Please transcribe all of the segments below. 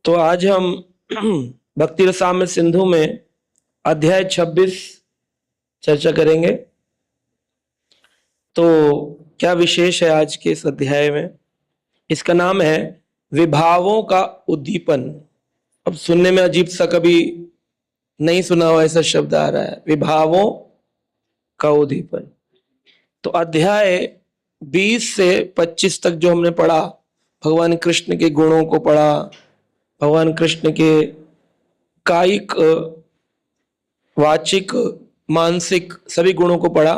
तो आज हम भक्ति रसामृत सिंधु में अध्याय 26 चर्चा करेंगे। तो क्या विशेष है आज के इस अध्याय में? इसका नाम है विभावों का उद्दीपन। अब सुनने में अजीब सा, कभी नहीं सुना हुआ ऐसा शब्द आ रहा है, विभावों का उद्दीपन। तो अध्याय 20 से 25 तक जो हमने पढ़ा, भगवान कृष्ण के गुणों को पढ़ा, भगवान कृष्ण के कायिक, वाचिक, मानसिक सभी गुणों को पढ़ा।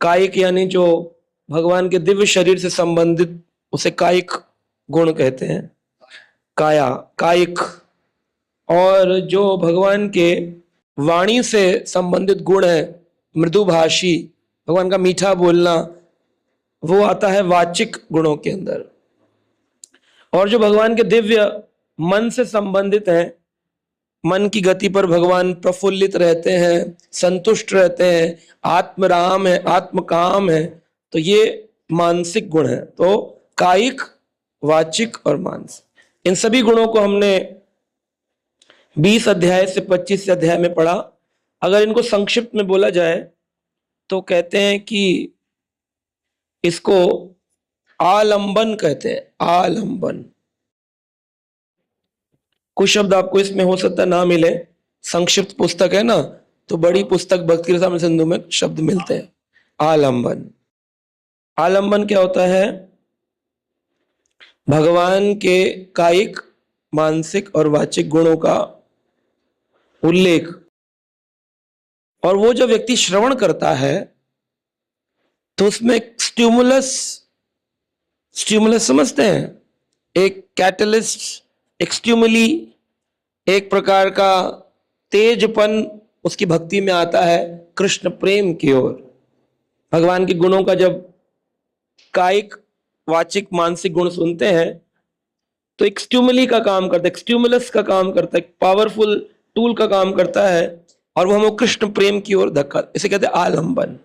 कायिक यानी जो भगवान के दिव्य शरीर से संबंधित, उसे कायिक गुण कहते हैं, काया, कायिक। और जो भगवान के वाणी से संबंधित गुण है, मृदुभाषी, भगवान का मीठा बोलना, वो आता है वाचिक गुणों के अंदर। और जो भगवान के दिव्य मन से संबंधित है, मन की गति पर भगवान प्रफुल्लित रहते हैं, संतुष्ट रहते हैं, आत्मराम है, आत्मकाम है, तो ये मानसिक गुण है। तो कायिक, वाचिक और मानसिक, इन सभी गुणों को हमने 20 अध्याय से 25 अध्याय में पढ़ा। अगर इनको संक्षिप्त में बोला जाए तो कहते हैं कि इसको आलंबन कहते हैं, आलंबन। कुछ शब्द आपको इसमें हो सकता ना मिले, संक्षिप्त पुस्तक है ना, तो बड़ी पुस्तक भक्ति रसामृत सिंधु में शब्द मिलते हैं। आलंबन, आलंबन क्या होता है? भगवान के कायिक, मानसिक और वाचिक गुणों का उल्लेख। और वो जो व्यक्ति श्रवण करता है तो उसमें स्टिमुलस, स्टिमुलस समझते हैं, एक कैटलिस्ट, एक स्टिमुली, एक प्रकार का तेजपन उसकी भक्ति में आता है कृष्ण प्रेम की ओर। भगवान के गुणों का जब कायिक, वाचिक, मानसिक गुण सुनते हैं तो एक स्टिमुली का काम करता है, एक स्टिमुलस का काम करता है, एक पावरफुल टूल का काम करता है, और वो हमें कृष्ण प्रेम की ओर धक्का, इसे कहते हैं आलंबन।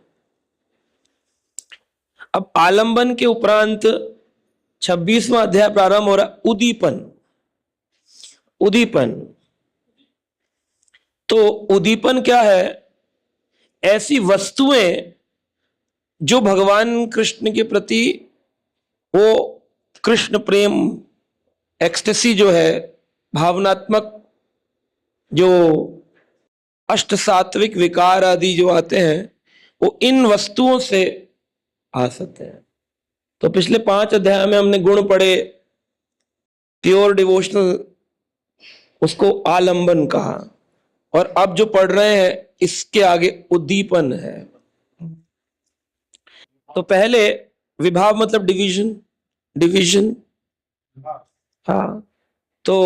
अब आलंबन के उपरांत 26वां अध्याय प्रारंभ हो रहा, उद्दीपन। उद्दीपन, तो उद्दीपन क्या है? ऐसी वस्तुएं जो भगवान कृष्ण के प्रति वो कृष्ण प्रेम, एक्सटेसी जो है, भावनात्मक जो अष्ट सात्विक विकार आदि जो आते हैं, वो इन वस्तुओं से आ सकते हैं। तो पिछले 5 अध्याय में हमने गुण पढ़े, प्योर डिवोशनल, उसको आलंबन कहा। और अब जो पढ़ रहे हैं इसके आगे उद्दीपन है। तो पहले विभाव मतलब डिवीजन, डिवीजन, हाँ। तो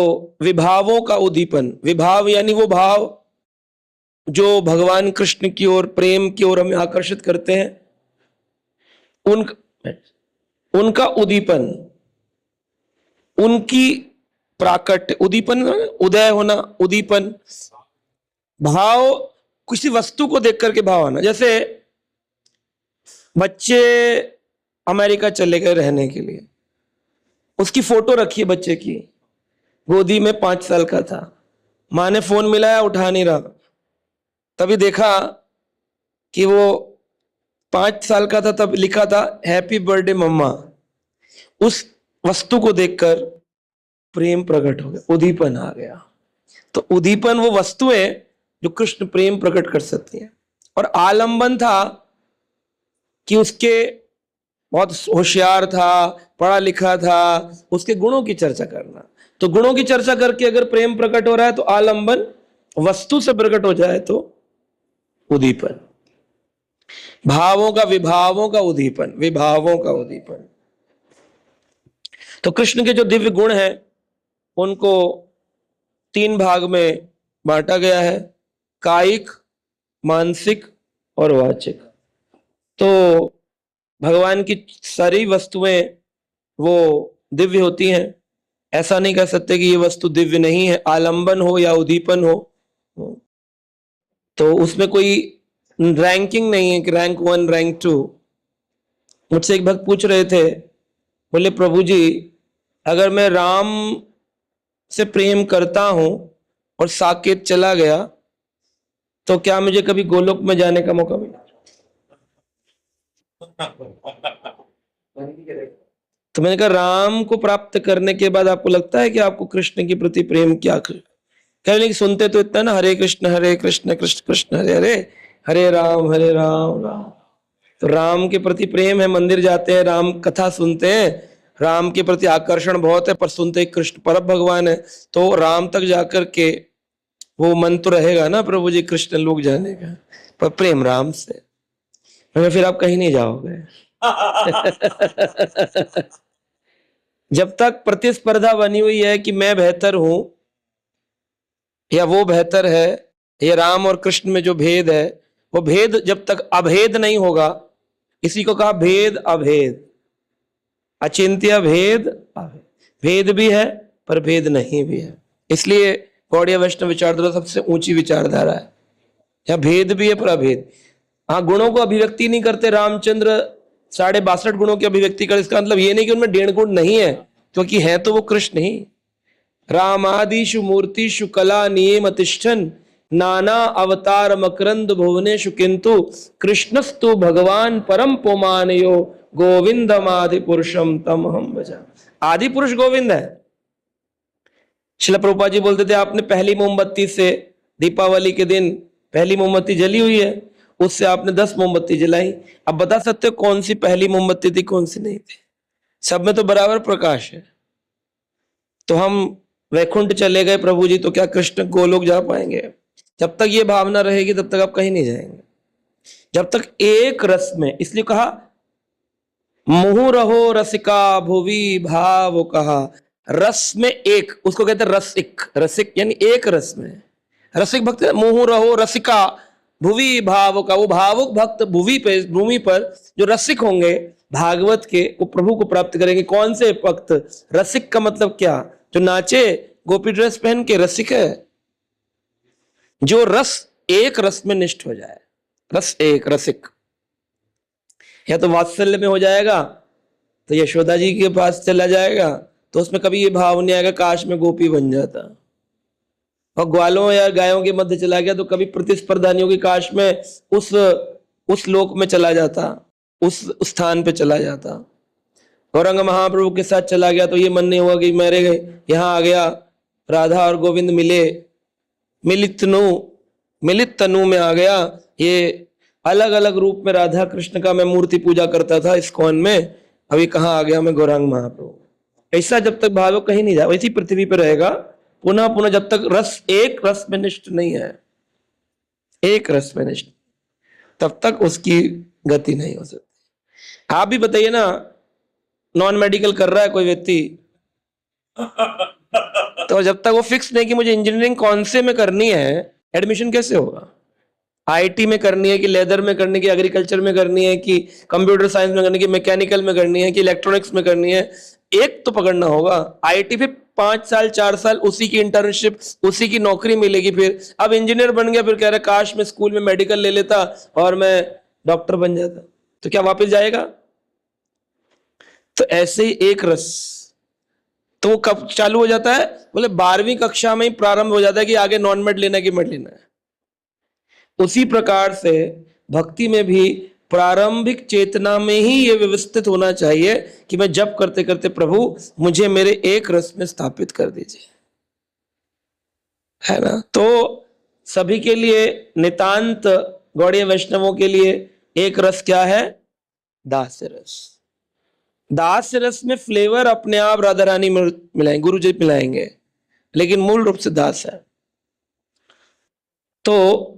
विभावों का उद्दीपन, विभाव यानी वो भाव जो भगवान कृष्ण की ओर, प्रेम की ओर हमें आकर्षित करते हैं, उनका उद्दीपन, उनकी प्राकट्य, उद्दीपन, उदय होना, उद्दीपन। भाव किसी वस्तु को देख करके भाव आना। जैसे बच्चे अमेरिका चले गए रहने के लिए, उसकी फोटो रखी है बच्चे की, गोदी में 5 साल का था, माँ ने फोन मिलाया, उठा नहीं रहा, तभी देखा कि वो 5 साल का था, तब लिखा था हैप्पी बर्थडे मम्मा। उस वस्तु को देखकर प्रेम प्रकट हो गया, उद्दीपन आ गया। तो उद्दीपन वो वस्तुएं जो कृष्ण प्रेम प्रकट कर सकती हैं। और आलंबन था कि उसके बहुत होशियार था, पढ़ा लिखा था, उसके गुणों की चर्चा करना। तो गुणों की चर्चा करके अगर प्रेम प्रकट हो रहा है तो आलंबन, वस्तु से प्रकट हो जाए तो उद्दीपन। भावों का, विभावों का उद्दीपन, विभावों का उद्दीपन। तो कृष्ण के जो दिव्य गुण हैं उनको 3 भाग में बांटा गया है, कायिक, मानसिक और वाचिक। तो भगवान की सारी वस्तुएं वो दिव्य होती हैं, ऐसा नहीं कह सकते कि ये वस्तु दिव्य नहीं है, आलंबन हो या उद्दीपन हो। तो उसमें कोई रैंकिंग नहीं है कि रैंक 1, रैंक 2। मुझसे एक भक्त पूछ रहे थे, बोले प्रभु जी, अगर मैं राम से प्रेम करता हूं और साकेत चला गया, तो क्या मुझे कभी गोलोक में जाने का मौका मिला? तो मैंने कहा राम को प्राप्त करने के बाद आपको लगता है कि आपको कृष्ण के प्रति प्रेम क्या कह लेकिन सुनते तो इतना ना, हरे कृष्ण कृष्ण कृष्ण हरे हरे, हरे राम राम। तो राम के प्रति प्रेम है, मंदिर जाते हैं, राम कथा सुनते हैं, राम के प्रति आकर्षण बहुत है, पर सुनते ही कृष्ण परम भगवान है, तो राम तक जाकर के वो मन तो रहेगा ना प्रभु जी कृष्ण लोग जाने का, पर प्रेम राम से, फिर आप कहीं नहीं जाओगे। जब तक प्रतिस्पर्धा बनी हुई है कि मैं बेहतर हूं या वो बेहतर है, ये राम और कृष्ण में जो भेद है, वो भेद जब तक अभेद नहीं होगा, इसी को कहा भेद अभेद, अचिंत्य भेद अभेद, भेद भी है पर भेद नहीं भी है, इसलिए गौड़ीय वैष्णव विचारधारा सबसे ऊंची विचारधारा है। यहाँ भेद भी है पर अभेद। हाँ, गुणों को अभिव्यक्ति नहीं करते रामचंद्र, 62 गुणों की अभिव्यक्ति कर, इसका मतलब ये नहीं कि उनमें 1.5 गुण नहीं है, क्योंकि है तो वो कृष्ण ही। रामादिषु मूर्तिषु कला नियम तिष्ठन् नाना अवतार मकरंद भुवनेषु किंतु कृष्णस्तु भगवान परम पुमानयो गोविंदम आदि पुरुषम तम हम भजा। आदि पुरुष गोविंद है। श्रील प्रभुपाद जी बोलते थे आपने पहली मोमबत्ती से, दीपावली के दिन पहली मोमबत्ती जली हुई है, उससे आपने 10 मोमबत्ती जलाई, अब बता सकते हो कौन सी पहली मोमबत्ती थी कौन सी नहीं थी? सब में तो बराबर प्रकाश है। तो हम वैकुंठ चले गए प्रभु जी, तो क्या कृष्ण गोलोक जा पाएंगे? जब तक ये भावना रहेगी तब तक आप कहीं नहीं जाएंगे। जब तक एक रस में, इसलिए कहा मुहु रहो रसिका भुवि भाव कहा, रस में एक, उसको कहते हैं रसिक। रसिक यानी एक रस में, रसिक भक्त। मुहु रहो रसिका भुवि भाव का, वो भावुक भक्त भूमि पर जो रसिक होंगे भागवत के, वो प्रभु को प्राप्त करेंगे। कौन से भक्त? रसिक का मतलब क्या? जो नाचे गोपी ड्रेस पहन के, रसिक है। जो रस एक रस में निष्ठ हो जाए, रस एक, रसिक। या तो वात्सल्य में हो जाएगा तो यशोदा जी के पास चला जाएगा, तो उसमें कभी ये भाव नहीं आएगा काश में गोपी बन जाता। और ग्वालों या गायों के मध्य चला गया तो कभी प्रतिस्पर्धा नहीं होगी, काश में उस लोक में चला जाता, उस स्थान पे चला जाता। गौरंग महाप्रभु के साथ चला गया तो ये मन नहीं हुआ कि मेरे गए, यहाँ आ गया राधा और गोविंद मिले, मिलित तनु में आ गया। ये अलग अलग रूप में राधा कृष्ण का मैं मूर्ति पूजा करता था इस्कॉन में, अभी कहाँ आ गया मैं गौरांग महाप्रभु। ऐसा जब तक भाव कहीं नहीं जाए, वैसी पृथ्वी पर रहेगा पुनः पुनः, जब तक रस एक रस में निष्ठ नहीं है, एक रस में निष्ठ, तब तक उसकी गति नहीं हो सकती। आप भी बताइए ना, नॉन मेडिकल कर रहा है कोई व्यक्ति, तो जब तक वो फिक्स नहीं कि मुझे इंजीनियरिंग कौन से में करनी है, एडमिशन कैसे होगा? आईटी में करनी है कि लेदर में करनी है कि एग्रीकल्चर में करनी है कि कंप्यूटर साइंस में करनी है कि मैकेनिकल में करनी है कि इलेक्ट्रॉनिक्स में करनी है, एक तो पकड़ना होगा। आईटी फिर 5 साल 4 साल उसी की इंटर्नशिप, उसी की नौकरी मिलेगी। फिर अब इंजीनियर बन गया, फिर कह रहा काश मैं स्कूल में मेडिकल ले लेता और मैं डॉक्टर बन जाता, तो क्या वापस जाएगा? तो ऐसे ही एक रस तो कब चालू हो जाता है? बोले 12वीं कक्षा में ही प्रारंभ हो जाता है कि आगे नॉन मेड लेना कि मेड लेना है। उसी प्रकार से भक्ति में भी प्रारंभिक चेतना में ही ये व्यवस्थित होना चाहिए कि मैं जप करते करते प्रभु मुझे मेरे एक रस में स्थापित कर दीजिए, है ना? तो सभी के लिए नितांत गौड़ीय वैष्णवों के लिए एक रस क्या है? दास्य रस। दास्य रस में फ्लेवर अपने आप राधा रानी मिलाएंगे, गुरु जी मिलाएंगे, लेकिन मूल रूप से दास है। तो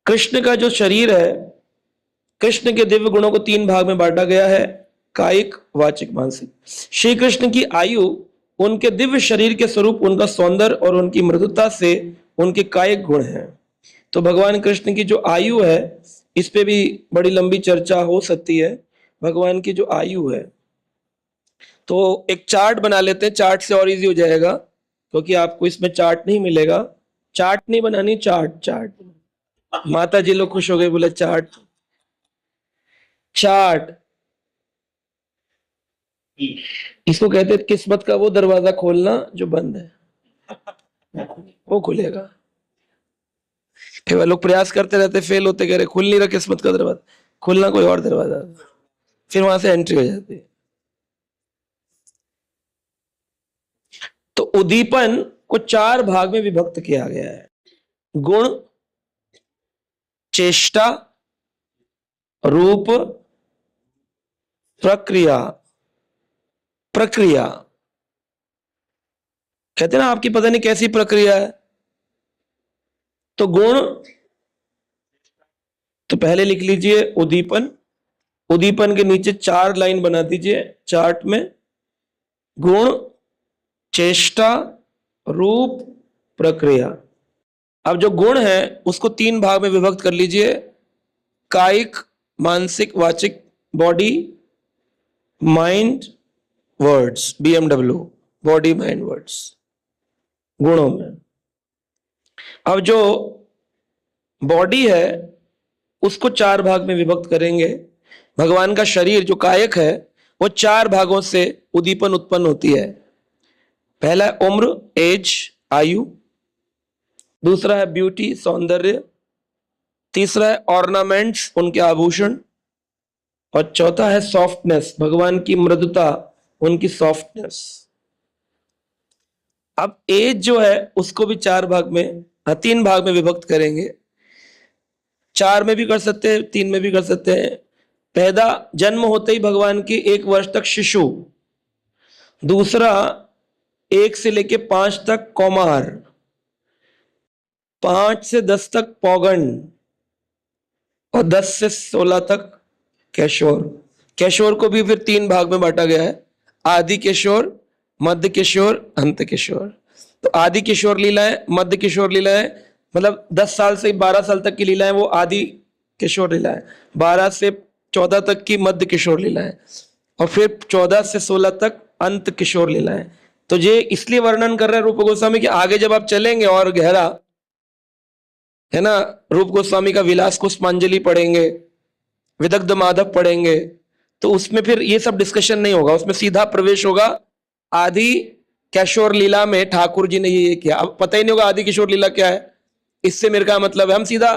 कृष्ण का जो शरीर है, कृष्ण के दिव्य गुणों को 3 भाग में बांटा गया है, कायिक वाचिक मानसिक। श्री कृष्ण की आयु उनके दिव्य शरीर के स्वरूप, उनका सौंदर्य और उनकी मृदुता से उनके कायिक गुण हैं। तो भगवान कृष्ण की जो आयु है, इस पे भी बड़ी लंबी चर्चा हो सकती है। भगवान की जो आयु है, तो एक चार्ट बना लेते हैं, चार्ट से और इजी हो जाएगा, क्योंकि आपको इसमें चार्ट नहीं मिलेगा। चार्ट नहीं बनानी, चार्ट चार्ट। माता जी लोग खुश हो गए, बोले चार्ट चार्ट। इसको कहते हैं किस्मत का वो दरवाजा खोलना जो बंद है, वो खुलेगा। कई बार लोग प्रयास करते रहते, फेल होते, कह रहे खुल नहीं रहा किस्मत का दरवाजा, खुलना कोई और दरवाजा, फिर वहां से एंट्री हो जाती है। तो उद्दीपन को 4 भाग में विभक्त किया गया है: गुण, चेष्टा, रूप, प्रक्रिया। प्रक्रिया कहते हैं ना, आपकी पता नहीं कैसी प्रक्रिया है। तो गुण, तो पहले लिख लीजिए उद्दीपन। उद्दीपन के नीचे 4 लाइन बना दीजिए चार्ट में: गुण, चेष्टा, रूप, प्रक्रिया। अब जो गुण है उसको 3 भाग में विभक्त कर लीजिए: कायिक, मानसिक, वाचिक, body, mind, words, BMW, body mind words, गुणों में। अब जो बॉडी है उसको 4 भाग में विभक्त करेंगे। भगवान का शरीर जो कायक है वो 4 भागों से उद्दीपन उत्पन्न होती है। पहला है उम्र, एज, आयु। दूसरा है ब्यूटी, सौंदर्य। तीसरा है ऑर्नामेंट्स, उनके आभूषण। और चौथा है सॉफ्टनेस, भगवान की मृदुता, उनकी सॉफ्टनेस। अब एज जो है उसको भी 4 भाग में, 3 भाग में विभक्त करेंगे। 4 में भी कर सकते हैं, 3 में भी कर सकते हैं। पैदा, जन्म होते ही भगवान की 1 वर्ष तक शिशु। दूसरा 1 से लेके 5 तक कौमार। 5 से 10 तक पौगंड। और 10 से 16 तक किशोर। किशोर को भी फिर 3 भाग में बांटा गया है: आदि किशोर, मध्य किशोर, अंत किशोर। तो आदि किशोर लीलाएं, मध्य किशोर लीलाएं, मतलब 10 साल से 12 साल तक की लीलाएं वो आदि किशोर लीलाएं, 12 से 14 तक की मध्य किशोर लीलाएं, और फिर 14 से 16 तक अंत किशोर लीलाएं। तो ये इसलिए वर्णन कर रहे हैं रूप गोस्वामी कि आगे जब आप चलेंगे और गहरा, है ना, रूप गोस्वामी का विलास कुसुमांजलि पढ़ेंगे, विदग्ध माधव पढ़ेंगे, तो उसमें फिर ये सब डिस्कशन नहीं होगा, उसमें सीधा प्रवेश होगा आदि किशोर लीला में। ठाकुर जी ने ये किया, अब पता ही नहीं होगा आदि किशोर लीला क्या है। इससे मेरे का मतलब है हम सीधा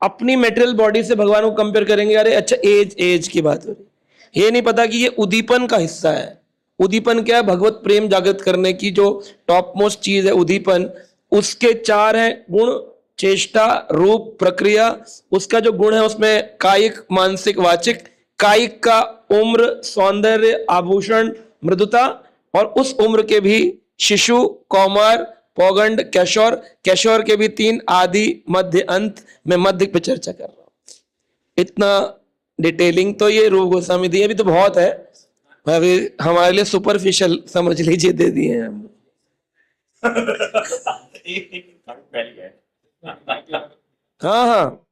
अपनी मेटेरियल बॉडी से भगवान को कंपेयर करेंगे। अरे अच्छा, एज की बात हो रही, ये नहीं पता कि ये उद्दीपन का हिस्सा है। उद्दीपन क्या है? भगवत प्रेम जागृत करने की जो टॉप मोस्ट चीज है उद्दीपन, उसके 4 हैं: गुण, चेष्टा, रूप, प्रक्रिया। उसका जो गुण है उसमें कायिक, मानसिक, वाचिक। कायिक का उम्र, सौंदर्य, आभूषण, मृदुता। और उस उम्र के भी शिशु, कौमार, पौगंड, किशोर। किशोर के भी 3: आदि, मध्य, अंत। मैं मध्य पे चर्चा कर रहा हूं। इतना डिटेलिंग तो ये रूप गोस्वामी दिए, अभी तो बहुत है, अभी हमारे लिए सुपरफिशियल समझ लीजिए दे दिए हैं हम। हाँ हाँ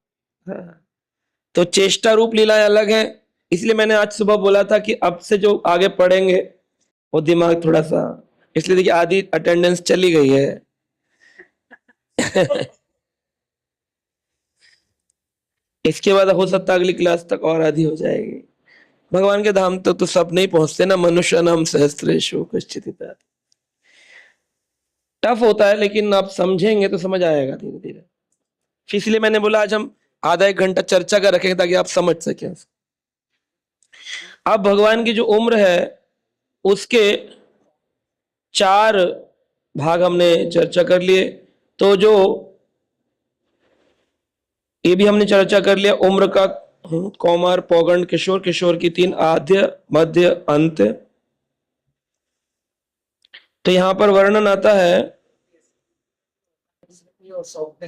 हाँ। तो चेष्टा रूप लीलाएं अलग हैं, इसलिए मैंने आज सुबह बोला था कि अब से जो आगे पढ़ेंगे वो दिमाग थोड़ा सा, इसलिए देखिए आधी अटेंडेंस चली गई है। इसके बाद हो सकता है अगली क्लास तक और आधी हो जाएगी। भगवान के धाम तक तो सब नहीं पहुंचते ना, मनुष्य नाम सहस्त्रेषु कश्चित्। टफ होता है, लेकिन आप समझेंगे तो समझ आएगा धीरे धीरे। इसलिए मैंने बोला आज हम आधा 1 घंटा चर्चा का रखेंगे ताकि आप समझ सकें। अब भगवान की जो उम्र है उसके 4 भाग हमने चर्चा कर लिए। तो जो ये भी हमने चर्चा कर लिया उम्र का: कौमार, पौगंड, किशोर। किशोर की 3: आद्य, मध्य, अंत। तो यहां पर वर्णन आता है,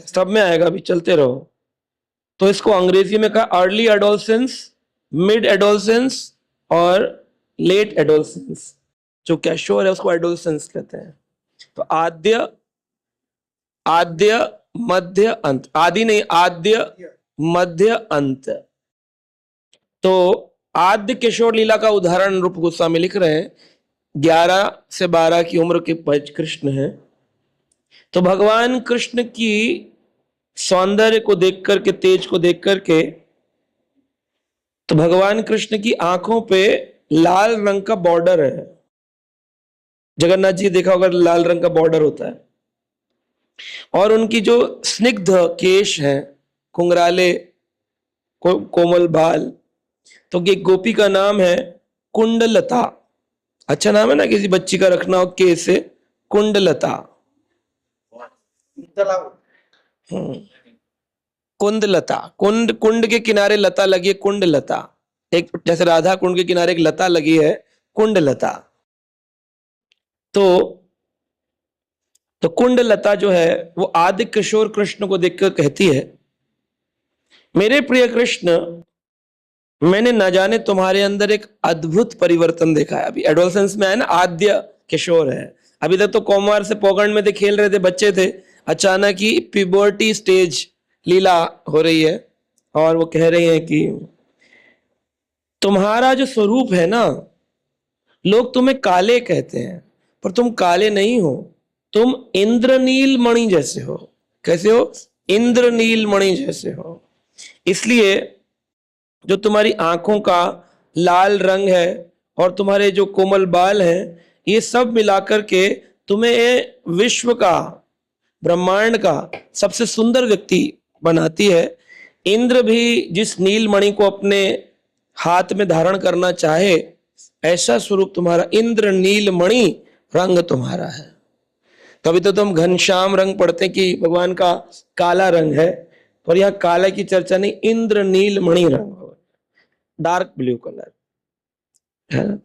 सब में आएगा, अभी चलते रहो। तो इसको अंग्रेजी में कहा अर्ली एडोलसेंस, मिड एडोलसेंस और लेट एडोलसेंस। जो किशोर है उसको एडोलसेंस कहते हैं। तो आद्य, आद्य, मध्य, अंत। आदि नहीं, आद्य, मध्य, अंत। तो आद्य किशोर लीला का उदाहरण रूप गोस्वामी लिख रहे हैं। 11 से 12 की उम्र के कृष्ण हैं। तो भगवान कृष्ण की सौंदर्य को देख करके, तेज को देख करके, तो भगवान कृष्ण की आंखों पे लाल रंग का बॉर्डर है। जगन्नाथ जी देखा होगा, लाल रंग का बॉर्डर होता है, और उनकी जो स्निग्ध केश है, कुंगराले कोमल बाल। तो एक गोपी का नाम है कुंडलता। अच्छा नाम है ना, किसी बच्ची का रखना हो के से, कुंडलता। कुंदलता, कुंड के किनारे लता लगी है, कुंडलता। एक जैसे राधा कुंड के किनारे एक लता लगी है, कुंडलता। तो कुंडलता जो है वो आदि किशोर कृष्ण को देखकर कहती है, मेरे प्रिय कृष्ण, मैंने न जाने तुम्हारे अंदर एक अद्भुत परिवर्तन देखा है। अभी एडोलसेंस में है ना, आद्य किशोर है। अभी तक तो कौमार से पौगंड में थे, खेल रहे थे, बच्चे थे। अचानक ही प्यूबर्टी स्टेज लीला हो रही है, और वो कह रही है कि तुम्हारा जो स्वरूप है ना, लोग तुम्हें काले कहते हैं, पर तुम काले नहीं हो, तुम इंद्रनील मणि जैसे हो। कैसे हो? इंद्रनील मणि जैसे हो। इसलिए जो तुम्हारी आंखों का लाल रंग है और तुम्हारे जो कोमल बाल हैं, ये सब मिलाकर के तुम्हें विश्व का, ब्रह्मांड का सबसे सुंदर व्यक्ति बनाती है। इंद्र भी जिस नीलमणि को अपने हाथ में धारण करना चाहे, ऐसा स्वरूप तुम्हारा, इंद्र नीलमणि रंग तुम्हारा है। कभी तो हम घनश्याम रंग पढ़ते हैं कि भगवान का काला रंग है, पर यहां काला की चर्चा नहीं, इंद्र नीलमणि रंग, डार्क ब्लू कलर है।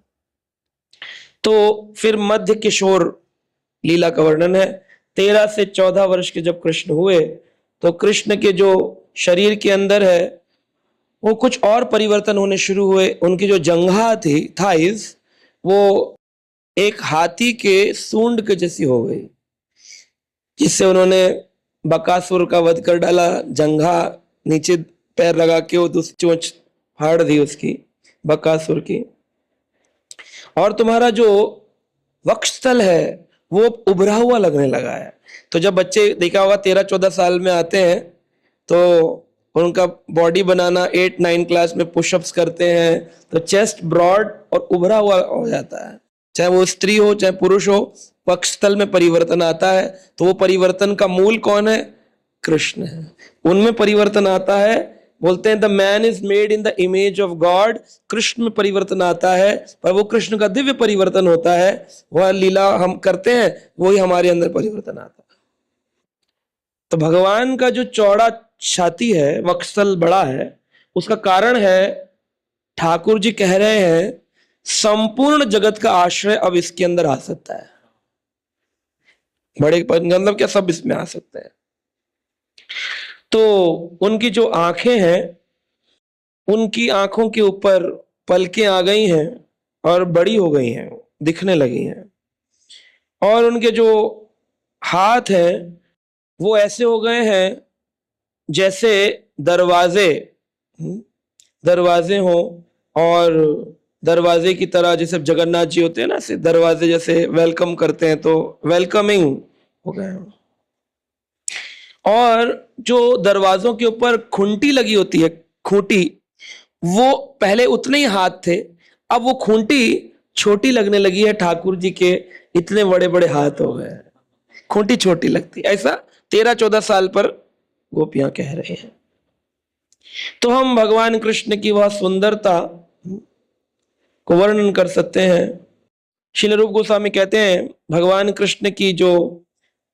तो फिर मध्य किशोर लीला का वर्णन है। 13 से 14 वर्ष के जब कृष्ण हुए, तो कृष्ण के जो शरीर के अंदर है वो कुछ और परिवर्तन होने शुरू हुए। उनकी जो जंघा थी, थाइज, वो एक हाथी के सूंड के जैसी हो गई, जिससे उन्होंने बकासुर का वध कर डाला। जंघा नीचे पैर लगा के वो दूसरी चोंच फाड़ दी उसकी, बकासुर की। और तुम्हारा जो वक्षस्थल है वो उभरा हुआ लगने लगा है। तो जब बच्चे देखा होगा 13-14 साल में आते हैं, तो उनका बॉडी बनाना 8-9 क्लास में पुशअप्स करते हैं, तो चेस्ट ब्रॉड और उभरा हुआ हो जाता है। चाहे वो स्त्री हो चाहे पुरुष हो, वक्षस्थल में परिवर्तन आता है। तो वो परिवर्तन का मूल कौन है? कृष्ण है। उनमें परिवर्तन आता है। बोलते हैं the man is made in the image of God. Krishna में परिवर्तन आता है, पर वो कृष्ण का दिव्य परिवर्तन होता है। वह लीला हम करते हैं, वही हमारे अंदर परिवर्तन आता है। तो भगवान का जो चौड़ा छाती है, वक्षस्थल बड़ा है, उसका कारण है, ठाकुर जी कह रहे हैं, संपूर्ण जगत का आश्रय अब इसके अंदर आ सकता है। बड़े मतलब क्या, सब इसमें आ सकते हैं। तो उनकी जो आंखें हैं, उनकी आंखों के ऊपर पलकें आ गई हैं और बड़ी हो गई हैं, दिखने लगी हैं। और उनके जो हाथ हैं वो ऐसे हो गए हैं जैसे दरवाजे, दरवाजे हों, और दरवाजे की तरह जैसे जगन्नाथ जी होते हैं ना, से दरवाजे जैसे वेलकम करते हैं, तो वेलकमिंग हो गए हैं। और जो दरवाजों के ऊपर खूंटी लगी होती है, खूंटी, वो पहले उतने ही हाथ थे, अब वो खूंटी छोटी लगने लगी है। ठाकुर जी के इतने बड़े बड़े हाथ हो गए, खूंटी छोटी लगती। ऐसा 13-14 साल पर गोपियां कह रहे हैं। तो हम भगवान कृष्ण की वह सुंदरता को वर्णन कर सकते हैं। श्रील रूप गोस्वामी कहते हैं, भगवान कृष्ण की जो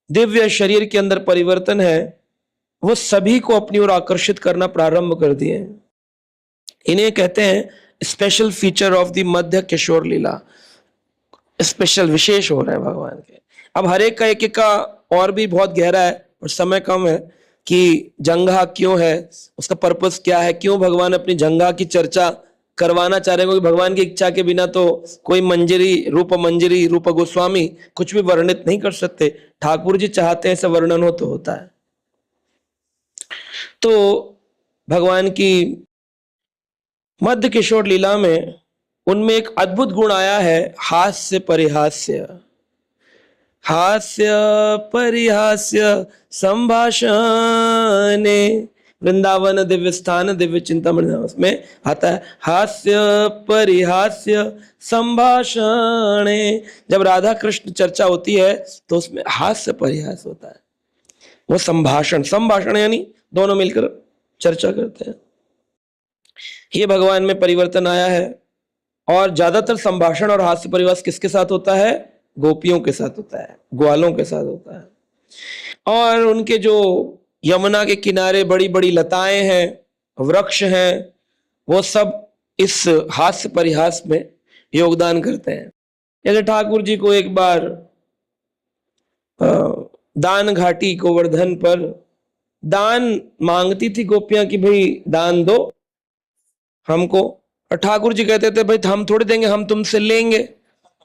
दिव्य शरीर के अंदर परिवर्तन है, वो सभी को अपनी ओर आकर्षित करना प्रारंभ कर दिए। इन्हें कहते हैं स्पेशल फीचर ऑफ द मध्य किशोर लीला। स्पेशल, विशेष हो रहे हैं भगवान के। अब हर एक का एक एक का और भी बहुत गहरा है, और समय कम है कि जंघा क्यों है, उसका पर्पस क्या है, क्यों भगवान अपनी जंघा की चर्चा करवाना चाह रहे हैं। क्योंकि भगवान की इच्छा के बिना तो कोई मंजरी रूप गोस्वामी कुछ भी वर्णित नहीं कर सकते। ठाकुर जी चाहते हैं ऐसा वर्णन हो तो होता है। तो भगवान की मध्य किशोर लीला में उनमें एक अद्भुत गुण आया है, हास्य परिहास्य। हास्य परिहास्य संभाषणे वृंदावन दिव्य स्थान दिव्य चिंतामणि धाम, उसमें आता है हास्य परिहास्य संभाषण। जब राधा कृष्ण चर्चा होती है तो उसमें हास्य परिहास होता है, वो संभाषण, संभाषण यानी दोनों मिलकर चर्चा करते हैं। ये भगवान में परिवर्तन आया है। और ज्यादातर संभाषण और हास्य परिहास किसके साथ होता है? गोपियों के साथ होता है, ग्वालों के साथ होता है। और उनके जो यमुना के किनारे बड़ी बड़ी लताएं हैं, वृक्ष हैं, वो सब इस हास्य परिहास में योगदान करते हैं। जैसे ठाकुर जी को एक बार दान घाटी गोवर्धन पर दान मांगती थी गोपियां कि भाई दान दो हमको, और ठाकुर जी कहते थे भाई हम थोड़ी देंगे, हम तुमसे लेंगे।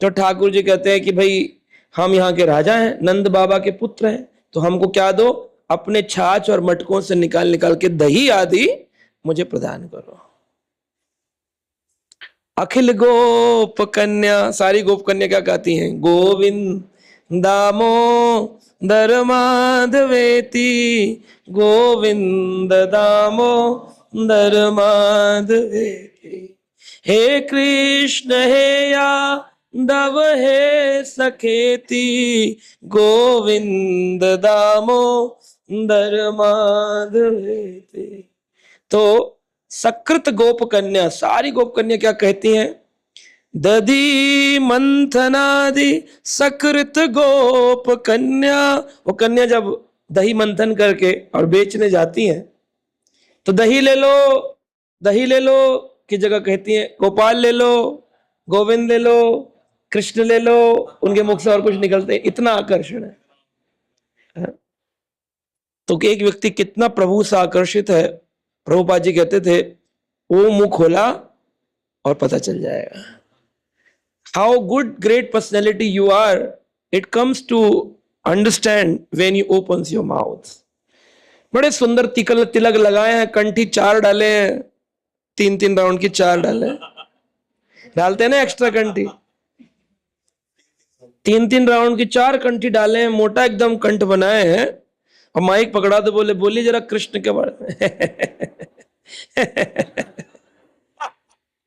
तो ठाकुर जी कहते हैं कि भाई हम यहाँ के राजा हैं, नंद बाबा के पुत्र हैं, तो हमको क्या दो? अपने छाछ और मटकों से निकाल निकाल के दही आदि मुझे प्रदान करो। अखिल गोप कन्या, सारी गोप कन्या क्या कहती हैं? गोविंद दामोदर माधवेति, गोविंद दामोदर माधवेति। हे कृष्ण हे यादव हे सखेति, गोविंद दामोदर माधवेति। तो सकृत गोप कन्या, सारी गोप कन्या क्या कहती हैं? दधी मंथनादि सकृत गोप कन्या। वो कन्या जब दही मंथन करके और बेचने जाती हैं तो दही ले लो, दही ले लो की जगह कहती हैं गोपाल ले लो, गोविंद ले लो, कृष्ण ले लो। उनके मुख से और कुछ निकलते, इतना आकर्षण है। तो एक व्यक्ति कितना प्रभु से आकर्षित है, प्रभुपाद जी कहते थे वो मुंह खोला और पता चल जाएगा। How good great personality you are, it comes to understand when you opens your mouth. बड़े सुंदर तिलक लगाए हैं, कंठी 4 डाले हैं, 3-3 राउंड की 4 डाले, डालते हैं ना एक्स्ट्रा कंठी, 3-3 राउंड की 4 कंठी डाले हैं, मोटा एकदम कंठ बनाए हैं, और माइक पकड़ा तो बोले बोली जरा कृष्ण के बारे में।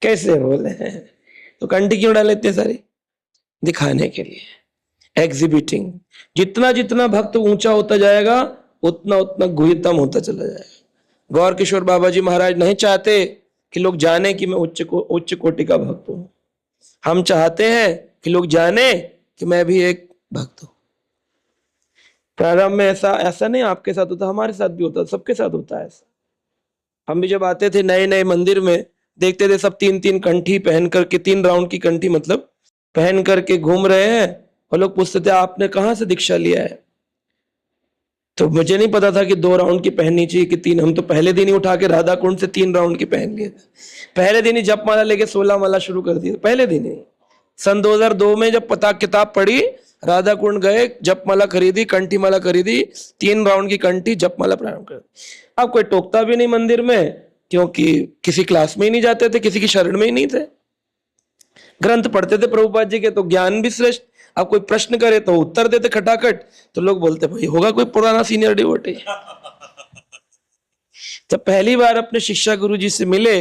कैसे बोले हैं? तो कंठी क्यों डाले इतने सारी? दिखाने के लिए, एग्जिबिटिंग। जितना जितना भक्त ऊंचा होता जाएगा उतना उतना गुह्यतम होता चला जाएगा। गौर किशोर बाबा जी महाराज नहीं चाहते कि लोग जाने कि मैं उच्च कोटि का भक्त हूं। हम चाहते हैं कि लोग जाने कि मैं भी एक भक्त हूं। प्रारंभ में ऐसा नहीं आपके साथ होता, हमारे साथ भी होता, सबके साथ होता है ऐसा। हम भी जब आते थे नए नए मंदिर में, देखते थे सब 3-3 कंठी पहन करके, 3 राउंड की कंठी मतलब पहन करके घूम रहे हैं, और लोग पूछते थे आपने कहां से दीक्षा लिया है? तो मुझे नहीं पता था कि 2 राउंड की पहननी चाहिए कि 3। हम तो पहले दिन ही उठा के राधा कुंड से 3 राउंड की पहन लिए थे। पहले दिन ही जप माला लेके 16 माला शुरू कर दी, पहले दिन ही। सन 2002 में जब पता किताब पढ़ी, राधा कुंड गए, जप माला खरीदी, कंठी माला खरीदी, 3 राउंड की कंठी, जप माला प्रारंभ कर दी। अब कोई टोकता भी नहीं मंदिर में, क्योंकि किसी क्लास में ही नहीं जाते थे, किसी की शरण में ही नहीं थे। ग्रंथ पढ़ते थे प्रभुपाद जी के, तो ज्ञान भी श्रेष्ठ। अब कोई प्रश्न करे तो उत्तर देते खटाखट, तो लोग बोलते भाई होगा कोई पुराना सीनियर डिवोटी। जब पहली बार अपने शिक्षा गुरु जी से मिले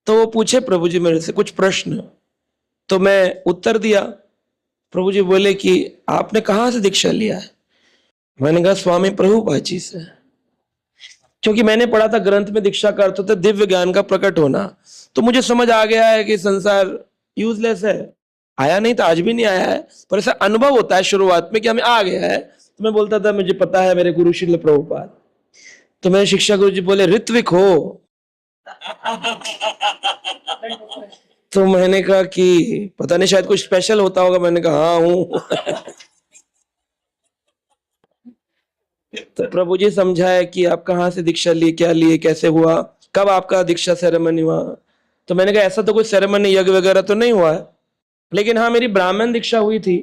तो वो पूछे प्रभु जी मेरे से कुछ प्रश्न, तो मैं उत्तर दिया। प्रभु जी बोले कि आपने कहां से दीक्षा लिया है? मैंने कहा स्वामी प्रभुपाद जी से। क्योंकि मैंने पढ़ा था ग्रंथ में दीक्षा का अर्थ होता है दिव्य ज्ञान का प्रकट होना, तो मुझे समझ आ गया है कि संसार यूजलेस है। आया नहीं तो आज भी नहीं आया है, पर ऐसा अनुभव होता है शुरुआत में कि हमें आ गया है। तो मैं बोलता था मुझे पता है मेरे गुरु श्रील प्रभुपाद। तो मेरे शिक्षा गुरु जी बोले ऋत्विक हो। तो मैंने कहा कि पता नहीं शायद कुछ स्पेशल होता होगा। मैंने कहा हाँ हूं। तो प्रभु जी समझाए कि आप कहाँ से दीक्षा लिए, क्या लिए, कैसे हुआ, कब आपका दीक्षा सेरेमनी हुआ। तो मैंने कहा ऐसा तो कोई सेरेमनी यज्ञ वगैरह तो नहीं हुआ है, लेकिन हाँ मेरी ब्राह्मण दीक्षा हुई थी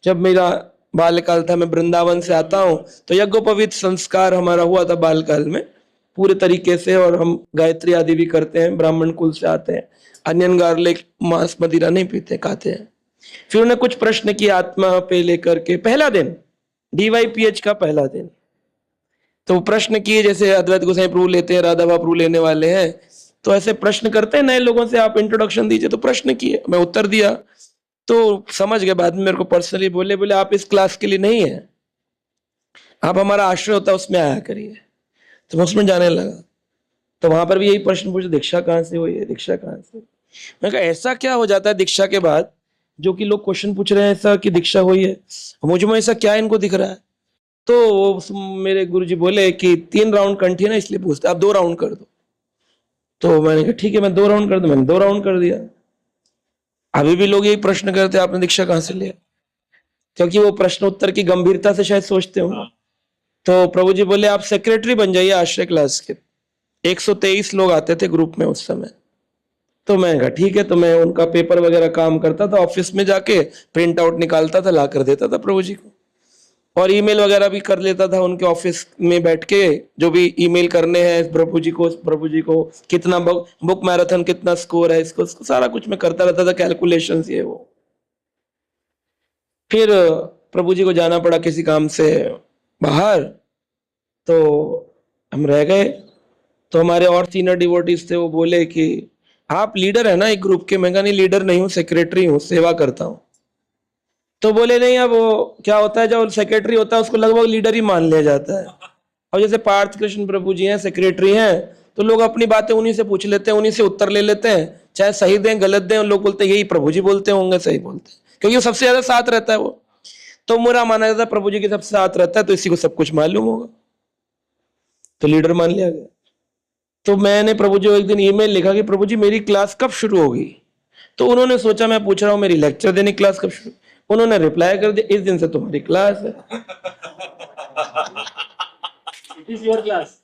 जब मेरा बाल्यकाल था। मैं वृंदावन से आता हूँ, तो यज्ञोपवीत संस्कार हमारा हुआ था बालकाल में पूरे तरीके से, और हम गायत्री आदि भी करते हैं, ब्राह्मण कुल से आते हैं, अनियन गार्लिक मांस मदिरा नहीं पीते, खाते हैं। फिर उन्हें कुछ प्रश्न किए आत्मा पे लेकर के। पहला दिन DYPH का पहला दिन, तो प्रश्न किए, जैसे अद्वैत गोसाई प्रभु लेते हैं, राधा प्रभु लेने वाले हैं, तो ऐसे प्रश्न करते हैं नए लोगों से, आप इंट्रोडक्शन दीजिए। तो प्रश्न किए, मैं उत्तर दिया, तो समझ गए। बाद में मेरे को पर्सनली बोले, बोले आप इस क्लास के लिए नहीं है, आप हमारा आश्रय होता है उसमें आया करिए। तो मैं उसमें जाने लगा। तो वहां पर भी यही प्रश्न पूछे, दीक्षा कहाँ से हुई है, दीक्षा कहाँ से। मैं कहा ऐसा क्या हो जाता है दीक्षा के बाद जो कि लोग क्वेश्चन पूछ रहे हैं ऐसा कि दीक्षा हुई है, मुझे में ऐसा क्या इनको दिख रहा है। तो मेरे गुरुजी बोले कि 3 राउंड कंठी है ना, इसलिए पूछते, आप 2 राउंड कर दो। तो मैंने कहा ठीक है, मैं 2 राउंड कर दूं। मैंने 2 राउंड कर दिया। अभी भी लोग यही प्रश्न करते, आपने दीक्षा कहाँ से लिया, क्योंकि वो प्रश्न उत्तर की गंभीरता से शायद सोचते हो। तो प्रभु जी बोले आप सेक्रेटरी बन जाइए आश्रय क्लास के। 123 लोग आते थे ग्रुप में उस समय। तो मैं कहा ठीक है, तो मैं उनका पेपर वगैरह काम करता था, ऑफिस में जाके प्रिंट आउट निकालता था, ला कर देता था प्रभु जी को, और ईमेल वगैरह भी कर लेता था उनके ऑफिस में बैठ के, जो भी ईमेल करने हैं प्रभु जी को कितना बुक मैराथन कितना स्कोर है, इसको सारा कुछ मैं करता रहता था, कैलकुलेशंस ये वो। फिर प्रभु जी को जाना पड़ा किसी काम से बाहर, तो हम रह गए। तो हमारे और सीनियर डिवोटीज थे, वो बोले कि आप लीडर है ना एक ग्रुप के। मैं कहा नहीं, लीडर नहीं हूँ, सेक्रेटरी हूँ, सेवा करता हूँ। तो बोले नहीं, अब वो क्या होता है, जो सेक्रेटरी होता है उसको लगभग लीडर ही मान लिया जाता है। और जैसे पार्थ कृष्ण प्रभु जी हैं, सेक्रेटरी हैं, तो लोग अपनी बातें उन्हीं से पूछ लेते हैं, उन्हीं से उत्तर ले लेते हैं, चाहे सही दें गलत दें, लोग बोलते हैं यही प्रभु जी बोलते होंगे, सही बोलते हैं, क्योंकि वो सबसे ज्यादा साथ रहता है वो। तो मेरा माना जाता है प्रभु जी के सबसे साथ रहता है, तो इसी को सब कुछ मालूम होगा, तो लीडर मान लिया गया। तो मैंने प्रभु जी को एक दिन ईमेल लिखा कि प्रभु जी मेरी क्लास कब शुरू होगी। तो उन्होंने सोचा मैं पूछ रहा हूँ मेरी लेक्चर देने की क्लास कब शुरू। उन्होंने रिप्लाई कर दिया, इस दिन से तुम्हारी क्लास है। Is your class.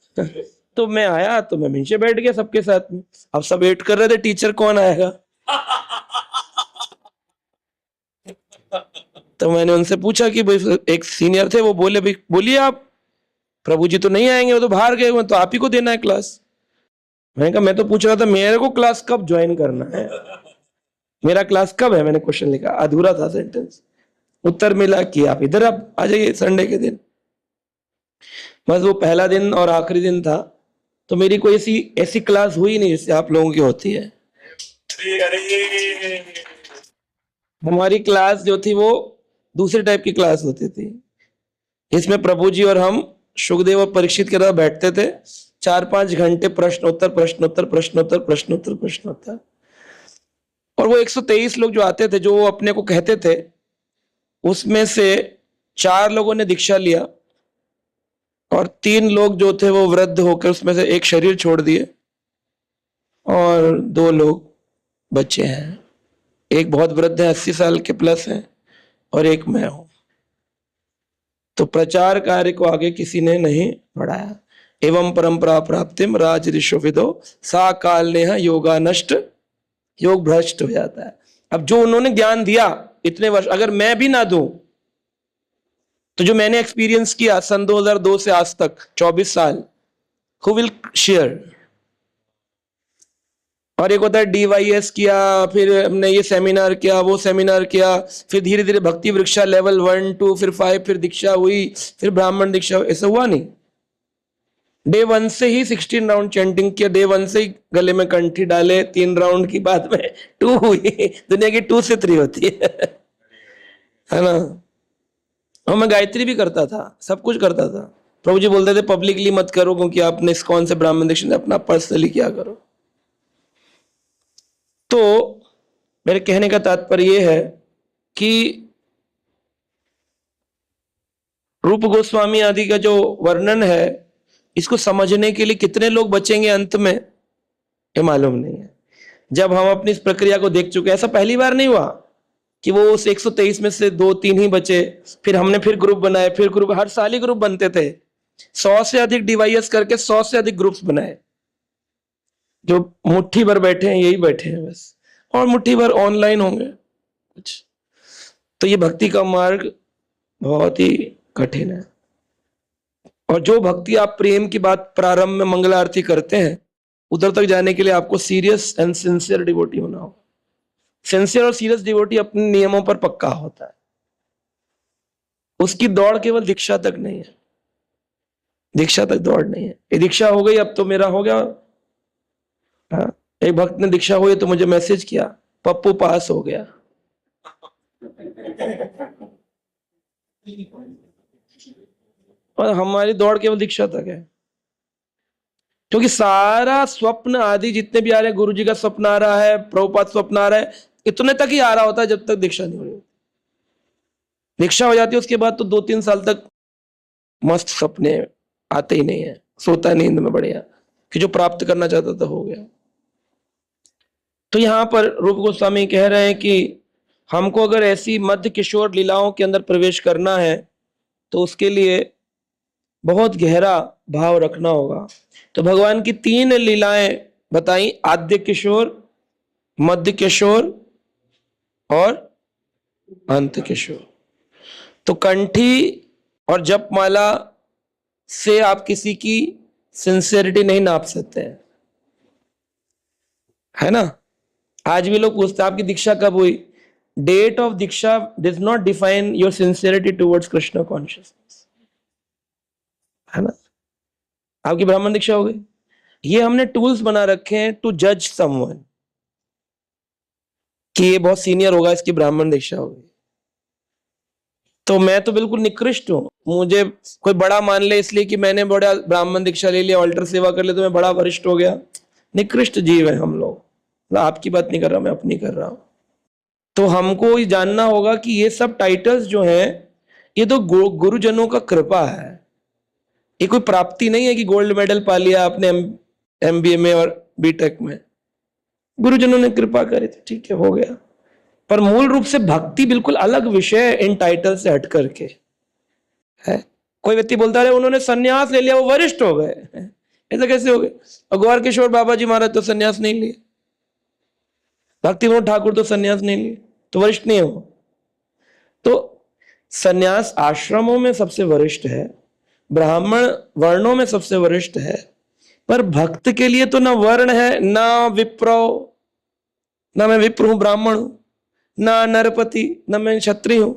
तो मैं आया, तो मैं नीचे बैठ गया सबके साथ में। अब सब वेट कर रहे थे टीचर कौन आएगा। तो मैंने उनसे पूछा कि भाई, एक सीनियर थे, वो बोले भाई बोलिए आप। प्रभु जी तो नहीं आएंगे, वो तो बाहर गए हुए, तो आप ही को देना है क्लास। मैंने कहा मैं तो पूछ रहा था मेरे को क्लास कब ज्वाइन करना है, मेरा क्लास कब है। मैंने क्वेश्चन लिखा, अधूरा था सेंटेंस। उत्तर मिला कि आप इधर आप आ जाइए संडे के दिन। बस वो पहला दिन और आखिरी दिन था, तो मेरी कोई ऐसी ऐसी क्लास हुई नहीं जैसे आप लोगों की होती है। हमारी क्लास जो थी वो दूसरे टाइप की क्लास होती थी। इसमें प्रभु जी और हम सुखदेव और परीक्षित के तरह बैठते थे, 4-5 घंटे प्रश्नोत्तर प्रश्नोत्तर प्रश्नोत्तर प्रश्नोत्तर प्रश्नोत्तर। और वो 123 लोग जो आते थे, जो वो अपने को कहते थे, उसमें से 4 लोगों ने दीक्षा लिया, और 3 लोग जो थे वो वृद्ध होकर उसमें से एक शरीर छोड़ दिए, और 2 लोग बच्चे हैं। एक बहुत वृद्ध है, 80 साल के प्लस है, और एक मैं हूं। तो प्रचार कार्य को आगे किसी ने नहीं बढ़ाया। एवं परंपरा प्राप्तिम राज ऋषो विदो सा काल नेह योगा नष्ट, योग भ्रष्ट हो जाता है। अब जो उन्होंने ज्ञान दिया इतने वर्ष, अगर मैं भी ना दूं, तो जो मैंने एक्सपीरियंस किया सन 2002 से आज तक 24 साल, हु विल शेयर। और एक होता है DYS किया, फिर हमने ये सेमिनार किया, वो सेमिनार किया, फिर धीरे धीरे भक्ति वृक्षा लेवल 1 2 फिर 5, फिर दीक्षा हुई, फिर ब्राह्मण दीक्षा हुई। ऐसा हुआ नहीं। डे 1 से ही 16 राउंड चैंटिंग किया, डे 1 से ही गले में कंठी डाले, 3 राउंड की बाद में 2 हुई। दुनिया की 2 से 3 होती है ना। और मैं गायत्री भी करता था, सब कुछ करता था। प्रभु जी बोलते थे पब्लिकली मत करो, क्योंकि आपने इस्कॉन से ब्राह्मण दीक्षा, अपना पर्सनली क्या करो। तो मेरे कहने का तात्पर्य यह है कि रूप गोस्वामी आदि का जो वर्णन है, इसको समझने के लिए कितने लोग बचेंगे अंत में, ये मालूम नहीं है। जब हम अपनी इस प्रक्रिया को देख चुके, ऐसा पहली बार नहीं हुआ कि वो उस 123 में से 2-3 ही बचे, फिर हमने फिर ग्रुप बनाए, फिर ग्रुप, हर साल ही ग्रुप बनते थे। 100 से अधिक डिवाइस करके 100 से अधिक ग्रुप्स बनाए। जो मुट्ठी भर बैठे हैं यही बैठे हैं बस, और मुट्ठी भर ऑनलाइन होंगे कुछ। तो ये भक्ति का मार्ग बहुत ही कठिन है। और जो भक्ति आप प्रेम की बात प्रारंभ में मंगल आरती करते हैं, उधर तक जाने के लिए आपको सीरियस एंड सिंसियर डिवोटी होना होगा। सिंसियर और सीरियस डिवोटी अपने नियमों पर पक्का होता है, उसकी दौड़ केवल दीक्षा तक नहीं है। दीक्षा तक दौड़ नहीं है। ये दीक्षा हो गई, अब तो मेरा हो गया। हाँ, एक भक्त ने दीक्षा हुई तो मुझे मैसेज किया, पप्पू पास हो गया। और हमारी दौड़ केवल दीक्षा तक है, क्योंकि सारा स्वप्न आदि जितने भी आ रहे हैं, गुरु जी का स्वप्न आ रहा है, प्रभुपाद स्वप्न आ रहा है, इतने तक ही आ रहा होता है जब तक दीक्षा नहीं हो रही। दीक्षा हो जाती है उसके बाद तो 2-3 साल तक मस्त सपने आते ही नहीं है, सोता है नींद में बढ़िया, कि जो प्राप्त करना चाहता था हो गया। तो यहां पर रूप गोस्वामी कह रहे हैं कि हमको अगर ऐसी मध्य किशोर लीलाओं के अंदर प्रवेश करना है तो उसके लिए बहुत गहरा भाव रखना होगा। तो भगवान की 3 लीलाएं बताई, आद्य किशोर, मध्य किशोर और अंत किशोर। तो कंठी और जपमाला से आप किसी की सिंसियरिटी नहीं नाप सकते हैं, है ना। आज भी लोग पूछते हैं आपकी दीक्षा कब हुई। डेट ऑफ दीक्षा does not define your sincerity towards Krishna consciousness, है ना। आपकी ब्राह्मण दीक्षा हो गई, ये हमने टूल्स बना रखे हैं टू जज समवन कि ये बहुत सीनियर होगा, इसकी ब्राह्मण दीक्षा हो गई। तो मैं तो बिल्कुल निकृष्ट हूं, मुझे कोई बड़ा मान ले इसलिए कि मैंने बड़ा ब्राह्मण दीक्षा ले लिया, ऑल्टर सेवा कर ले तो मैं बड़ा वरिष्ठ हो गया। निकृष्ट जीव है हम लोग। आपकी बात नहीं कर रहा, मैं अपनी कर रहा हूं। तो हमको ये जानना होगा कि ये सब टाइटल्स जो हैं ये तो गुरुजनों का कृपा है, ये कोई प्राप्ति नहीं है कि गोल्ड मेडल पा लिया आपने एमबीए में और बीटेक में। गुरुजनों ने कृपा करी तो ठीक है, हो गया। पर मूल रूप से भक्ति बिल्कुल अलग विषय है इन टाइटल से हट करके, है। कोई व्यक्ति बोलता रहे उन्होंने सन्यास ले लिया, वो वरिष्ठ हो गए, ऐसा कैसे हो गए। और गौर किशोर बाबा जी महाराज तो सन्यास नहीं लिए, भक्ति विनोद ठाकुर तो सन्यास नहीं लिए, तो वरिष्ठ नहीं हो। तो सन्यास आश्रमों में सबसे वरिष्ठ है, ब्राह्मण वर्णों में सबसे वरिष्ठ है, पर भक्त के लिए तो ना वर्ण है, ना विप्र, ना मैं विप्र हूं ब्राह्मण हूं, ना नरपति, ना मैं क्षत्रिय हूं,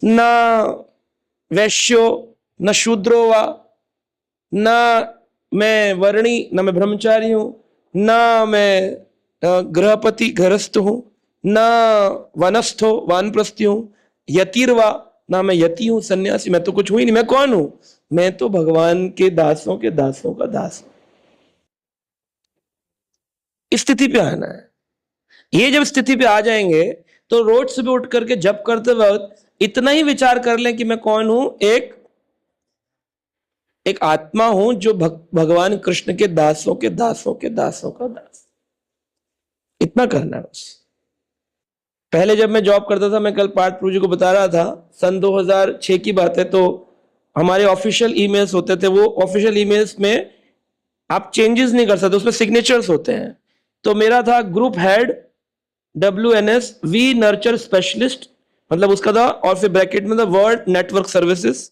ना वैश्यो, न शूद्रो वा, ना मैं वर्णी, ना मैं ब्रह्मचारी हूं, ना मैं गृहपति गृहस्थ हूं, ना वनस्थो वानप्रस्थी हूं, यतिर्वा, ना मैं यति हूं सन्यासी, मैं तो कुछ हुई नहीं। मैं कौन हूं? मैं तो भगवान के दासों का दास हूं। इस स्थिति पे आना है। ये जब स्थिति पे आ जाएंगे तो रोज सुबह उठ करके जप करते वक्त इतना ही विचार कर लें कि मैं कौन हूं, एक आत्मा हूं जो भगवान कृष्ण के दासों का दास। इतना करना है बस। पहले जब मैं जॉब करता था, मैं कल पार्थ प्रभु जी को बता रहा था, सन 2006 की बात है, तो हमारे ऑफिशियल ईमेल्स होते थे, वो ऑफिशियल ईमेल्स में आप चेंजेस नहीं कर सकते, उसमें सिग्नेचर्स होते हैं। तो मेरा था group head WNS we nurture specialist, मतलब उसका था, और फिर ब्रैकेट में था वर्ल्ड नेटवर्क सर्विसेज।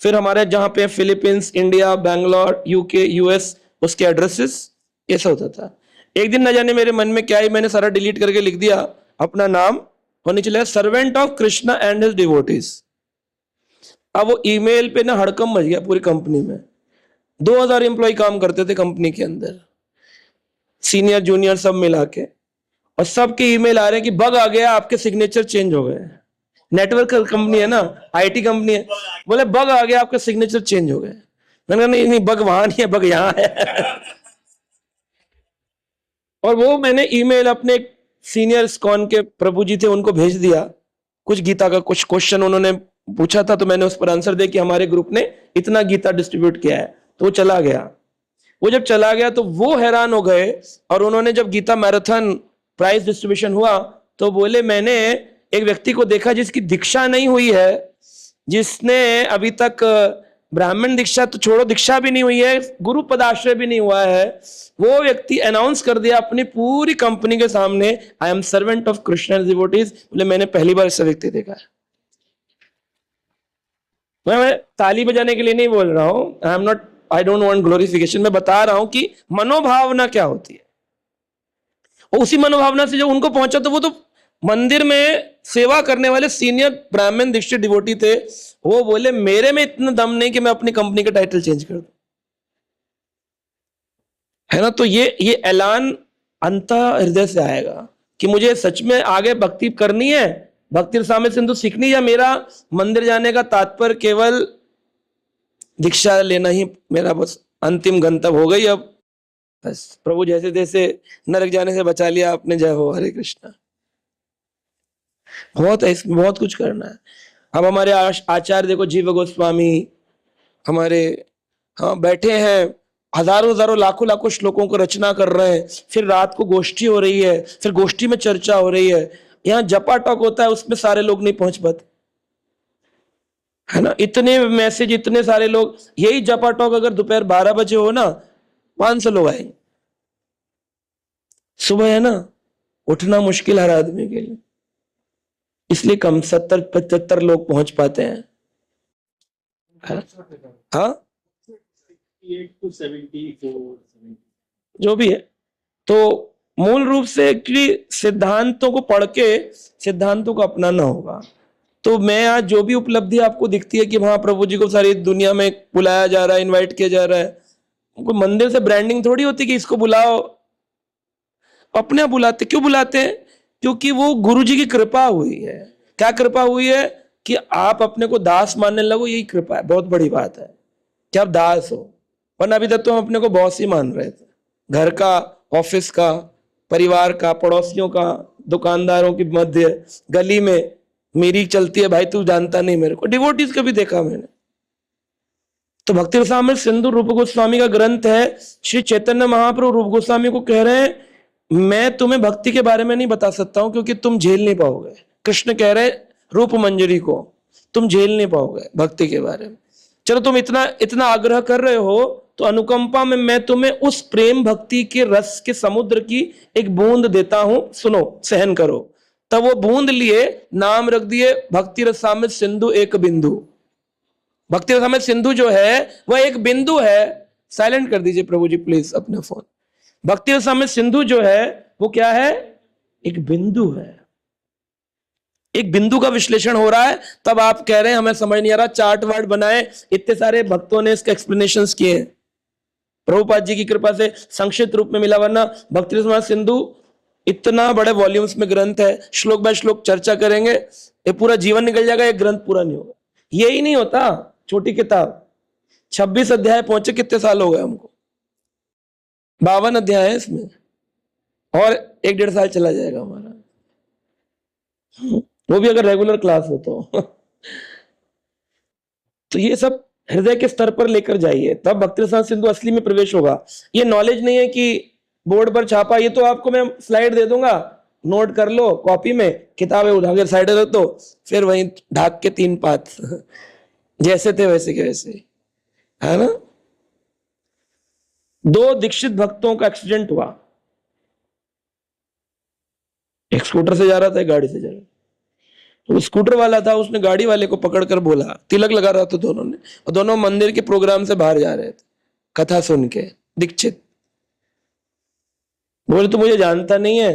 फिर हमारे जहां पे Philippines, India, Bangalore, UK, US, उसके एड्रेसेस, ऐसा होता था। एक दिन न जाने मेरे मन में क्या है, मैंने सारा डिलीट करके लिख दिया अपना नाम, और नीचे लिखा servant of Krishna and his devotees. अब वो ईमेल पे ना हड़कम मच गया पूरी कंपनी में। 2000 एम्प्लॉय काम करते थे कंपनी के अंदर, सीनियर जूनियर सब मिला के, और सबके ईमेल आ रहे हैं कि बग आ गया, आपके सिग्नेचर चेंज हो गए। नेटवर्क कंपनी है ना, आईटी कंपनी है, बोले बग आ गया, आपके सिग्नेचर चेंज हो गए। मैंने कहा नहीं, बग वहां नहीं है, बग यहां है। और वो मैंने ईमेल अपने सीनियर स्कॉन के प्रभु जी थे उनको भेज दिया। कुछ गीता का कुछ क्वेश्चन उन्होंने पूछा था, तो मैंने उस पर आंसर दे कि हमारे ग्रुप ने इतना गीता डिस्ट्रीब्यूट किया है। तो वो चला गया। वो जब चला गया तो वो हैरान हो गए, और उन्होंने जब गीता मैराथन प्राइज डिस्ट्रीब्यूशन हुआ तो बोले मैंने एक व्यक्ति को देखा जिसकी दीक्षा नहीं हुई है, जिसने अभी तक ब्राह्मण दीक्षा तो छोड़ो, दीक्षा भी नहीं हुई है, गुरु पदाश्रय भी नहीं हुआ है, वो व्यक्ति अनाउंस कर दिया अपनी पूरी कंपनी के सामने, I am servant of Krishna devotees. बोले मैंने पहली बार ऐसा व्यक्ति देखा है। मैं ताली बजाने के लिए नहीं बोल रहा हूं, आई डोंट वांट ग्लोरिफिकेशन। मैं बता रहा हूं कि मनोभावना क्या होती है। और उसी मनोभावना से जब उनको पहुंचा तो वो तो मंदिर में सेवा करने वाले सीनियर ब्राह्मण दीक्षित डिवोटी थे, वो बोले मेरे में इतना दम नहीं कि मैं अपनी कंपनी का टाइटल चेंज कर दूं, है ना। तो ये ऐलान अंतः हृदय से आएगा कि मुझे सच में आगे भक्ति करनी है, भक्ति रसामृत सिंधु सीखनी, या मेरा मंदिर जाने का तात्पर्य केवल दीक्षा लेना ही मेरा बस अंतिम गंतव्य हो गई। अब बस प्रभु जैसे तैसे नरक जाने से बचा लिया आपने, जय हो हरे कृष्णा। बहुत है इसमें, बहुत कुछ करना है। अब हमारे आचार्य देखो, जीव गोस्वामी हमारे, हाँ बैठे हैं, हजारों हजारों लाखों लाखों श्लोकों को रचना कर रहे हैं, फिर रात को गोष्ठी हो रही है, फिर गोष्ठी में चर्चा हो रही है। यहाँ जपा टॉक होता है, उसमें सारे लोग नहीं पहुंच पाते, है ना। इतने मैसेज, इतने सारे लोग, यही जपा टॉक अगर दोपहर 12 बजे हो ना, 500 लोग आएंगे। सुबह है ना, उठना मुश्किल हर आदमी के लिए, इसलिए कम 70-75 लोग पहुंच पाते हैं, हाँ जो भी है। तो मूल रूप से एक्चुअली सिद्धांतों को पढ़ के सिद्धांतों को अपनाना होगा। तो मैं आज जो भी उपलब्धि आपको दिखती है कि वहां प्रभु जी को सारी दुनिया में बुलाया जा रहा है, इनवाइट किया जा रहा है, कोई मंदिर से ब्रांडिंग थोड़ी होती कि इसको बुलाओ, अपने आप बुलाते। क्यों बुलाते हैं? क्योंकि वो गुरु जी की कृपा हुई है। क्या कृपा हुई है? कि आप अपने को दास मानने लगो, यही कृपा है, बहुत बड़ी बात है कि आप दास हो। वरना अभी तक तो हम अपने को बॉस ही मान रहे थे, घर का, ऑफिस का, परिवार का, पड़ोसियों का, दुकानदारों के मध्य, गली में मेरी चलती है भाई, तू जानता नहीं मेरे को। डिवोटीज का भी देखा मैंने। तो भक्ति रसामृत सिंधु रूप गोस्वामी का ग्रंथ है। श्री चैतन्य महाप्रभु रूप गोस्वामी को कह रहे हैं, मैं तुम्हें भक्ति के बारे में नहीं बता सकता हूं क्योंकि तुम झेल नहीं पाओगे। कृष्ण कह रहे रूप मंजरी को, तुम झेल नहीं पाओगे भक्ति के बारे में। चलो तुम इतना इतना आग्रह कर रहे हो, तो अनुकंपा में मैं तुम्हें उस प्रेम भक्ति के रस के समुद्र की एक बूंद देता हूं, सुनो, सहन करो। तब वो बूंद लिए, नाम रख दिए भक्ति रसामृत सिंधु एक बिंदु। भक्ति रसामृत सिंधु जो है वह एक बिंदु है। साइलेंट कर दीजिए प्रभु जी प्लीज अपने फोन। भक्ति रसामृत सिंधु जो है वो क्या है? एक बिंदु है। एक बिंदु का विश्लेषण हो रहा है, तब आप कह रहे हैं हमें समझ नहीं आ रहा, चार्ट वार्ट बनाए, इतने सारे भक्तों ने इसके एक्सप्लेनेशंस किए हैं। प्रभुपाद जी की कृपा से संक्षिप्त रूप में मिला, वरना भक्ति रसामृत सिंधु इतना बड़े वॉल्यूम्स में ग्रंथ है, श्लोक बाय श्लोक चर्चा करेंगे, ये पूरा जीवन निकल जाएगा, ये ग्रंथ पूरा नहीं होगा। यही नहीं होता, छोटी किताब 26 अध्याय पहुंचे, कितने साल हो गए हमको? 52 अध्याय है इसमें, और 1-1.5 साल चला जाएगा हमारा, वो भी अगर रेगुलर क्लास हो तो ये सब हृदय के स्तर पर लेकर जाइए, तब भक्ति रसामृत सिंधु असली में प्रवेश होगा। ये नॉलेज नहीं है कि बोर्ड पर छापा, ये तो आपको मैं स्लाइड दे दूंगा, नोट कर लो कॉपी में, किताबें उठा कर साइड रख दो, फिर वहीं ढाक के 3 पात जैसे थे वैसे के वैसे, है ना। 2 दीक्षित भक्तों का एक्सीडेंट हुआ, एक स्कूटर से जा रहा था, एक गाड़ी से जा रहा था। तो स्कूटर वाला था, उसने गाड़ी वाले को पकड़कर बोला, तिलक लगा रहा था दोनों ने, और दोनों मंदिर के प्रोग्राम से बाहर जा रहे थे कथा सुन के। दीक्षित बोले तो मुझे जानता नहीं है,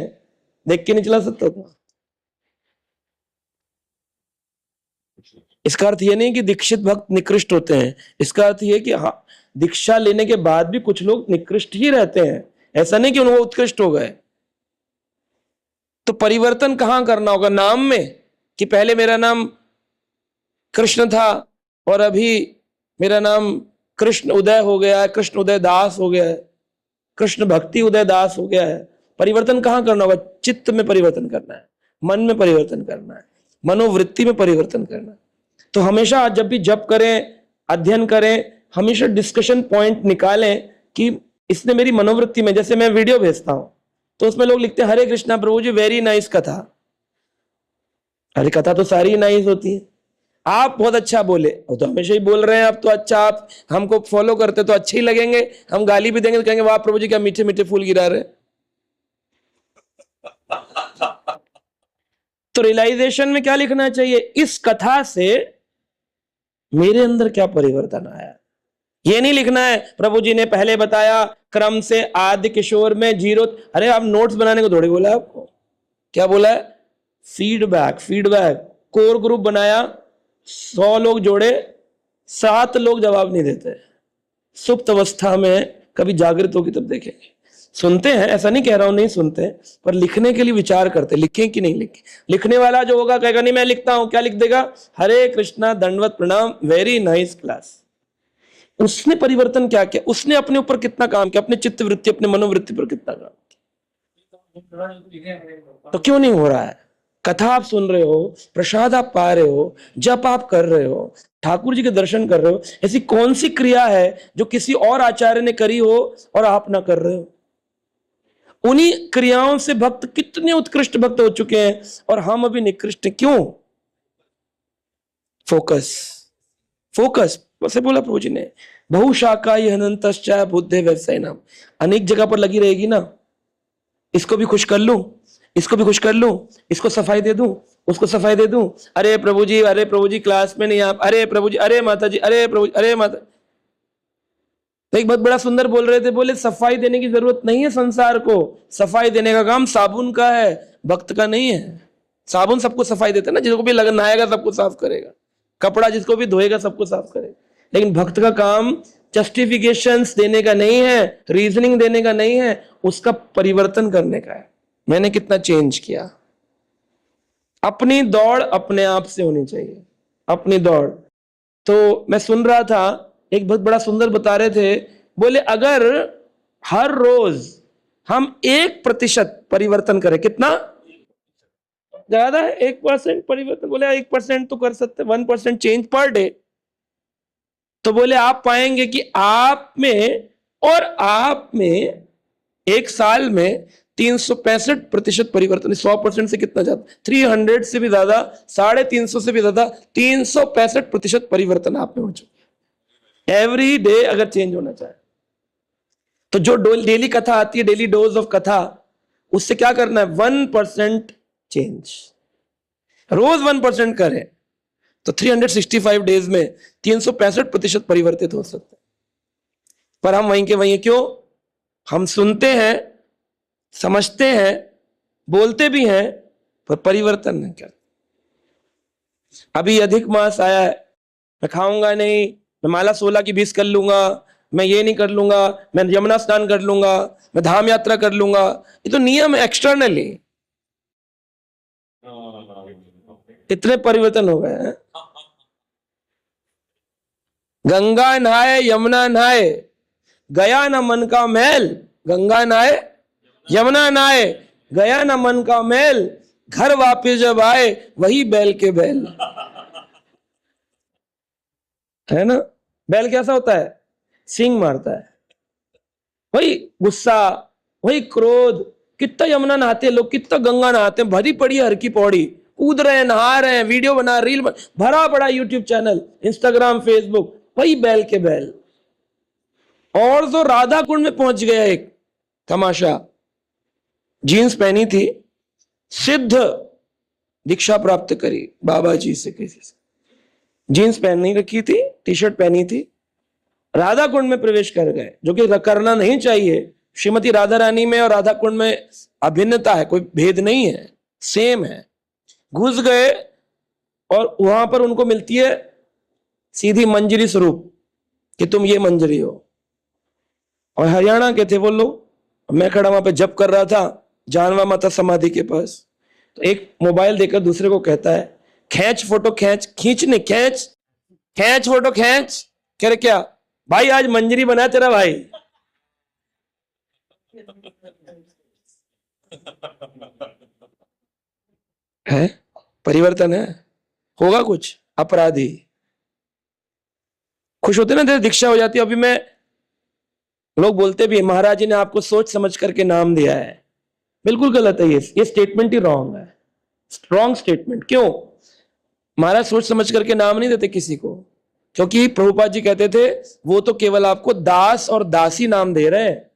देख के नहीं चला सकता था। इसका अर्थ यह नहीं कि दीक्षित भक्त निकृष्ट होते हैं, इसका अर्थ यह कि हाँ, दीक्षा लेने के बाद भी कुछ लोग निकृष्ट ही रहते हैं, ऐसा नहीं कि उनको उत्कृष्ट हो गए। तो परिवर्तन कहां करना होगा? नाम में, कि पहले मेरा नाम कृष्ण था और अभी मेरा नाम कृष्ण उदय हो गया है, कृष्ण उदय दास हो गया है, कृष्ण भक्ति उदय दास हो गया है। परिवर्तन कहां करना होगा? चित्त में परिवर्तन करना है, मन में परिवर्तन करना है, मनोवृत्ति में परिवर्तन करना है। तो हमेशा जब भी जप करें, अध्ययन करें, हमेशा डिस्कशन पॉइंट निकालें कि इसने मेरी मनोवृत्ति में, जैसे मैं वीडियो भेजता हूं तो उसमें लोग लिखते हैं हरे कृष्णा प्रभु जी वेरी नाइस कथा। अरे कथा तो सारी नाइस होती है, आप बहुत अच्छा बोले, वो तो हमेशा ही बोल रहे हैं आप तो अच्छा, आप हमको फॉलो करते तो अच्छे ही लगेंगे, हम गाली भी देंगे तो कहेंगे वाह प्रभु जी क्या मीठे मीठे फूल गिरा रहे। तो रियलाइजेशन में क्या लिखना चाहिए? इस कथा से मेरे अंदर क्या परिवर्तन आया। ये नहीं लिखना है प्रभु जी ने पहले बताया क्रम से आदि किशोर में 0। अरे आप नोट्स बनाने को थोड़ी बोला, आपको क्या बोला है? फीडबैक, फीडबैक, कोर ग्रुप बनाया, 100 लोग जोड़े, 7 लोग जवाब नहीं देते। सुप्त अवस्था में, कभी जागृत होगी तब देखेंगे। सुनते हैं, ऐसा नहीं कह रहा हूं नहीं सुनते, पर लिखने के लिए विचार करते, लिखें कि नहीं लिखें। लिखने वाला जो होगा कहेगा नहीं मैं लिखता हूं, क्या लिख देगा? हरे कृष्णा, दंडवत प्रणाम, वेरी नाइस क्लास। उसने परिवर्तन क्या किया? उसने अपने ऊपर कितना काम किया, अपने चित्त वृत्ति, अपने मनोवृत्ति पर कितना काम किया? तो क्यों नहीं हो रहा है? कथा आप सुन रहे हो, प्रसाद आप पा रहे हो, जप आप कर रहे हो, ठाकुर जी के दर्शन कर रहे हो, ऐसी कौन सी क्रिया है जो किसी और आचार्य ने करी हो और आप ना कर रहे हो? उन्हीं क्रियाओं से भक्त कितने उत्कृष्ट भक्त हो चुके हैं और हम अभी निकृष्ट। क्यों? फोकस, फोकस वैसे बोला प्रभु जी ने, बहुशाखा अनंतश्च बुद्धे व्यवसाय नाम। अनेक जगह पर लगी रहेगी ना, इसको भी खुश कर लूं, इसको भी खुश कर लूं, इसको सफाई दे दूं, उसको सफाई दे दूं, अरे प्रभु जी क्लास में नहीं आप, अरे प्रभु जी, अरे माता जी, अरे प्रभु जी, अरे माता। तो एक बहुत बड़ा सुंदर बोल रहे थे, बोले सफाई देने की जरूरत नहीं है संसार को, सफाई देने का काम साबुन का है, भक्त का नहीं है। साबुन सबको सफाई देता है ना, जिसको भी नहाएगा सबको साफ करेगा, कपड़ा जिसको भी धोएगा सबको साफ करेगा। लेकिन भक्त का काम जस्टिफिकेशंस देने का नहीं है, रीजनिंग देने का नहीं है, उसका परिवर्तन करने का है। मैंने कितना चेंज किया। अपनी दौड़ अपने आप से होनी चाहिए, अपनी दौड़। तो मैं सुन रहा था, एक बहुत बड़ा सुंदर बता रहे थे, बोले अगर हर रोज हम 1% परिवर्तन करें, कितना ज्यादा है? 1% परिवर्तन, बोले 1% तो कर सकते, 1% चेंज पर डे, तो बोले आप पाएंगे कि आप में और आप में एक साल में 365% परिवर्तन। 100% से कितना ज्यादा? 300 से भी ज्यादा, 350 से भी ज्यादा, 365% परिवर्तन आप में हो चुका। एवरी डे अगर चेंज होना चाहे तो जो डेली कथा आती है, डेली डोज ऑफ कथा, उससे क्या करना है? 1% चेंज। रोज 1% करें तो 365 डेज में 365% परिवर्तित हो सकते हैं। पर हम वहीं के वहीं, क्यों? हम सुनते हैं, समझते हैं, बोलते भी हैं, पर परिवर्तन नहीं करते। अभी अधिक मास आया है, मैं खाऊंगा नहीं, मैं माला 16 की 20 कर लूंगा, मैं ये नहीं कर लूंगा, मैं यमुना स्नान कर लूंगा, मैं धाम यात्रा कर लूंगा। ये तो नियम है एक्सटर्नली। इतने परिवर्तन हो गए हैं। गंगा नहाए, यमुना नहाए, गया ना मन का मैल। गंगा नहाए, यमुना नहाए, गया ना मन का मैल, घर वापस जब आए वही बैल के बैल। है ना? बैल कैसा होता है? सींग मारता है। वही गुस्सा, वही क्रोध। कितना यमुना नहाते हैं लोग, कितना गंगा नहाते हैं, भरी पड़ी हर की पौड़ी, कूद रहे हैं, नहा रहे हैं, वीडियो बना, रील भरा पड़ा यूट्यूब चैनल, इंस्टाग्राम, फेसबुक, वही बैल के बैल। और जो राधा कुंड में पहुंच गया एक तमाशा, जीन्स पहनी थी, सिद्ध दीक्षा प्राप्त करी बाबा जी से, किसी से जीन्स पहनी रखी थी, टी शर्ट पहनी थी, राधा कुंड में प्रवेश कर गए, जो कि करना नहीं चाहिए। श्रीमती राधा रानी में और राधा कुंड में अभिन्नता है, कोई भेद नहीं है, सेम है। घुस गए और वहां पर उनको मिलती है सीधी मंजरी स्वरूप कि तुम ये मंजरी हो। और हरियाणा के थे वो लोग। मैं खड़ा वहां पे जप कर रहा था जानवा माता समाधि के पास, तो एक मोबाइल देकर दूसरे को कहता है खींच फोटो, खींचने, खींच फोटो, खींच। कह रहे क्या भाई, आज मंजरी बना तेरा भाई। है परिवर्तन है, होगा कुछ। अपराधी खुश होते ना, दीक्षा हो जाती है। अभी मैं, लोग बोलते भी महाराज जी ने आपको सोच समझ करके नाम दिया है, बिल्कुल गलत है। ये स्टेटमेंट ही रॉन्ग है, स्ट्रॉन्ग स्टेटमेंट। क्यों? महाराज सोच समझ करके नाम नहीं देते किसी को, क्योंकि प्रभुपाद जी कहते थे वो तो केवल आपको दास और दासी नाम दे रहे हैं,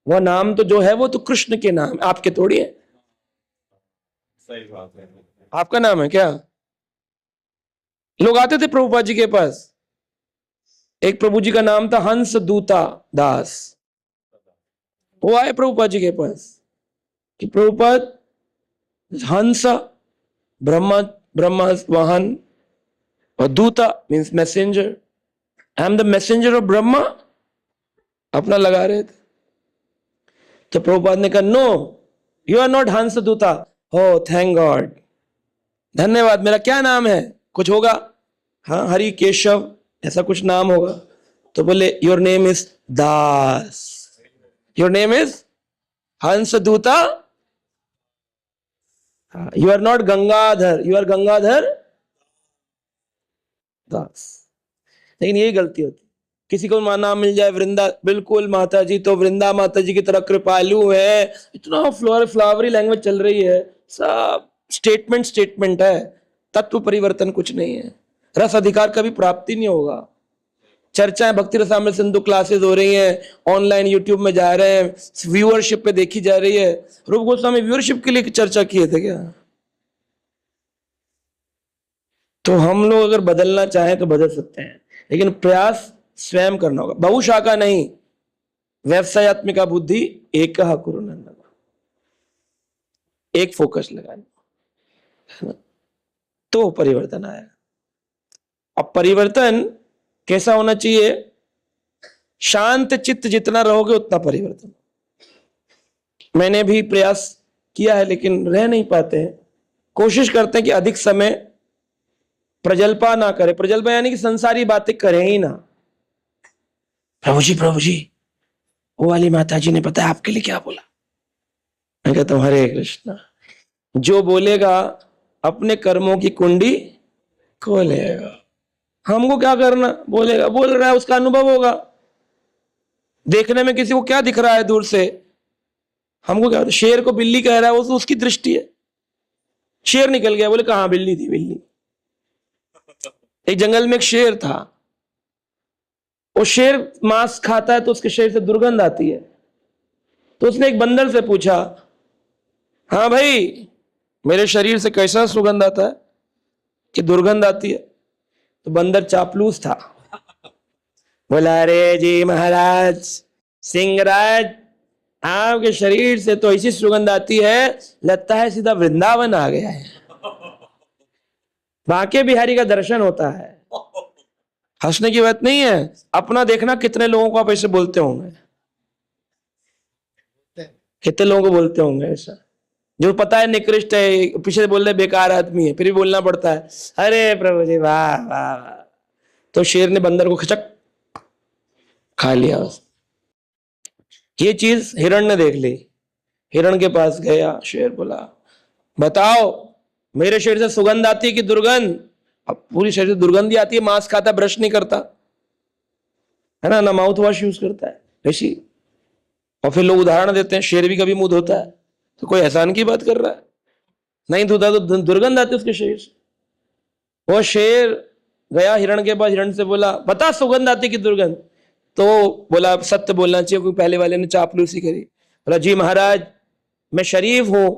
वह नाम तो जो है वो तो कृष्ण के नाम, आपके थोड़ी है। सही बात है। आपका नाम है क्या? लोग आते थे प्रभुपाद जी के पास, एक प्रभु जी का नाम था हंस दूता दास। वो आए प्रभुपाद जी के पास कि प्रभुपाद हंस ब्रह्मा, ब्रह्मा वाहन, और दूता means messenger. I am the messenger of Brahma, अपना लगा रहे थे। तो प्रभुपाद ने कहा नो, यू आर नॉट हंस दूता। हो थैंक गॉड, धन्यवाद। मेरा क्या नाम है? कुछ होगा? हाँ, हरि केशव ऐसा कुछ नाम होगा। तो बोले your name is Das, your name is Hans Duta, you are not Gangadhar, you are Gangadhar Das. लेकिन यही गलती होती, किसी को नाम मिल जाए वृंदा, बिल्कुल माता जी तो वृंदा माता जी की तरह कृपालु है, इतना फ्लावरी लैंग्वेज चल रही है, सब स्टेटमेंट है, तत्व परिवर्तन कुछ नहीं है, रस अधिकार कभी प्राप्ति नहीं होगा। चर्चाएं भक्ति रसामृत सिंधु क्लासेस हो रही हैं, ऑनलाइन यूट्यूब में जा रहे हैं, व्यूअरशिप पे देखी जा रही है। रूप गोस्वामी व्यूअरशिप के लिए चर्चा किए थे क्या? तो हम लोग अगर बदलना चाहें तो बदल सकते हैं, लेकिन प्रयास स्वयं करना होगा। बहुशाखा नहीं, व्यवसायत्मिका बुद्धि एक कुरुनंदन, एक फोकस लगाना, तो परिवर्तन आएगा। अब परिवर्तन कैसा होना चाहिए? शांत चित्त जितना रहोगे उतना परिवर्तन। मैंने भी प्रयास किया है लेकिन रह नहीं पाते हैं। कोशिश करते हैं कि अधिक समय प्रजल्पा ना करें। प्रजल्पा यानी कि संसारी बातें करें ही ना। प्रभु जी वो वाली माता जी ने पता है आपके लिए क्या बोला? मैं कहता हूं हरे कृष्णा, जो बोलेगा अपने कर्मों की कुंडी खोलेगा। हमको क्या करना? बोलेगा, बोल रहा है, उसका अनुभव होगा। देखने में किसी को क्या दिख रहा है दूर से? हमको क्या? शेर को बिल्ली कह रहा है, वो तो उसकी दृष्टि है। शेर निकल गया, बोले कहां बिल्ली थी? बिल्ली, एक जंगल में एक शेर था। वो शेर मांस खाता है तो उसके शरीर से दुर्गंध आती है। तो उसने एक बंदर से पूछा, हाँ भाई मेरे शरीर से कैसा सुगंध आता है कि दुर्गंध आती है? तो बंदर चापलूस था, बोला अरे जी महाराज सिंहराज, आपके शरीर से तो ऐसी सुगंध आती है, लगता है सीधा वृंदावन आ गया है, बांके बिहारी का दर्शन होता है। हंसने की बात नहीं है, अपना देखना कितने लोगों को आप ऐसे बोलते होंगे, कितने लोगों को बोलते होंगे ऐसा, जो पता है निकृष्ट है, पीछे बोल रहे बेकार आदमी है, फिर भी बोलना पड़ता है अरे प्रभु जी वाह वाह वाह। तो शेर ने बंदर को खचक खा लिया। ये चीज हिरण ने देख ली। हिरण के पास गया, शेर बोला बताओ मेरे शरीर से सुगंध आती है कि दुर्गंध? अब पूरी शरीर से दुर्गंध ही आती है, मांस खाता, ब्रश नहीं करता है ना माउथ वॉश यूज करता है ऐसी। और फिर लोग उदाहरण देते हैं शेर भी कभी मुंह धोता है, तो कोई एहसान की बात कर रहा है? नहीं धोता तो दुर्गंध आती है उसके शरीर से। वो शेर गया हिरण के पास, हिरण से बोला बता सुगंध आती कि दुर्गंध? तो बोला सत्य बोलना चाहिए, क्योंकि पहले वाले ने चापलूसी करी। बोला जी महाराज मैं शरीफ हूं,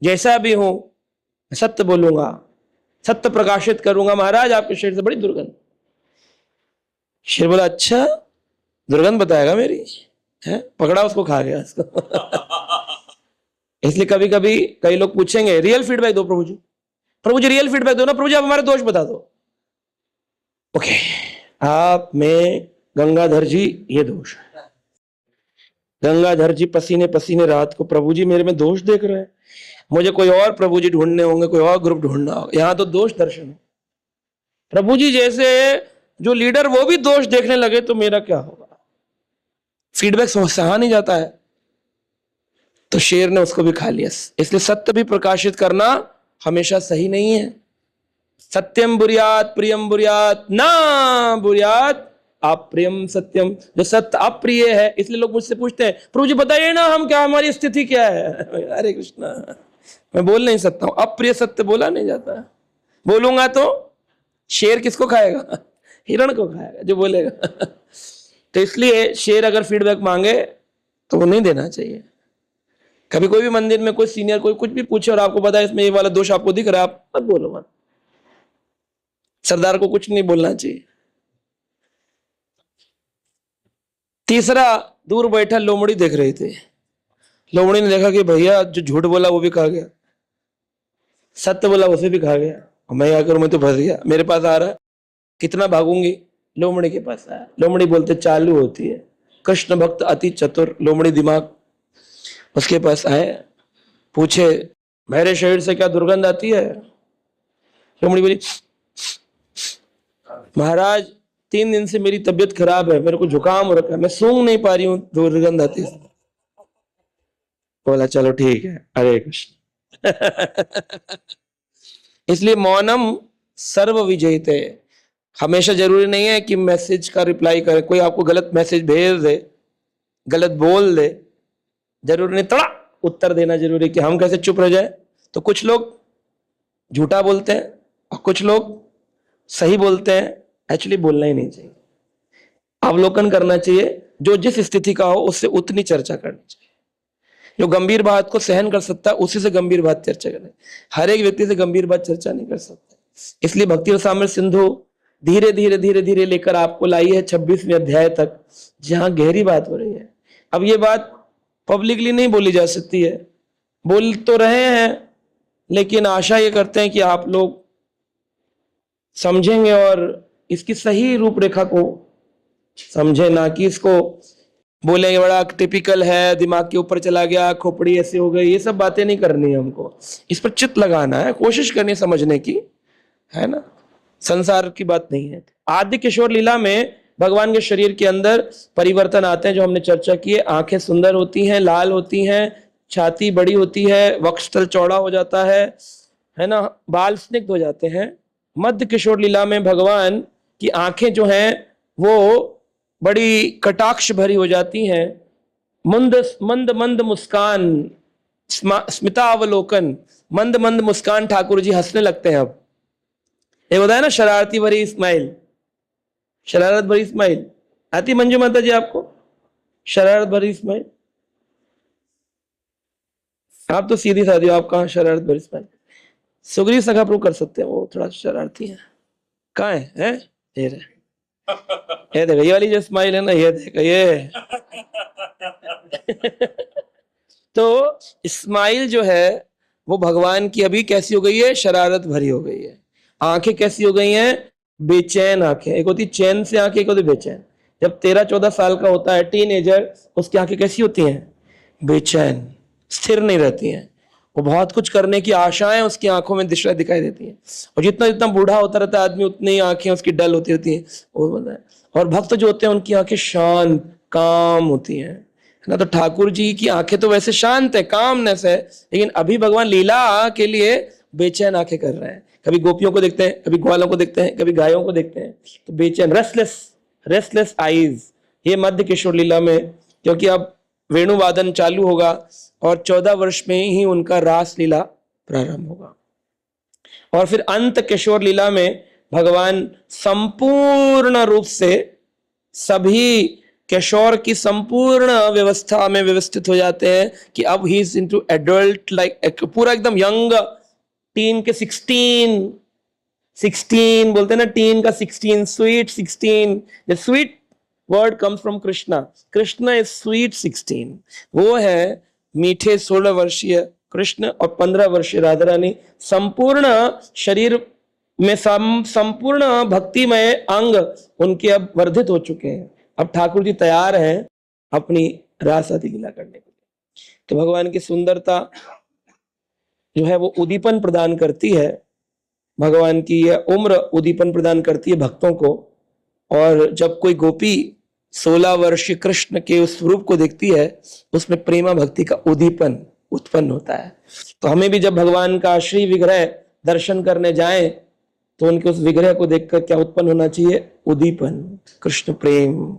जैसा भी हूं सत्य बोलूंगा, सत्य प्रकाशित करूंगा महाराज, आपके शरीर से बड़ी दुर्गंध। शेर बोला अच्छा दुर्गंध बताएगा मेरी? है पकड़ा उसको, खा गया उसको। इसलिए कभी कभी कई लोग पूछेंगे रियल फीडबैक दो प्रभु जी रियल फीडबैक दो ना प्रभु जी, आप हमारे दोष बता दो। ओके आप में गंगाधर जी ये दोष है, गंगाधर जी पसीने पसीने रात को प्रभु जी मेरे में दोष देख रहे हैं, मुझे कोई और प्रभु जी ढूंढने होंगे, कोई और ग्रुप ढूंढना होगा, यहां तो दोष दर्शन है। प्रभु जी जैसे जो लीडर वो भी दोष देखने लगे तो मेरा क्या होगा? फीडबैक सहा नहीं जाता है। तो शेर ने उसको भी खा लिया। इसलिए सत्य भी प्रकाशित करना हमेशा सही नहीं है। सत्यम बुर्यात प्रियम बुर्यात ना बुर्यात अप्रियम सत्यम। जो सत्य अप्रिय है, इसलिए लोग मुझसे पूछते हैं प्रभु जी बताइए ना हम क्या, हमारी स्थिति क्या है? अरे कृष्णा मैं बोल नहीं सकता हूं, अप्रिय सत्य बोला नहीं जाता। बोलूंगा तो शेर किसको खाएगा? हिरण को खाएगा जो बोलेगा। तो इसलिए शेर अगर फीडबैक मांगे तो वो नहीं देना चाहिए। कभी कोई भी मंदिर में कोई सीनियर कोई कुछ भी पूछे और आपको पता है इसमें ये वाला दोष आपको दिख रहा है, आप मत बोलो मत। सरदार को कुछ नहीं बोलना चाहिए। तीसरा, दूर बैठा लोमड़ी देख रही थी। लोमड़ी ने देखा कि भैया जो झूठ बोला वो भी कहा गया। सत्य बोला उसे भी खा गया, और मैं क्या करूं, मैं तो फंस गया, मेरे पास आ रहा है, कितना भागूंगी, लोमड़ी के पास आया। लोमड़ी बोलते चालू होती है, कृष्ण भक्त अति चतुर, लोमड़ी दिमाग, उसके पास आए, पूछे मेरे शरीर से क्या दुर्गंध आती है? लोमड़ी बोली महाराज 3 दिन से मेरी तबीयत खराब है, मेरे को जुकाम हो रखा है, मैं सूंघ नहीं पा रही हूँ, दुर्गंध आती है। बोला चलो ठीक है, हरे कृष्ण। इसलिए मौनम सर्व विजयते। हमेशा जरूरी नहीं है कि मैसेज का रिप्लाई करें, कोई आपको गलत मैसेज भेज दे, गलत बोल दे, जरूरी नहीं तड़ा उत्तर देना जरूरी कि हम कैसे चुप रह जाए। तो कुछ लोग झूठा बोलते हैं और कुछ लोग सही बोलते हैं, एक्चुअली बोलना ही नहीं चाहिए, अवलोकन करना चाहिए, जो जिस स्थिति का हो उससे उतनी चर्चा करनी चाहिए। जो गंभीर बात को सहन कर सकता है उसी से गंभीर बात चर्चा करें, हर एक व्यक्ति से गंभीर बात चर्चा नहीं कर सकता। इसलिए भक्ति रसामृत सिंधु धीरे धीरे धीरे धीरे लेकर आपको लाई है 26वें अध्याय तक, जहां गहरी बात हो रही है। अब ये बात पब्लिकली नहीं बोली जा सकती है, बोल तो रहे हैं, लेकिन आशा ये करते हैं कि आप लोग समझेंगे और इसकी सही रूपरेखा को समझे, ना कि इसको बोलेंगे बड़ा टिपिकल है, दिमाग के ऊपर चला गया, खोपड़ी ऐसी हो गई, ये सब बातें नहीं करनी है हमको। इस पर चित्त लगाना है, कोशिश करनी है समझने की, है ना, संसार की बात नहीं है। आदि किशोर लीला में भगवान के शरीर के अंदर परिवर्तन आते हैं, जो हमने चर्चा की है। आंखें सुंदर होती हैं, लाल होती हैं, छाती बड़ी होती है, वक्षस्थल चौड़ा हो जाता है ना, बाल स्निग्ध हो जाते हैं। मध्य किशोर लीला में भगवान की आंखें जो हैं वो बड़ी कटाक्ष भरी हो जाती हैं, मंद मंद मंद मुस्कान, स्मितावलोकन, मंद मंद मुस्कान, ठाकुर जी हंसने लगते हैं। अब ये होता है ना शरारती भरी स्माइल, शरारत भरी स्माइल आती मंजू माता जी आपको? शरारत भरी स्माइल, आप तो सीधी सादी हो, आप कहाँ शरारत भरी स्माइल? सुग्रीव सखा प्रूव कर सकते हैं, वो थोड़ा शरारती है। कहाँ है? ये देखो, ये वाली जो स्माइल है ना, ये देखो ये। तो स्माइल जो है वो भगवान की अभी कैसी हो गई है? शरारत भरी हो गई है। आंखें कैसी हो गई हैं? बेचैन आंखें। एक होती चैन से आंखें, एक होती बेचैन। जब 13-14 साल का होता है टीनेजर, उसकी आंखें कैसी होती हैं? बेचैन, स्थिर नहीं रहती हैं। वो बहुत कुछ करने की आशाएं उसकी आंखों में दिखाई देती हैं। और जितना जितना बूढ़ा होता रहता है आदमी, उतनी ही आंखें उसकी डल होती होती हैं, वो बोलता है। और भक्त जो होते हैं उनकी आंखें शांत काम होती हैं, है ना। तो ठाकुर जी की आंखें तो वैसे शांत है, कामनेस है, लेकिन अभी भगवान लीला के लिए बेचैन आंखें कर रहे हैं। कभी गोपियों को देखते हैं, कभी ग्वालों को देखते हैं, कभी गायों को देखते हैं, तो बेचैन, रेस्टलेस आईज। ये मध्य किशोर लीला में, क्योंकि अब वेणुवादन चालू होगा और 14 वर्ष में ही उनका रास लीला प्रारंभ होगा। और फिर अंत किशोर लीला में भगवान संपूर्ण रूप से सभी किशोर की संपूर्ण व्यवस्था में व्यवस्थित हो जाते हैं कि अब he is into adult, like पूरा एकदम यंग टीन के 16 बोलते हैं ना, टीन का 16, sweet 16। The sweet word comes from Krishna, Krishna is sweet 16। वो है मीठे 16 वर्षीय कृष्ण और 15 वर्षीय राधा रानी, संपूर्ण शरीर में संपूर्ण भक्तिमय अंग उनके अब वर्धित हो चुके हैं। अब ठाकुर जी तैयार हैं अपनी रास आदि लीला करने के लिए। तो भगवान की सुंदरता जो है वो उद्दीपन प्रदान करती है, भगवान की यह उम्र उद्दीपन प्रदान करती है भक्तों को। और जब कोई गोपी 16 वर्षीय कृष्ण के उस रूप को देखती है, उसमें प्रेमा भक्ति का उद्दीपन उत्पन्न होता है। तो हमें भी जब भगवान का श्री विग्रह दर्शन करने जाएं, तो उनके उस विग्रह को देखकर क्या उत्पन्न होना चाहिए? उद्दीपन, कृष्ण प्रेम।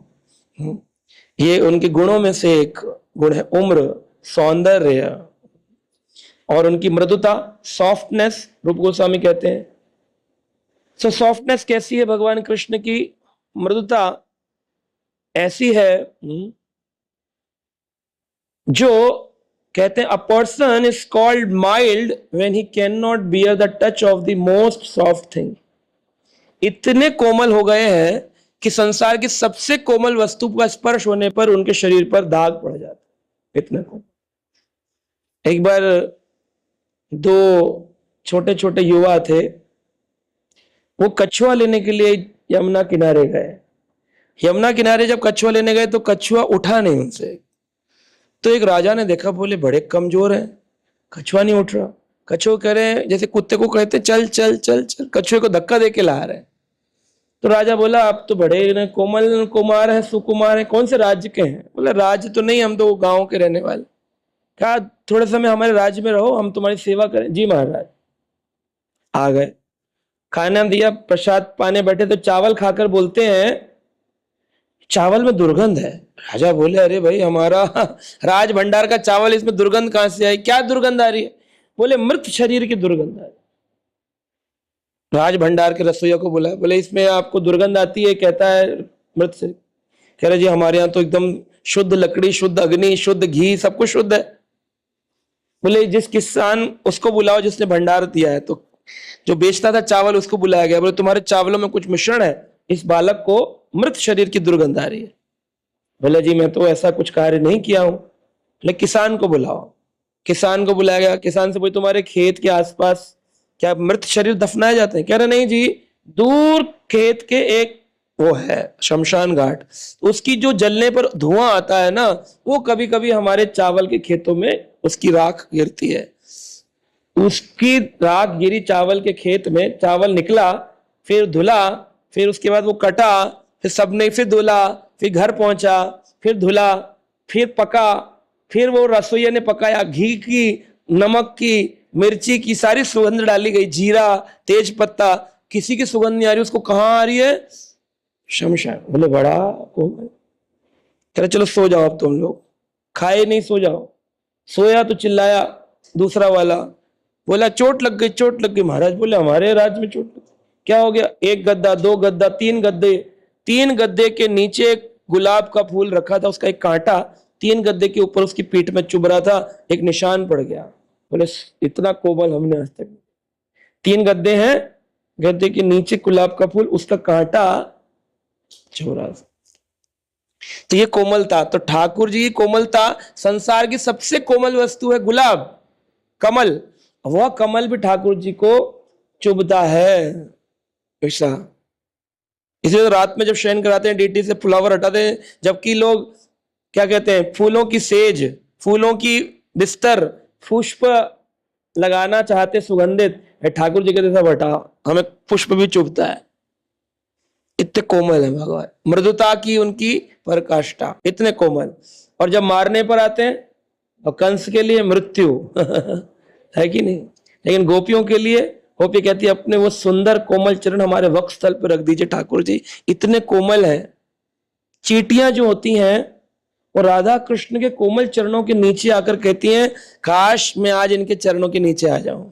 ये उनके गुणों में से एक गुण है, उम्र, सौंदर्य और उनकी मृदुता, सॉफ्टनेस, रूप गोस्वामी कहते हैं। सो सॉफ्टनेस कैसी है भगवान कृष्ण की? मृदुता ऐसी है जो कहते हैं a person is called mild when he can not bear the touch of the most soft thing. इतने कोमल हो गए हैं कि संसार की सबसे कोमल वस्तु का स्पर्श होने पर उनके शरीर पर दाग पड़ जाता है, इतने कोमल। एक बार 2 छोटे छोटे युवा थे, वो कछुआ लेने के लिए यमुना किनारे गए। यमुना किनारे जब कछुआ लेने गए तो कछुआ उठा नहीं उनसे। तो एक राजा ने देखा, बोले बड़े कमजोर हैं, कछुआ नहीं उठ रहा। कछुआ कह रहे हैं, जैसे कुत्ते को कहते चल चल चल चल, कछुए को धक्का दे के ला रहे हैं। तो राजा बोला, आप तो बड़े कोमल कुमार हैं, सुकुमार हैं, कौन से राज्य के हैं? बोला, राज्य तो नहीं, हम तो गांव के रहने वाले। कहा, थोड़े समय हमारे राज्य में रहो, हम तुम्हारी सेवा करें। जी महाराज। आ गए, खाना दिया, प्रसाद पाने बैठे तो चावल खाकर बोलते हैं, चावल में दुर्गंध है। राजा बोले, अरे भाई, हमारा राज भंडार का चावल, इसमें दुर्गंध कहां से आई? क्या दुर्गंध आ रही है? बोले, मृत शरीर की दुर्गंध आ रही। राज भंडार के रसोइया को बोला, बोले, इसमें आपको दुर्गंध आती है? कहता है मृत शरीर। कह रहे, जी हमारे यहाँ तो एकदम शुद्ध लकड़ी, शुद्ध अग्नि, शुद्ध घी, सब कुछ शुद्ध है। बोले, जिस किसान, उसको बुलाओ जिसने भंडार दिया है। तो जो बेचता था चावल, उसको बुलाया गया। बोले, तुम्हारे चावलों में कुछ मिश्रण है, इस बालक को मृत शरीर की दुर्गंध आ रही है। बोले, जी मैं तो ऐसा कुछ कार्य नहीं किया हूं। बोले, किसान को बुलाओ। किसान को बुलाया गया। किसान से बोले, तुम्हारे खेत के आसपास क्या मृत शरीर दफनाए जाते हैं? कह रहे, नहीं जी, दूर खेत के एक वो है शमशान घाट, उसकी जो जलने पर धुआं आता है ना, वो कभी कभी हमारे चावल के खेतों में उसकी राख गिरती है। उसकी राख गिरी चावल के खेत में, चावल निकला, फिर धुला, फिर उसके बाद वो कटा, फिर सबने फिर धुला, फिर घर पहुंचा, फिर धुला, फिर पका, फिर वो रसोइया ने पकाया, घी की, नमक की, मिर्ची की, सारी सुगंध डाली गई, जीरा, तेज पत्ता, किसी की सुगंध नहीं आ रही। उसको कहां आ रही है? शमशान। बोले, बड़ा कोमल। कह रहे, चलो सो जाओ अब तुम लोग। खाए नहीं, सो जाओ। सोया तो चिल्लाया दूसरा वाला, बोला, चोट लग गई, चोट लग गई। महाराज बोले, हमारे राज्य में चोट लग गई? क्या हो गया? एक गद्दा, दो गद्दा, तीन गद्दे, तीन गद्दे के नीचे गुलाब का फूल रखा था, उसका एक कांटा तीन गद्दे के ऊपर उसकी पीठ में चुभ रहा था, एक निशान पड़ गया। बोले, इतना कोमल हमने आज तक। तीन गद्दे हैं, गद्दे के नीचे गुलाब का फूल, उसका कांटा चुभ रहा था। तो ये कोमलता, तो ठाकुर जी की कोमलता, संसार की सबसे कोमल वस्तु है गुलाब, कमल। वह कमल भी ठाकुर जी को चुभता है ऐसा। इसलिए तो रात में जब शयन कराते हैं, डीटी से फ्लावर हटाते हैं, जबकि लोग क्या कहते हैं, फूलों की सेज, फूलों की बिस्तर, पुष्प लगाना चाहते सुगंधित, ठाकुर जी कहते सब हटा, हमें पुष्प भी चुभता है। इतने कोमल है भगवान, मृदुता की उनकी पराकाष्ठा, इतने कोमल। और जब मारने पर आते हैं, और कंस के लिए मृत्यु है कि नहीं, लेकिन गोपियों के लिए, गोपी कहती है, अपने वो सुंदर कोमल चरण हमारे वक्ष स्थल पर रख दीजिए ठाकुर जी, इतने कोमल है। चींटियां जो होती हैं, वो राधा कृष्ण के कोमल चरणों के नीचे आकर कहती हैं, काश मैं आज इनके चरणों के नीचे आ जाऊं।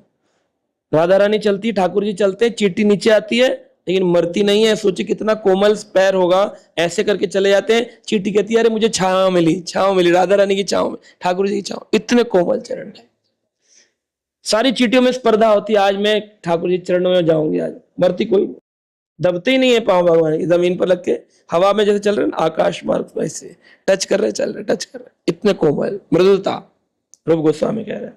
राधा रानी चलती, ठाकुर जी चलते, चींटी नीचे आती है, लेकिन मरती नहीं है। सोचिए कितना कोमल पैर होगा, ऐसे करके चले जाते हैं। चींटी कहती है, अरे मुझे छांव मिली, छांव मिली, राधा रानी की छांव में, ठाकुर जी की छांव। इतने कोमल चरण है। सारी चींटियों में स्पर्धा होती है, आज मैं ठाकुर जी चरणों में जाऊंगी, आज मरती कोई नहीं, दबते ही नहीं है पांव भगवान की, जमीन पर लग के हवा में जैसे चल रहे हैं, आकाश मार्ग वैसे टच कर रहे, चल रहे, टच कर रहे, इतने कोमल, मृदुता। रूप गोस्वामी कह रहे हैं।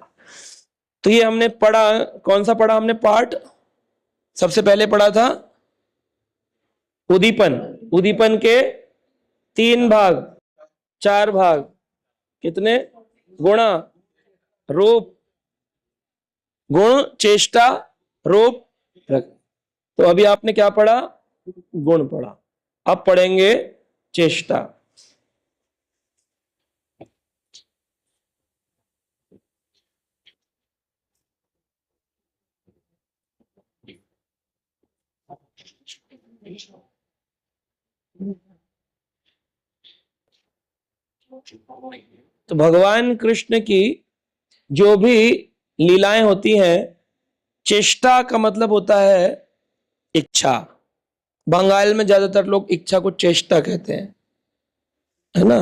तो ये हमने पढ़ा, कौन सा पढ़ा हमने पाठ? सबसे पहले पढ़ा था उदीपन। उदीपन के तीन भाग, चार भाग, कितने? गुणा, रूप, गुण, चेष्टा, रूप, तो अभी आपने क्या पढ़ा? गुण पढ़ा। अब पढ़ेंगे चेष्टा। तो भगवान कृष्ण की जो भी लीलाएं होती हैं, चेष्टा का मतलब होता है इच्छा। बंगाल में ज्यादातर लोग इच्छा को चेष्टा कहते हैं, है ना।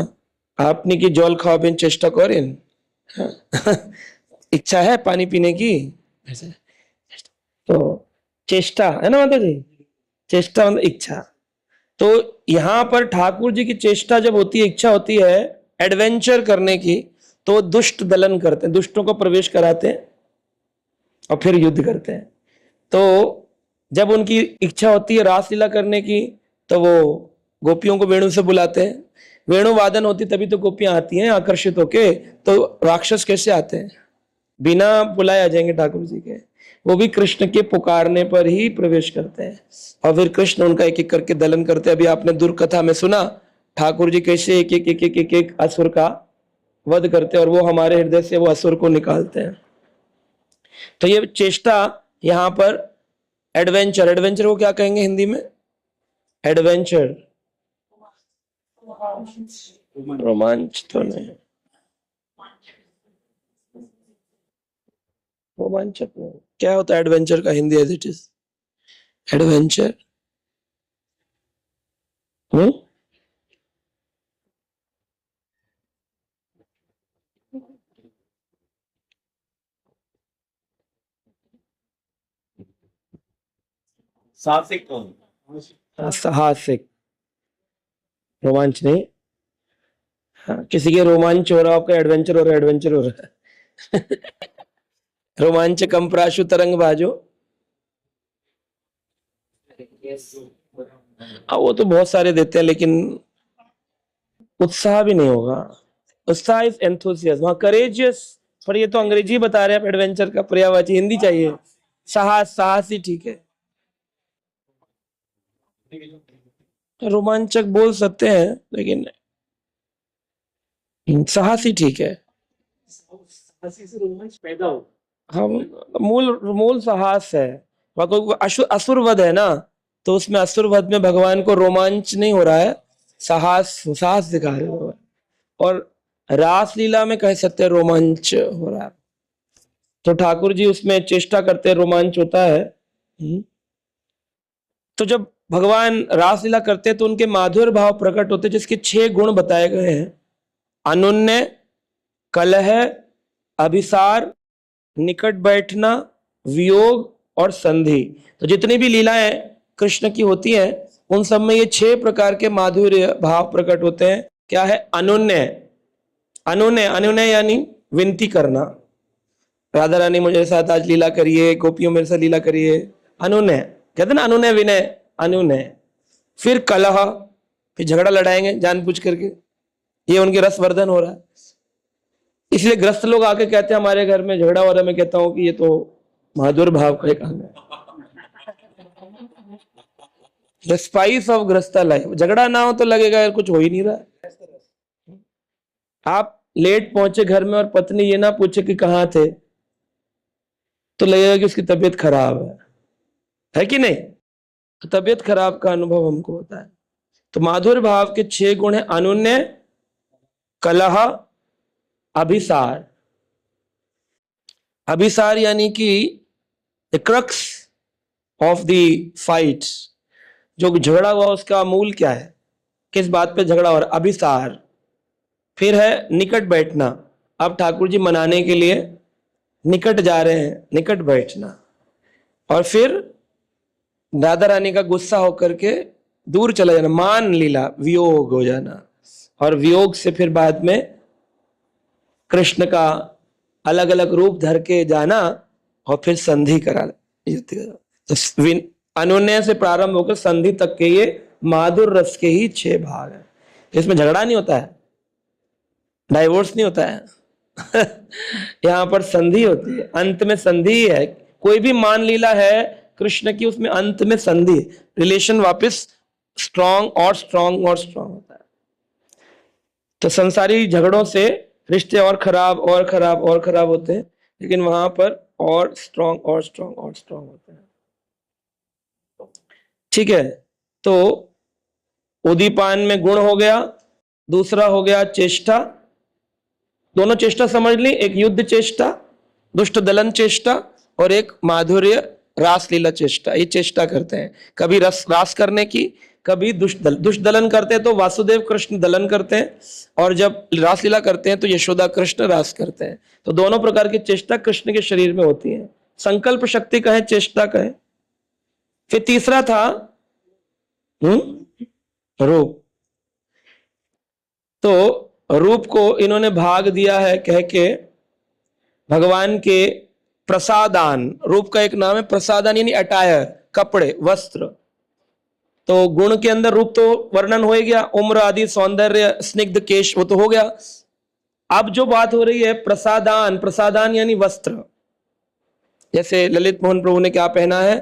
आपने की जल खाओ बिन चेष्टा करें, इच्छा है पानी पीने की, ऐसे तो चेष्टा है ना माता जी, चेष्टा मतलब इच्छा। तो यहां पर ठाकुर जी की चेष्टा जब होती है, इच्छा होती है एडवेंचर करने की, तो दुष्ट दलन करते हैं, दुष्टों को प्रवेश कराते हैं। और फिर युद्ध करते हैं। तो जब उनकी इच्छा होती है रासलीला करने की तो वो गोपियों को वेणु से बुलाते हैं। वेणु वादन होती तभी तो गोपियां आती हैं आकर्षित होके, तो राक्षस कैसे आते हैं? बिना बुलाए आ जाएंगे ठाकुर जी के। वो भी कृष्ण के पुकारने पर ही प्रवेश करते हैं और फिर कृष्ण उनका एक एक करके दलन करते हैं। अभी आपने दुर्कथा में सुना ठाकुर जी कैसे एक एक एक एक एक, एक असुर का वध करते हैं और वो हमारे हृदय से वो असुर को निकालते हैं। तो ये चेष्टा यहाँ पर एडवेंचर, एडवेंचर को क्या कहेंगे हिंदी में? एडवेंचर, रोमांच तो नहीं, रोमांचक नहीं। क्या होता है एडवेंचर का Hindi as it is? Adventure साहसिक साहसिक, रोमांच नहीं। हाँ, किसी के रोमांच हो रहा है, आपका एडवेंचर हो रहा है, एडवेंचर हो रहा है। रोमांच कम प्राशु तरंग बाजो। हाँ वो तो बहुत सारे देते हैं लेकिन उत्साह भी नहीं होगा। उत्साह इज एंथुसियाज्म, हाँ करेजियस, पर ये तो अंग्रेजी बता रहे हैं, एडवेंचर का पर्यायवाची हिंदी चाहिए। साहस, साहस ही ठीक है। रोमांचक बोल सकते हैं लेकिन साहस ही ठीक है। पैदा हो। हाँ मूल मूल साहस है। असुर वध है ना, तो उसमें असुर वध में भगवान को रोमांच नहीं हो रहा है, साहस, साहस दिखा रहे हो। और रासलीला में कह सकते हैं रोमांच हो रहा है, तो ठाकुर जी उसमें चेष्टा करते हैं, रोमांच होता है। तो जब भगवान रासलीला करते हैं तो उनके माधुर्य भाव प्रकट होते हैं, जिसके 6 गुण बताए गए हैं। अनुन्य, कलह, अभिसार, निकट बैठना, वियोग और संधि। तो जितनी भी लीलाएं कृष्ण की होती हैं उन सब में ये 6 प्रकार के माधुर्य भाव प्रकट होते हैं। क्या है? अनुन्य, अनुनय, अनुनय यानी विनती करना, राधा रानी मुझे साथ आज लीला करिए, गोपियों मेरे साथ लीला करिए, अनुनय कहते ना, अनुनय विनय, अनुनय। फिर कलह, फिर झगड़ा लड़ाएंगे जानबूझ करके, ये उनके रसवर्धन हो रहा है। इसलिए ग्रस्त लोग आके कहते हैं हमारे घर में झगड़ा हो रहा है, मैं कहता हूं कि ये तो माधुर भाव का एक अंग है, द स्पाइस ऑफ ग्रस्ता लाइफ। झगड़ा ना हो तो लगेगा यार कुछ हो ही नहीं रहा है। आप लेट पहुंचे घर में और पत्नी ये ना पूछे कि कहां थे, तो लगेगा कि उसकी तबीयत खराब है कि नहीं? तो तबीयत खराब का अनुभव हमको होता है। तो माधुर्य भाव के 6 गुण है: अनुन्य, कलह, अभिसार। अभिसार यानी कि the crux of the fight, जो झगड़ा हुआ उसका मूल क्या है, किस बात पे झगड़ा हो रहा, अभिसार। फिर है निकट बैठना, अब ठाकुर जी मनाने के लिए निकट जा रहे हैं, निकट बैठना। और फिर राधा रानी का गुस्सा होकर के दूर चला जाना, मान लीला, वियोग हो जाना। और वियोग से फिर बाद में कृष्ण का अलग अलग रूप धर के जाना और फिर संधि करा। तो अनुनय से प्रारंभ होकर संधि तक के ये माधुर रस के ही 6 भाग हैं। इसमें झगड़ा नहीं होता है, डाइवोर्स नहीं होता है। यहाँ पर संधि होती है, अंत में संधि है। कोई भी मान लीला है कृष्ण की, उसमें अंत में संधि, रिलेशन वापस स्ट्रांग और स्ट्रांग और स्ट्रांग होता है। तो संसारी झगड़ों से रिश्ते और खराब और खराब और खराब होते हैं, लेकिन वहां पर और स्ट्रांग और स्ट्रांग और स्ट्रांग होते हैं। ठीक है, तो उदीपान में गुण हो गया, दूसरा हो गया चेष्टा। दोनों चेष्टा समझ ली, एक युद्ध चेष्टा, दुष्ट दलन चेष्टा, और एक माधुर्य रासलीला चेष्टा। ये चेष्टा करते हैं, कभी रास करने की, कभी दुष्ट दलन करते हैं तो वासुदेव कृष्ण दलन करते हैं, और जब रासलीला करते हैं तो यशोदा कृष्ण रास करते हैं। तो दोनों प्रकार की चेष्टा कृष्ण के शरीर में होती है। संकल्प शक्ति कहे, चेष्टा कहे। फिर तीसरा था रूप। तो रूप को इन्होंने भाग दिया है कह के भगवान के प्रसादान रूप का एक नाम है। प्रसादान यानी अटायर, कपड़े, वस्त्र। तो गुण के अंदर रूप तो वर्णन हो ही गया, उम्र आदि, सौंदर्य, स्निग्ध केश, वो तो हो गया। अब जो बात हो रही है प्रसादान, प्रसादान यानी वस्त्र। जैसे ललित मोहन प्रभु ने क्या पहना है,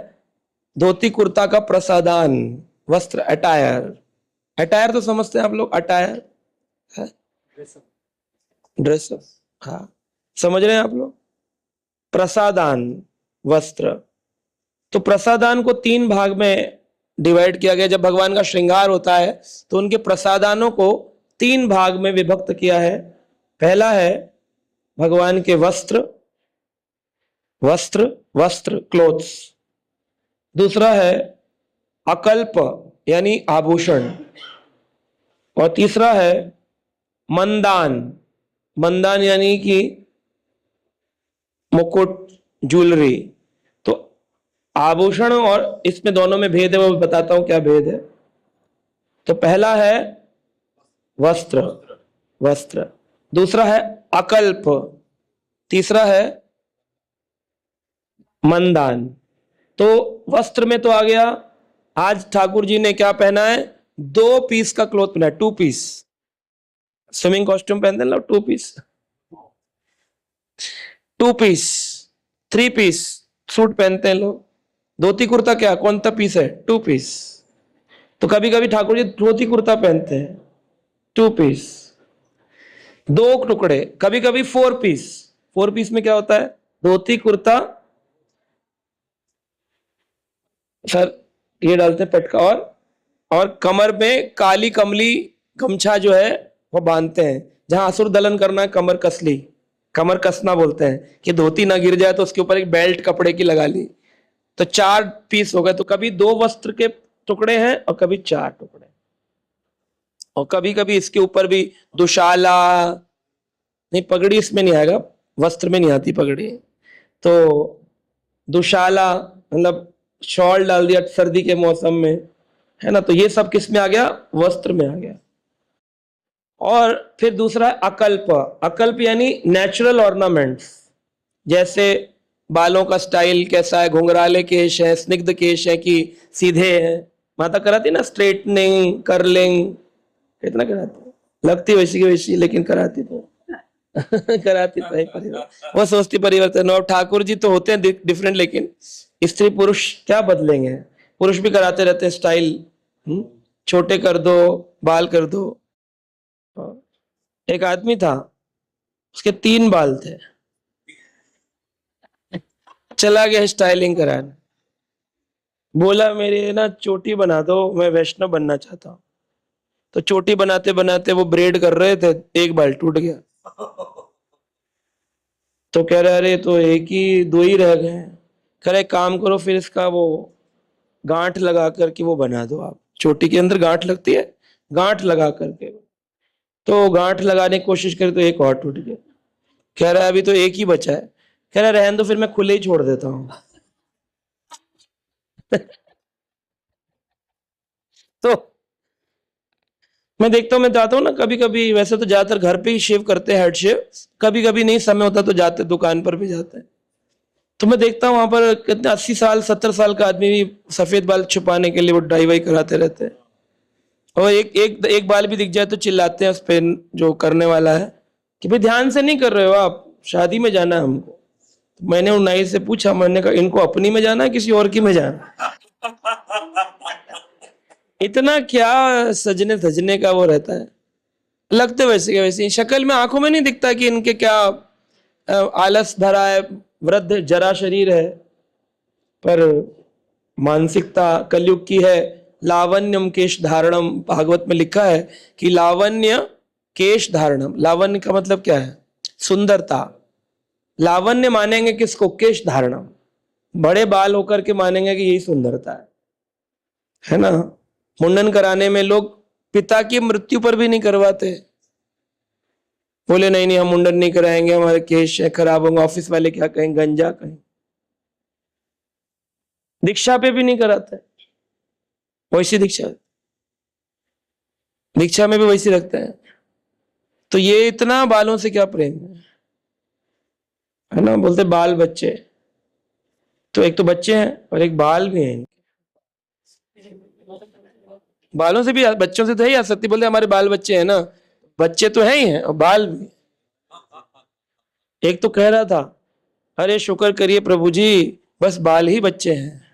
धोती कुर्ता का प्रसादान, वस्त्र, अटायर। अटायर तो समझते हैं आप लोग, अटायर है ड्रेस, हाँ समझ रहे हैं आप लोग। प्रसादान वस्त्र, तो प्रसादान को 3 भाग में डिवाइड किया गया। जब भगवान का श्रृंगार होता है तो उनके प्रसादानों को 3 भाग में विभक्त किया है। पहला है भगवान के वस्त्र, वस्त्र वस्त्र क्लोथ्स। दूसरा है अकल्प यानी आभूषण, और तीसरा है मंदान, मंदान यानी कि मुकुट, ज्वेलरी। तो आभूषण और इसमें दोनों में भेद है, वो बताता हूं क्या भेद है। तो पहला है वस्त्र, वस्त्र। दूसरा है अकल्प, तीसरा है मंदान। तो वस्त्र में तो आ गया, आज ठाकुर जी ने क्या पहना है, 2 पीस का क्लॉथ पहना है, 2 पीस। स्विमिंग कॉस्ट्यूम पहनते हैं लोग, 2 पीस, 2 पीस, 3 पीस सूट पहनते हैं लोग। धोती कुर्ता क्या कौन सा पीस है, 2 पीस। तो कभी कभी ठाकुर जी धोती कुर्ता पहनते हैं, 2 पीस, 2 टुकड़े। कभी कभी 4 पीस, 4 पीस में क्या होता है, धोती कुर्ता, सर ये डालते हैं पटका, और कमर में काली कमली गमछा जो है वो बांधते हैं। जहां असुर दलन करना है, कमर कसली, कमर कसना बोलते हैं, कि धोती ना गिर जाए तो उसके ऊपर एक बेल्ट कपड़े की लगा ली। तो 4 पीस हो गए। तो कभी 2 वस्त्र के टुकड़े हैं और कभी 4 टुकड़े, और कभी कभी इसके ऊपर भी दुशाला, नहीं पगड़ी इसमें नहीं आएगा, वस्त्र में नहीं आती पगड़ी। तो दुशाला मतलब शॉल डाल दिया सर्दी के मौसम में, है ना। तो ये सब किस में आ गया, वस्त्र में आ गया। और फिर दूसरा है अकल्प, अकल्प यानी नेचुरल ऑर्नामेंट्स। जैसे बालों का स्टाइल कैसा है, घुंघराले केश है, स्निग्ध केश है कि सीधे है। माता कराती ना स्ट्रेटनिंग, कर्लिंग, कितना कराती, लगती वैसी की वैसी, लेकिन कराती तो कराती तो है परिवार, वो सोचती परिवर्तन। और ठाकुर जी तो होते हैं डिफरेंट, लेकिन स्त्री पुरुष क्या बदलेंगे, पुरुष भी कराते रहते हैं स्टाइल, छोटे कर दो, बाल कर दो। एक आदमी था, उसके 3 बाल थे, चला गया स्टाइलिंग कराने, बोला मेरे ना चोटी बना दो, मैं वैष्णव बनना चाहता हूं। तो चोटी बनाते बनाते वो ब्रेड कर रहे थे, एक बाल टूट गया। तो कह रहे अरे तो एक ही 2 ही रह गए। कह रहे काम करो फिर इसका वो गांठ लगा करके वो बना दो आप, चोटी के अंदर गांठ लगती है, गांठ लगा करके। तो गांठ लगाने की कोशिश करी तो एक और टूट गया। कह रहा है अभी तो एक ही बचा है। कह रहा रहने दो फिर मैं खुले ही छोड़ देता हूं। तो मैं देखता हूं, मैं जाता हूं ना कभी कभी, वैसे तो ज्यादातर घर पे ही शेव करते हैं, हेड शेव। कभी कभी नहीं समय होता तो जाते, दुकान पर भी जाते हैं। तो मैं देखता हूँ वहां पर कितने 80 साल 70 साल का आदमी भी सफेद बाल छुपाने के लिए वो डाई वाई कराते रहते हैं। और एक बाल भी दिख जाए तो चिल्लाते हैं उस पे जो करने वाला है कि भाई ध्यान से नहीं कर रहे हो आप, शादी में जाना है हमको। तो मैंने उन नाई से पूछा, मैंने कहा इनको अपनी में जाना है किसी और की में जाना है? इतना क्या सजने धजने का वो रहता है, लगते वैसे के वैसे, शक्ल में आंखों में नहीं दिखता कि इनके क्या आलस भरा है, वृद्ध जरा शरीर है, पर मानसिकता कलयुग की है। लावण्यम केश धारणम, भागवत में लिखा है कि लावण्य केश धारणम। लावण्य का मतलब क्या है, सुंदरता। लावण्य मानेंगे किसको, केश धारणम, बड़े बाल होकर के मानेंगे कि यही सुंदरता है ना। मुंडन कराने में लोग पिता की मृत्यु पर भी नहीं करवाते, बोले नहीं नहीं हम मुंडन नहीं कराएंगे, हमारे केश खराब होंगे, ऑफिस वाले क्या कहेंगे, गंजा कहें। दीक्षा पे भी नहीं कराते, वैसी दीक्षा, दीक्षा में भी वैसी रखते हैं। तो ये इतना बालों से क्या प्रेम है ना। बोलते बाल बच्चे, तो एक तो बच्चे हैं और एक बाल भी हैं। बालों से भी, बच्चों से तो है ही आसक्ति, बोलते हमारे बाल बच्चे हैं ना, बच्चे तो है ही हैं और बाल भी। एक तो कह रहा था, अरे शुक्र करिए प्रभु जी, बस बाल ही बच्चे हैं।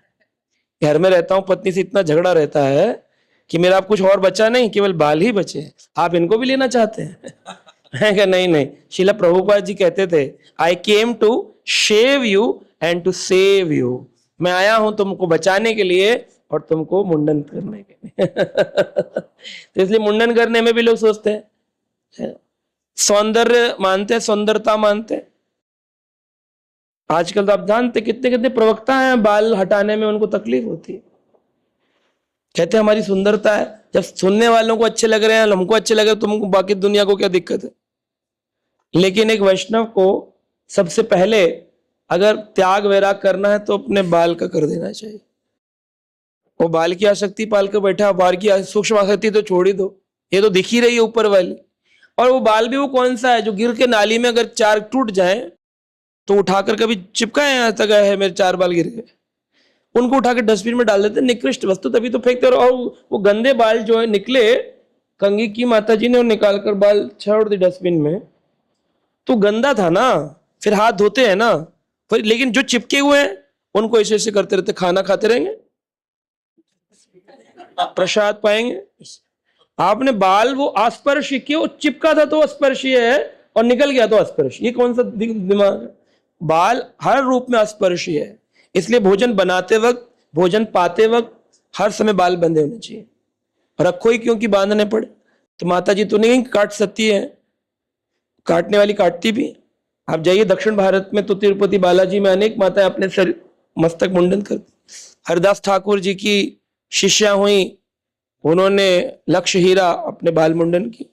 घर में रहता हूं, पत्नी से इतना झगड़ा रहता है कि मेरा अब कुछ और बचा नहीं, केवल बाल ही बचे हैं। आप इनको भी लेना चाहते हैं? है क्या? नहीं नहीं, शिला प्रभुपाद जी कहते थे, I came to shave you and to save you. मैं आया हूं तुमको बचाने के लिए और तुमको मुंडन करने के लिए। तो इसलिए मुंडन करने में भी लोग सोचते हैं, सौंदर्य मानते हैं, सुंदरता मानते हैं। आजकल तो आप जानते कितने कितने प्रवक्ता हैं, बाल हटाने में उनको तकलीफ होती है। कहते हैं हमारी सुंदरता है। जब सुनने वालों को अच्छे लग रहे हैं, हमको अच्छे लग रहे हैं, तुमको बाकी दुनिया को क्या दिक्कत है? लेकिन एक वैष्णव को सबसे पहले अगर त्याग वैराग करना है तो अपने बाल का कर देना चाहिए। वो बाल की आसक्ति पाल कर बैठा, बाल की सूक्ष्म आसक्ति तो छोड़ ही दो, ये तो दिख ही रही है ऊपर वाली। और वो बाल भी वो कौन सा है जो गिर के नाली में अगर चार टूट जाए तो उठाकर कभी चिपकाए, यहाँ तक है मेरे 4 बाल गिर गए, उनको उठा के डस्टबिन में डाल देते, निकृष्ट वस्तु, तभी तो फेंकते। और वो गंदे बाल जो है निकले, कंगी की माता जी ने निकाल कर बाल छोड़ दी डस्टबिन में, तो गंदा था ना, फिर हाथ धोते हैं ना, फिर लेकिन जो चिपके हुए हैं उनको ऐसे ऐसे करते रहते, खाना खाते रहेंगे, प्रसाद पाएंगे। आपने बाल वो अस्पर्शी किए, वो चिपका था तो अस्पर्शीय है और निकल गया तो अस्पर्शी, ये कौन सा दिमाग है? बाल हर रूप में अस्पर्शीय है, इसलिए भोजन बनाते वक्त, भोजन पाते वक्त हर समय बाल बंधे होने चाहिए। रखो ही क्योंकि बांधने पड़े। तो माता जी तो नहीं काट सकती है, काटने वाली काटती भी। आप जाइए दक्षिण भारत में तो तिरुपति बालाजी में अनेक माताएं अपने शरीर मस्तक मुंडन करती। हरदास ठाकुर जी की शिष्या हुई, उन्होंने लक्ष्य हीरा अपने बाल मुंडन की।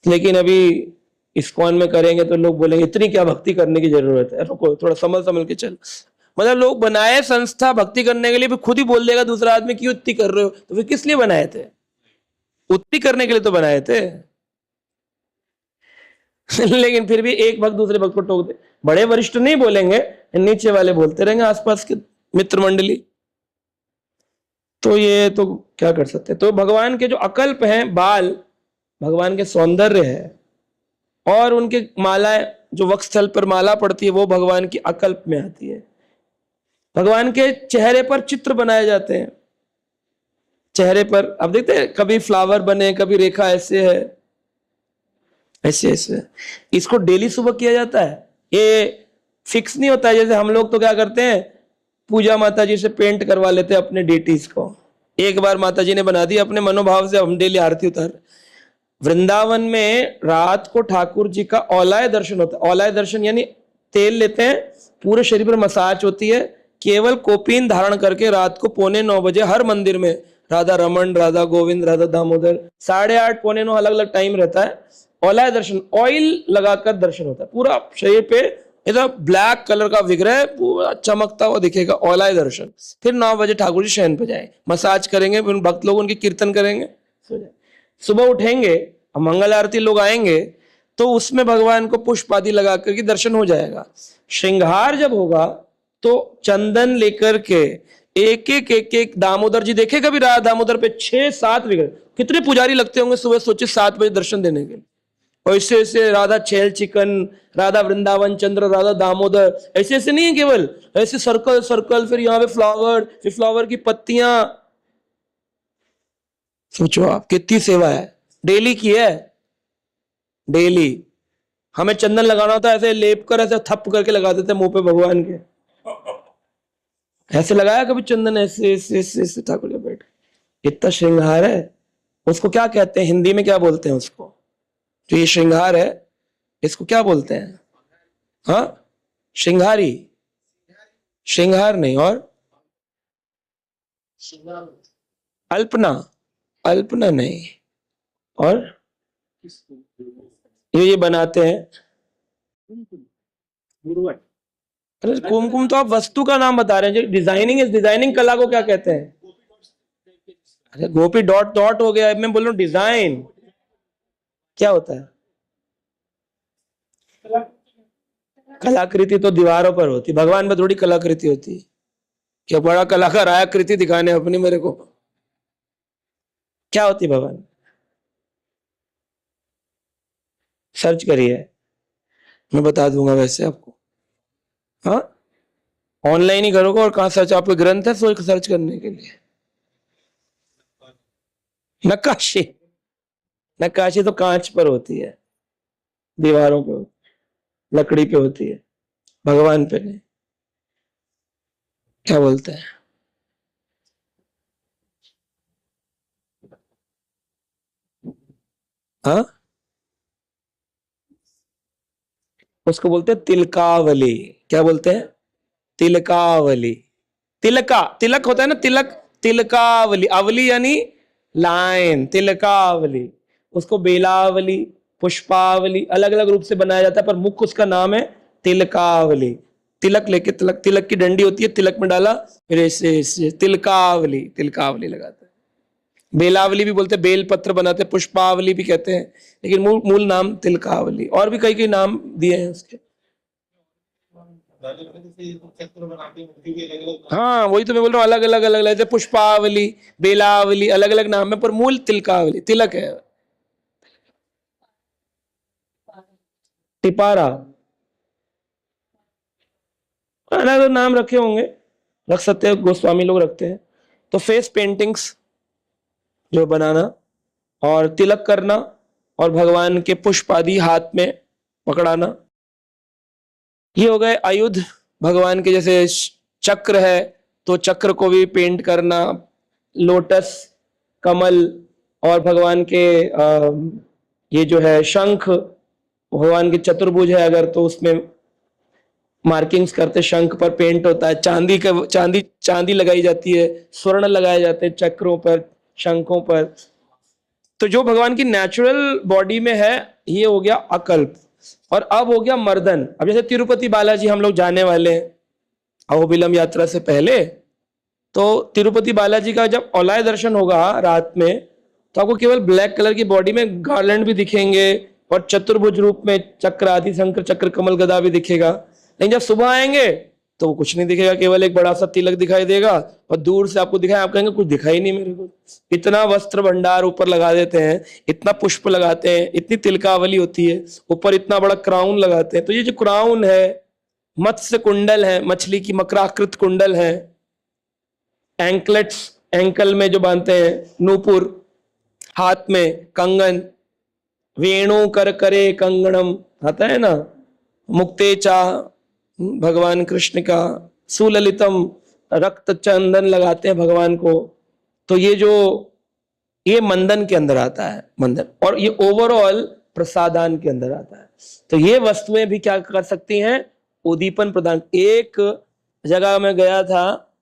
लेकिन अभी इस्कॉन में करेंगे तो लोग बोलेंगे इतनी क्या भक्ति करने की जरूरत है, रुको थोड़ा संभल संभल के चल। मतलब लोग बनाए संस्था भक्ति करने के लिए, फिर खुद ही बोल देगा दूसरा आदमी क्यों इतनी कर रहे हो, तो फिर किस लिए बनाए थे? उतनी करने के लिए तो बनाए थे। लेकिन फिर भी एक भक्त दूसरे भक्त को टोक दे। बड़े वरिष्ठ नहीं बोलेंगे, नीचे वाले बोलते रहेंगे, आसपास के मित्र मंडली। तो ये तो क्या कर सकते हैं। तो भगवान के जो अकल्प हैं बाल, भगवान के सौंदर्य है, और उनके मालाएं जो वक्षस्थल पर माला पड़ती है वो भगवान की अकल्प में आती है। भगवान के चेहरे पर चित्र बनाए जाते हैं, चेहरे पर अब देखते हैं कभी फ्लावर बने, कभी रेखा ऐसे है, ऐसे ऐसे। इसको डेली सुबह किया जाता है, ये फिक्स नहीं होता है। जैसे हम लोग तो क्या करते हैं, पूजा माता जी से पेंट करवा लेते हैं अपने डेटीज को, एक बार माता जी ने बना दी अपने मनोभाव से, हम डेली आरती उतार। वृंदावन में रात को ठाकुर जी का औलाय दर्शन होता है। औलाय दर्शन यानी तेल लेते हैं, पूरे शरीर पर मसाज होती है, केवल कोपीन धारण करके रात को 8:45 बजे हर मंदिर में, राधा रमन, राधा गोविंद, राधा दामोदर, 8:30 8:45 अलग अलग टाइम रहता है। औलाय दर्शन, ऑयल लगाकर दर्शन होता है, पूरा शरीर पे इधर ब्लैक कलर का विग्रह पूरा चमकता हुआ दिखेगा, औलाय दर्शन। फिर 9 बजे ठाकुर जी शयन पे जाए, मसाज करेंगे, फिर भक्त लोग उनके कीर्तन करेंगे, सो जाए। सुबह उठेंगे, मंगल आरती लोग आएंगे तो उसमें भगवान को पुष्प आदि लगा करके दर्शन हो जाएगा। श्रृंगार जब होगा तो चंदन लेकर के एक दामोदर जी देखे कभी, राधा दामोदर पे 6-7 विग्रह, कितने पुजारी लगते होंगे सुबह, सोचे 7 बजे दर्शन देने के लिए। और ऐसे ऐसे राधा छेल चिकन, राधा वृंदावन चंद्र, राधा दामोदर, ऐसे ऐसे नहीं है केवल, ऐसे सर्कल सर्कल, फिर यहाँ पे फ्लावर, फिर फ्लावर की पत्तियां। सोचो आप कितनी सेवा है, डेली की है, डेली। हमें चंदन लगाना होता है, ऐसे लेप कर ऐसे थप करके लगा देते मुंह पे भगवान के। ऐसे लगाया कभी चंदन, ऐसे ऐसे ऐसे, ऐसे ठाकुर के बैठ, इतना श्रृंगार है। उसको क्या कहते हैं हिंदी में, क्या बोलते हैं उसको, जो ये श्रृंगार है इसको क्या बोलते हैं? हाँ, श्रृंगारी, श्रृंगार नहीं, और अल्पना, अल्पना नहीं, और ये बनाते हैं। अरे कुमकुम तो आप वस्तु का नाम बता रहे हैं, जो डिजाइनिंग, इस डिजाइनिंग कला को क्या कहते हैं? अरे गोपी डॉट डॉट हो गया, मैं बोल रहा हूँ डिजाइन क्या होता है? कलाकृति तो दीवारों पर होती, भगवान में थोड़ी कलाकृति होती है। क्या बड़ा कलाकार आया कृति दिखाने अपनी मेरे को, क्या होती भगवान? सर्च करिए, मैं बता दूंगा वैसे आपको। हाँ, ऑनलाइन ही करोगे और कहाँ सर्च? आपके ग्रंथ है सो सर्च करने के लिए? नक्काशी, नक्काशी तो कांच पर होती है, दीवारों पे होती है, लकड़ी पे होती है, भगवान पे नहीं। क्या बोलते हैं? हाँ, उसको बोलते हैं तिलकावली। क्या बोलते हैं? तिलकावली। तिलका, तिलक होता है ना, तिलक। तिलकावली, अवली यानी लाइन, तिलकावली। उसको बेलावली, पुष्पावली अलग अलग रूप से बनाया जाता है, पर मुख्य उसका नाम है तिलकावली। तिलक लेके, तिलक, तिलक की डंडी होती है, तिलक में डाला, फिर ऐसे तिलकावली, तिलकावली लगाते हैं। बेलावली भी बोलते हैं, बेल पत्र बनाते हैं, पुष्पावली भी कहते हैं, लेकिन मूल मूल नाम तिलकावली। और भी कई कई नाम दिए हैं उसके। हाँ, वही तो मैं बोल रहा हूँ, अलग अलग अलग अलग, जैसे पुष्पावली, बेलावली, अलग अलग नाम है, पर मूल तिलकावली, तिलक है। टिपारा, अलग अलग नाम रखे होंगे, रख सकते हैं, गोस्वामी लोग रखते हैं। तो फेस पेंटिंग्स जो बनाना, और तिलक करना, और भगवान के पुष्प आदि हाथ में पकड़ाना, ये हो गए आयुध। भगवान के जैसे चक्र है, तो चक्र को भी पेंट करना, लोटस, कमल, और भगवान के ये जो है शंख, भगवान के चतुर्भुज है अगर, तो उसमें मार्किंग्स करते, शंख पर पेंट होता है, चांदी का, चांदी चांदी लगाई जाती है, स्वर्ण लगाए जाते हैं चक्रों पर, शंखों पर। तो जो भगवान की नेचुरल बॉडी में है, ये हो गया अकल्प। और अब हो गया मर्दन। अब जैसे तिरुपति बालाजी हम लोग जाने वाले हैं अहोबिलम यात्रा से पहले, तो तिरुपति बालाजी का जब औलाय दर्शन होगा रात में, तो आपको केवल ब्लैक कलर की बॉडी में गार्लैंड भी दिखेंगे, और चतुर्भुज रूप में चक्र आदि, शंकर चक्र कमल गदा भी दिखेगा। लेकिन जब सुबह आएंगे तो वो कुछ नहीं दिखेगा, केवल एक बड़ा सा तिलक दिखाई देगा, और दूर से आपको दिखाए, आप कहेंगे कुछ दिखाई नहीं मेरे को। इतना वस्त्र भंडार ऊपर लगा देते हैं, इतना पुष्प लगाते हैं, इतनी तिलकावली होती है, ऊपर इतना बड़ा क्राउन लगाते हैं। तो ये जो क्राउन है, मत्स्य कुंडल है, मछली की मकराकृत कुंडल है, एंकलेट्स, एंकल में जो बांधते हैं, नूपुर, हाथ में कंगन, वेणु कर करे कंगणम, आता है ना, मुक्तेचा, भगवान कृष्ण का, सुललितम, रक्त चंदन लगाते हैं भगवान को। तो ये जो, ये मंदन के अंदर आता है, मंदन, और ये ओवरऑल प्रसादान के अंदर आता है। तो ये वस्तुएं भी क्या कर सकती हैं? उद्दीपन प्रदान। एक जगह में गया था,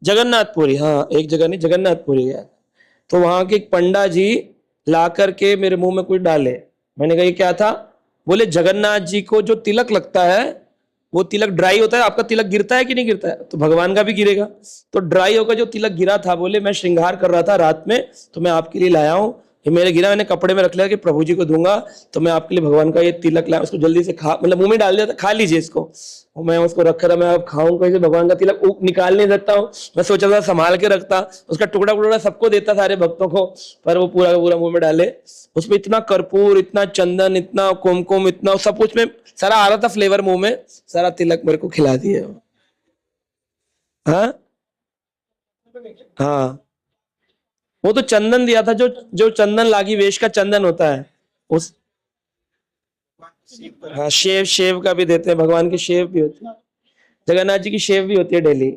जगन्नाथपुरी, हाँ एक जगह नहीं, जगन्नाथपुरी गया, तो वहां के एक पंडा जी ला करके मेरे मुंह में कुछ डाले। मैंने कहा ये क्या था? बोले जगन्नाथ जी को जो तिलक लगता है, वो तिलक ड्राई होता है, आपका तिलक गिरता है कि नहीं गिरता है? तो भगवान का भी गिरेगा। तो ड्राई होकर जो तिलक गिरा था, बोले मैं श्रृंगार कर रहा था रात में, तो मैं आपके लिए लाया हूँ, ये मेरे गिरा, मैंने कपड़े में रख लिया कि प्रभु जी को दूंगा, तो मैं आपके लिए भगवान का ये तिलक लाया, उसको जल्दी से खा, मतलब मुंह में डाल दिया था, खा लीजिए इसको। और मैं उसको रख रहा, मैं अब खाऊंगा कैसे? भगवान का तिलक निकाल नहीं सकता हूँ, मैं सोचा था संभाल के रखता, उसका टुकड़ा टुकड़ा सबको देता, सारे भक्तों को, पर वो पूरा का पूरा मुंह में डाले। उसमें इतना कर्पूर, इतना चंदन, इतना कुमकुम, इतना सब कुछ में सारा आ रहा था फ्लेवर मुंह में, सारा तिलक मेरे को खिला दिए। हाँ, हाँ, वो तो चंदन दिया था, जो जो चंदन लागी वेश का चंदन होता है उस। हाँ, शेव, शेव का भी देते हैं, भगवान की शेव भी होती है, जगन्नाथ जी की शेव भी होती है डेली।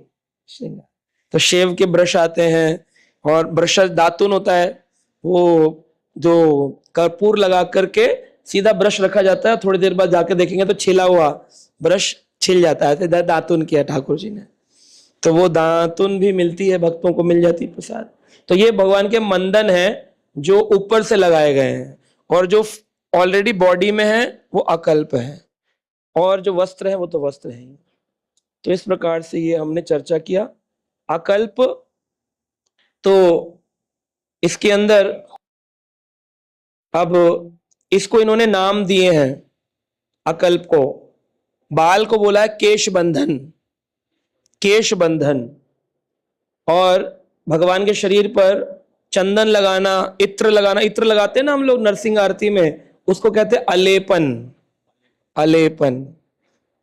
तो शेव के ब्रश आते हैं, और ब्रश दातुन होता है, वो जो कर्पूर लगा करके सीधा ब्रश रखा जाता है, थोड़ी देर बाद जाके देखेंगे तो छिला हुआ ब्रश छिल जाता है, दातुन किया ठाकुर जी ने। तो वो दातुन भी मिलती है, भक्तों को मिल जाती है प्रसाद। तो ये भगवान के मंदन है जो ऊपर से लगाए गए हैं, और जो ऑलरेडी बॉडी में है वो अकल्प है, और जो वस्त्र है वो तो वस्त्र है ही। तो इस प्रकार से ये हमने चर्चा किया अकल्प। तो इसके अंदर अब इसको इन्होंने नाम दिए हैं, अकल्प को, बाल को बोला है केश बंधन, केश बंधन। और भगवान के शरीर पर चंदन लगाना, इत्र लगाना, इत्र लगाते हैं ना हम लोग नरसिंह आरती में, उसको कहते हैं अलेपन, अलेपन।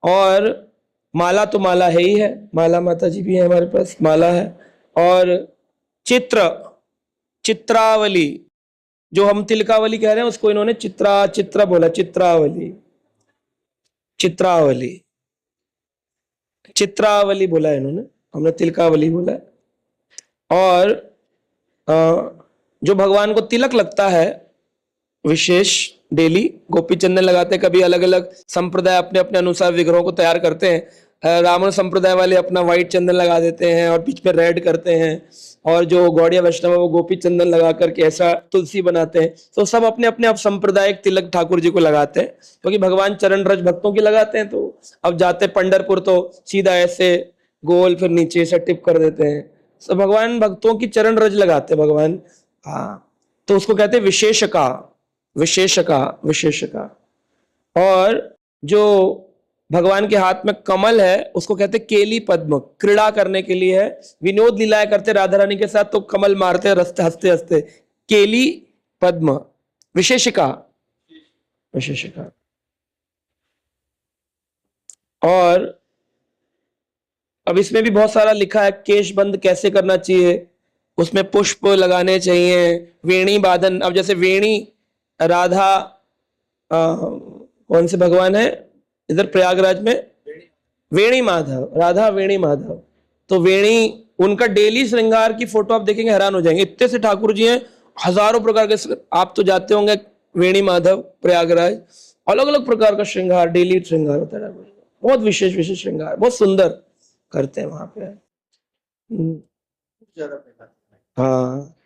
और माला तो माला है ही है, माला माता जी भी है हमारे पास, माला है। और चित्र, चित्रावली, जो हम तिलकावली कह रहे हैं उसको इन्होंने चित्रा बोला, चित्रावली, चित्रावली, चित्रावली बोला है इन्होंने, हमने तिलकावली बोला है। और जो भगवान को तिलक लगता है विशेष, डेली गोपी चंदन लगाते हैं। कभी अलग अलग संप्रदाय अपने अपने अनुसार विग्रहों को तैयार करते हैं। रावण संप्रदाय वाले अपना व्हाइट चंदन लगा देते हैं और बीच में रेड करते हैं, और जो गौड़िया वैष्णव है वो गोपी चंदन लगा करके ऐसा तुलसी बनाते हैं। तो सब अपने अपने आप सांप्रदायिक तिलक ठाकुर जी को लगाते हैं, क्योंकि भगवान चरण रज भक्तों की लगाते हैं। तो अब जाते पंढरपुर तो सीधा ऐसे गोल, फिर नीचे से टिप कर देते हैं। तो भगवान भक्तों की चरण रज लगाते हैं भगवान। हाँ, तो उसको कहते हैं विशेषका, विशेषका, विशेषका। और जो भगवान के हाथ में कमल है उसको कहते हैं केली पद्म, क्रीड़ा करने के लिए है, विनोद लीलाएं करते राधा रानी के साथ तो कमल मारते हंसते हंसते हंसते, केली पद्म, विशेषिका, विशेषिका। और अब इसमें भी बहुत सारा लिखा है, केश बंद कैसे करना चाहिए, उसमें पुष्प लगाने चाहिए, वेणी बाधन। अब जैसे वेणी राधा कौन से भगवान है इधर प्रयागराज में, वेणी माधव, राधा वेणी माधव। तो वेणी उनका डेली श्रृंगार की फोटो आप देखेंगे हैरान हो जाएंगे, इतने से ठाकुर जी हैं, हजारों प्रकार के। आप तो जाते होंगे वेणी माधव प्रयागराज, अलग अलग प्रकार का श्रृंगार, डेली श्रृंगार होता है, बहुत विशेष विशेष श्रृंगार, बहुत सुंदर करते हैं वहां पे। हाँ,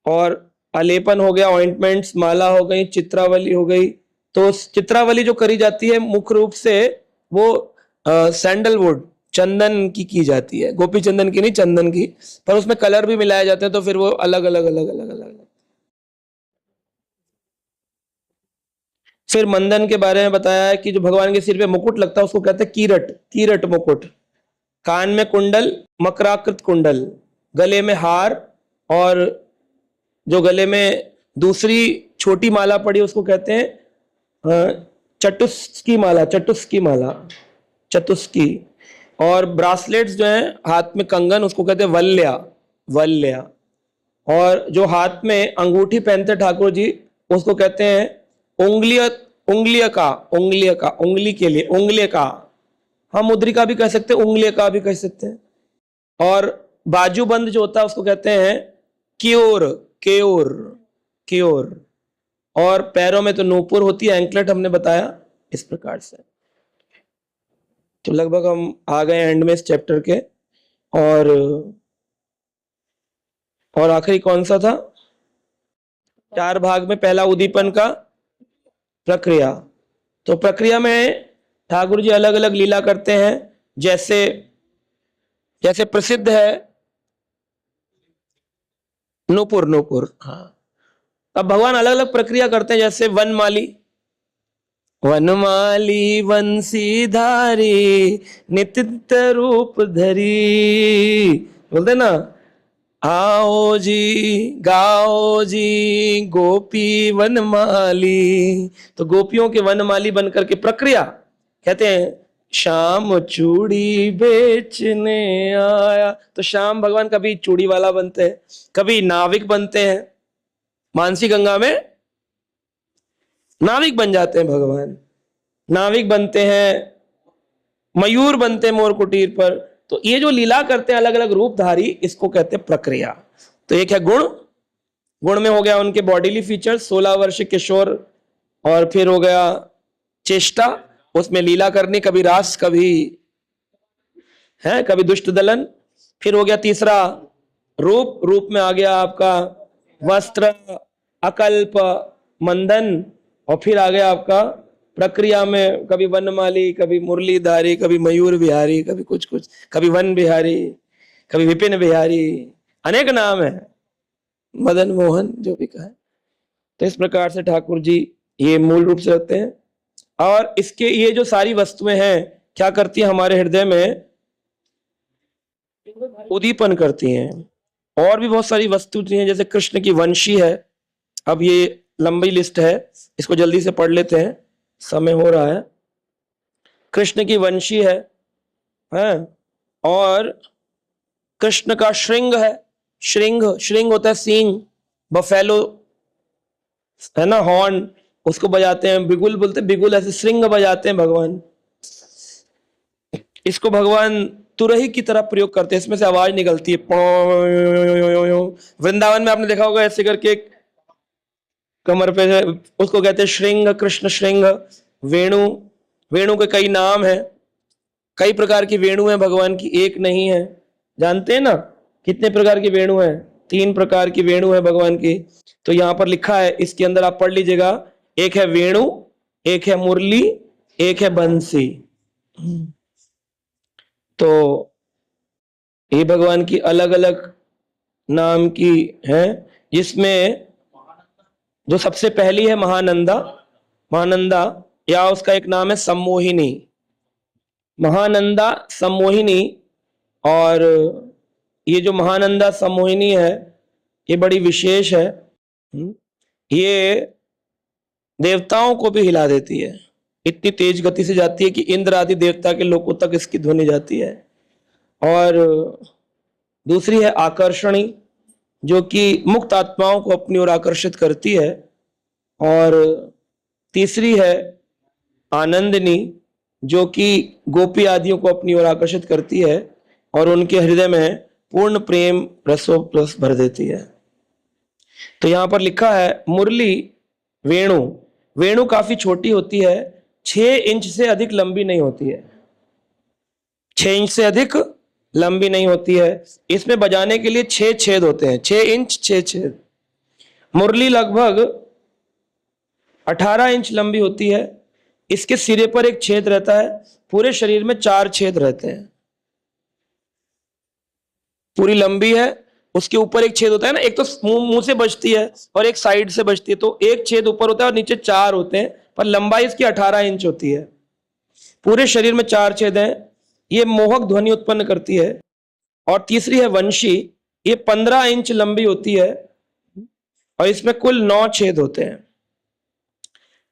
और अलेपन हो गया, ऑइंटमेंट्स, माला हो गई, चित्रावली हो गई। तो चित्रावली जो करी जाती है मुख्य रूप से वो सैंडलवुड, चंदन की जाती है, गोपी चंदन की नहीं, चंदन की। पर उसमें कलर भी मिलाए जाते हैं, तो फिर वो अलग अलग अलग अलग अलग। फिर मंदन के बारे में बताया है कि जो भगवान के सिर पे मुकुट लगता है उसको कहते हैं कीरट, कीरट मुकुट। कान में कुंडल, मकराकृत कुंडल, गले में हार, और जो गले में दूसरी छोटी माला पड़ी उसको कहते हैं चतुस्की माला, चतुस्की माला, चतुस्की। और ब्रासलेट्स जो है हाथ में कंगन, उसको कहते हैं वल्या, वल्या। और जो हाथ में अंगूठी पहनते ठाकुर जी उसको कहते हैं उंगलिय, उंगलिय का, उंगलिय का, उंगली के लिए उंगलिय का। हम मुद्रिका भी कह सकते हैं, उंगलिय का भी कह सकते हैं। और बाजूबंद जो होता है उसको कहते हैं क्योर, क्योर, क्योर। और पैरों में तो नूपुर होती है, एंकलेट हमने बताया इस प्रकार से। तो लगभग हम आ गए एंड में इस चैप्टर के। और आखिरी कौन सा था, 4 भाग में पहला उद्दीपन का प्रक्रिया। तो प्रक्रिया में ठाकुर जी अलग अलग लीला करते हैं, जैसे जैसे प्रसिद्ध है नूपुर, नूपुर। हाँ, अब भगवान अलग अलग प्रक्रिया करते हैं, जैसे वनमाली, वनमाली वंशीधारी नित्य रूप धरी, बोलते ना, आओ जी गाओ जी गोपी वनमाली। तो गोपियों के वनमाली बनकर के प्रक्रिया कहते हैं शाम चूड़ी बेचने आया। तो शाम भगवान कभी चूड़ी वाला बनते हैं, कभी नाविक बनते हैं, मानसी गंगा में नाविक बन जाते हैं भगवान, नाविक बनते हैं, मयूर बनते हैं मोर कुटीर पर। तो ये जो लीला करते हैं अलग अलग रूपधारी, इसको कहते हैं प्रक्रिया। तो एक है गुण, गुण में हो गया उनके बॉडीली फीचर्स, 16 वर्ष किशोर, और फिर हो गया चेष्टा, उसमें लीला करनी, कभी रास कभी है, कभी दुष्ट दलन। फिर हो गया तीसरा रूप, रूप में आ गया आपका वस्त्र, अकल्प, मंदन। और फिर आ गया आपका प्रक्रिया में कभी वनमाली, कभी मुरलीधारी, कभी मयूर बिहारी, कभी कुछ कुछ, कभी वन बिहारी, कभी विपिन बिहारी, अनेक नाम है, मदन मोहन, जो भी कहे। तो इस प्रकार से ठाकुर जी ये मूल रूप से होते हैं। और इसके ये जो सारी वस्तुएं हैं क्या करती है, हमारे हृदय में उद्दीपन करती हैं। और भी बहुत सारी वस्तुएं हैं, जैसे कृष्ण की वंशी है। अब ये लंबी लिस्ट है, इसको जल्दी से पढ़ लेते हैं, समय हो रहा है। कृष्ण की वंशी है और कृष्ण का श्रृंग है। श्रृंग, श्रृंग होता है सींग, बफेलो है ना, हॉर्न, उसको बजाते हैं, बिगुल बोलते हैं, बिगुल ऐसे श्रृंग बजाते हैं भगवान। इसको भगवान तुरही की तरह प्रयोग करते हैं, इसमें से आवाज निकलती है। वृंदावन में आपने देखा होगा ऐसे करके कमर पे है, उसको कहते हैं श्रृंग, कृष्ण श्रृंग। वेणु, वेणु के कई नाम है, कई प्रकार की वेणु है भगवान की, एक नहीं है। जानते हैं ना कितने प्रकार की वेणु है? 3 प्रकार की वेणु है भगवान की। तो यहां पर लिखा है, इसके अंदर आप पढ़ लीजिएगा। एक है वेणु, एक है मुरली, एक है बंसी। तो ये भगवान की अलग अलग नाम की है, जिसमें जो सबसे पहली है महानंदा। महानंदा, या उसका एक नाम है सम्मोहिनी, महानंदा सम्मोहिनी। और ये जो महानंदा सम्मोहिनी है, ये बड़ी विशेष है। ये देवताओं को भी हिला देती है, इतनी तेज गति से जाती है कि इंद्र आदि देवता के लोगों तक इसकी ध्वनि जाती है। और दूसरी है आकर्षणी, जो कि मुक्त आत्माओं को अपनी ओर आकर्षित करती है। और तीसरी है आनंदिनी, जो कि गोपी आदियों को अपनी ओर आकर्षित करती है और उनके हृदय में पूर्ण प्रेम रसोप्लस भर देती है। तो यहां पर लिखा है मुरली, वेणु। वेणु काफी छोटी होती है, 6 इंच से अधिक लंबी नहीं होती है, 6 इंच से अधिक लंबी नहीं होती है। इसमें बजाने के लिए 6 छेद होते हैं, 6 इंच 6 छेद। मुरली लगभग 18 इंच लंबी होती है। इसके सिरे पर एक छेद रहता है, पूरे शरीर में 4 छेद रहते हैं। पूरी लंबी है, उसके ऊपर एक छेद होता है ना, एक तो मुंह से बजती है और एक साइड से बजती है, तो एक छेद ऊपर होता है और नीचे 4 होते हैं, पर लंबाई इसकी 18 इंच होती है। पूरे शरीर में 4 छेद हैं, ये मोहक ध्वनि उत्पन्न करती है। और तीसरी है वंशी, ये 15 इंच लंबी होती है और इसमें कुल 9 छेद होते हैं।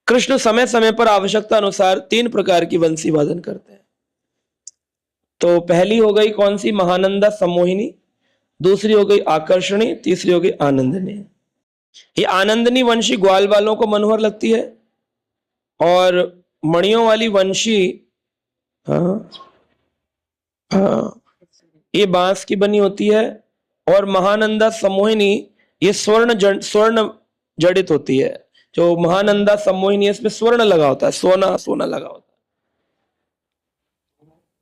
कृष्ण समय समय पर आवश्यकता अनुसार 3 प्रकार की वंशी वादन करते हैं। तो पहली हो गई कौन सी? महानंदा सम्मोहिनी। दूसरी हो गई आकर्षणी, तीसरी हो गई आनंदनी। ये आनंदनी वंशी ग्वाल वालों को मनोहर लगती है, और मणियों वाली वंशी ये बांस की बनी होती है। और महानंदा सम्मोहिनी ये स्वर्ण जड़ित होती है। जो महानंदा सम्मोहिनी है, इसमें स्वर्ण लगा होता है, सोना सोना लगा होता है।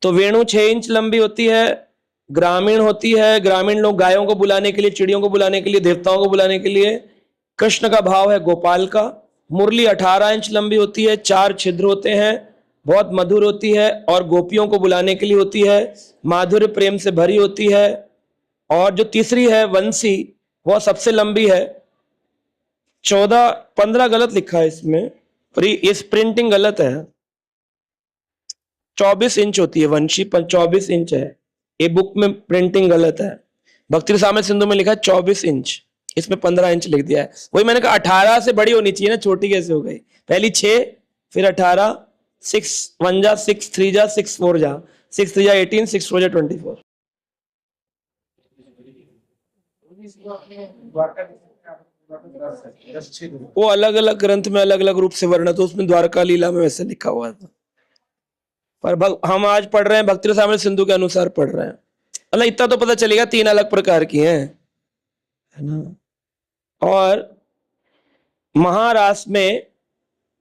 तो वेणु 6 इंच लंबी होती है, ग्रामीण होती है। ग्रामीण लोग गायों को बुलाने के लिए, चिड़ियों को बुलाने के लिए, देवताओं को बुलाने के लिए। कृष्ण का भाव है गोपाल का। मुरली 18 इंच लंबी होती है, 4 छिद्र होते हैं, बहुत मधुर होती है और गोपियों को बुलाने के लिए होती है, माधुर्य प्रेम से भरी होती है। और जो तीसरी है वंशी, वह सबसे लंबी है, 15 गलत लिखा है इसमें, इस प्रिंटिंग गलत है, 24 इंच होती है वंशी, पर 24 इंच है, ये बुक में प्रिंटिंग गलत है। भक्ति रसामृत सिंधु में लिखा है 24 इंच, इसमें 15 इंच लिख दिया है। वही मैंने कहा 18 से बड़ी होनी चाहिए ना, छोटी कैसे हो गई? पहली 6, फिर 18, 6 1 जा 6 3 जा 6 4 जा 6 3 जा 18, 6 4 जा 24। वो अलग अलग ग्रंथ में अलग अलग रूप से वर्णित, तो उसमें द्वारका लीला में वैसे लिखा हुआ था, पर हम आज पढ़ रहे हैं भक्ति रसामृत सिंधु के अनुसार पढ़ रहे हैं। मतलब इतना तो पता चलेगा 3 अलग प्रकार की हैं, है ना। और महाराष्ट्र में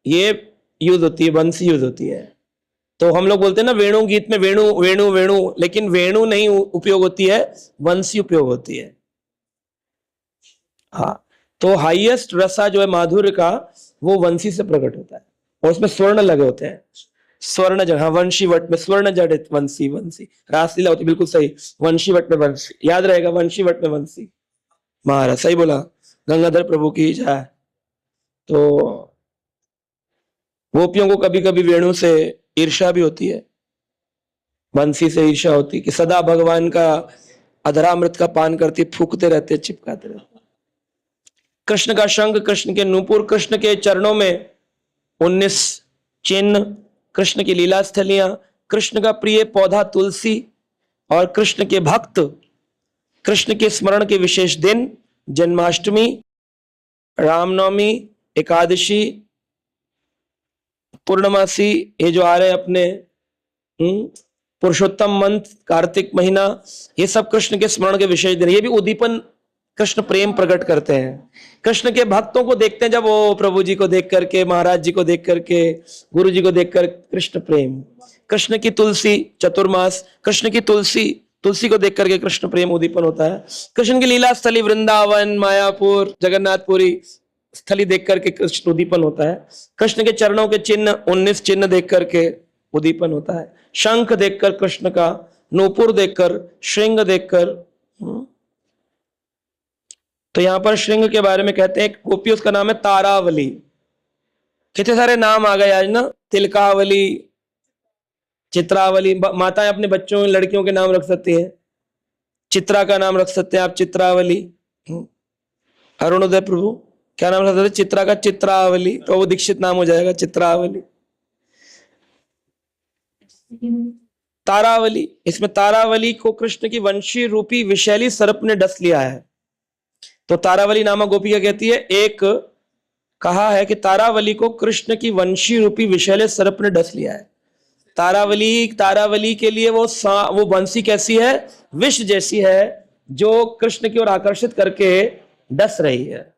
ये यूज होती है, बंसी यूज होती है। तो हम लोग बोलते हैं ना वेणु गीत में वेणु वेणु वेणु, लेकिन वेणु नहीं उपयोग होती है, बंसी उपयोग होती है। हाँ, तो हाईएस्ट रसा जो है माधुर्य का, वो वंशी से प्रकट होता है, और उसमें स्वर्ण लगे होते हैं, स्वर्ण जड़। हाँ, वंशी वट में स्वर्ण जड़ित वंशी, वंशी रासलीला होती, बिल्कुल सही, वंशी वट में वंशी, याद रहेगा, वंशी वट में वंशी। महाराज सही बोला, गंगाधर प्रभु की जय। तो गोपियों को कभी कभी वेणु से ईर्ष्या भी होती है, बंसी से ईर्ष्या होती कि सदा भगवान का अधरामृत का पान करती, फूकते रहते, चिपकाते रहते। कृष्ण का शंख, कृष्ण के नूपुर, कृष्ण के चरणों में 19 चिन्ह, कृष्ण की लीला स्थलियां, कृष्ण का प्रिय पौधा तुलसी, और कृष्ण के भक्त कृष्ण के स्मरण के विशेष दिन, जन्माष्टमी, रामनवमी, एकादशी, पूर्णमासी, ये जो आ रहे अपने पुरुषोत्तम मंथ, कार्तिक महीना, ये सब कृष्ण के स्मरण के विशेष दिन। ये भी उद्दीपन, कृष्ण प्रेम प्रकट करते हैं। कृष्ण के भक्तों को देखते हैं जब वो प्रभु जी को देख करके, महाराज जी को देख करके, गुरु जी को देखकर कृष्ण प्रेम। कृष्ण की तुलसी, चतुर्मास, कृष्ण की तुलसी, तुलसी को देख करके कृष्ण प्रेम उद्दीपन होता है। कृष्ण की लीला स्थली वृंदावन, मायापुर, जगन्नाथपुरी स्थली देख करके कृष्ण उद्दीपन होता है। कृष्ण के चरणों के चिन्ह, 19 चिन्ह देख करके उद्दीपन होता है। शंख देखकर कृष्ण का, नूपुर देखकर, श्रृंग देखकर। तो यहां पर श्रृंग के बारे में कहते हैं, एक गोपी, उसका नाम है तारावली। कितने सारे नाम आ गए आज ना, तिलकावली, चित्रावली। माताएं अपने बच्चों, लड़कियों के नाम रख सकती हैं। चित्रा का नाम रख सकते हैं आप, चित्रावली। अरुणोदय प्रभु क्या नाम रख सकते? चित्रा का चित्रावली, तो वो दीक्षित नाम हो जाएगा, चित्रावली। तारावली, इसमें तारावली को कृष्ण की वंशी रूपी विशैली सर्प ने डस लिया है। तो तारावली नामक गोपी क्या कहती है? एक कहा है कि तारावली को कृष्ण की वंशी रूपी विशैले सर्प ने डस लिया है। तारावली के लिए वो बंसी कैसी है? विष जैसी है, जो कृष्ण की ओर आकर्षित करके डस रही है।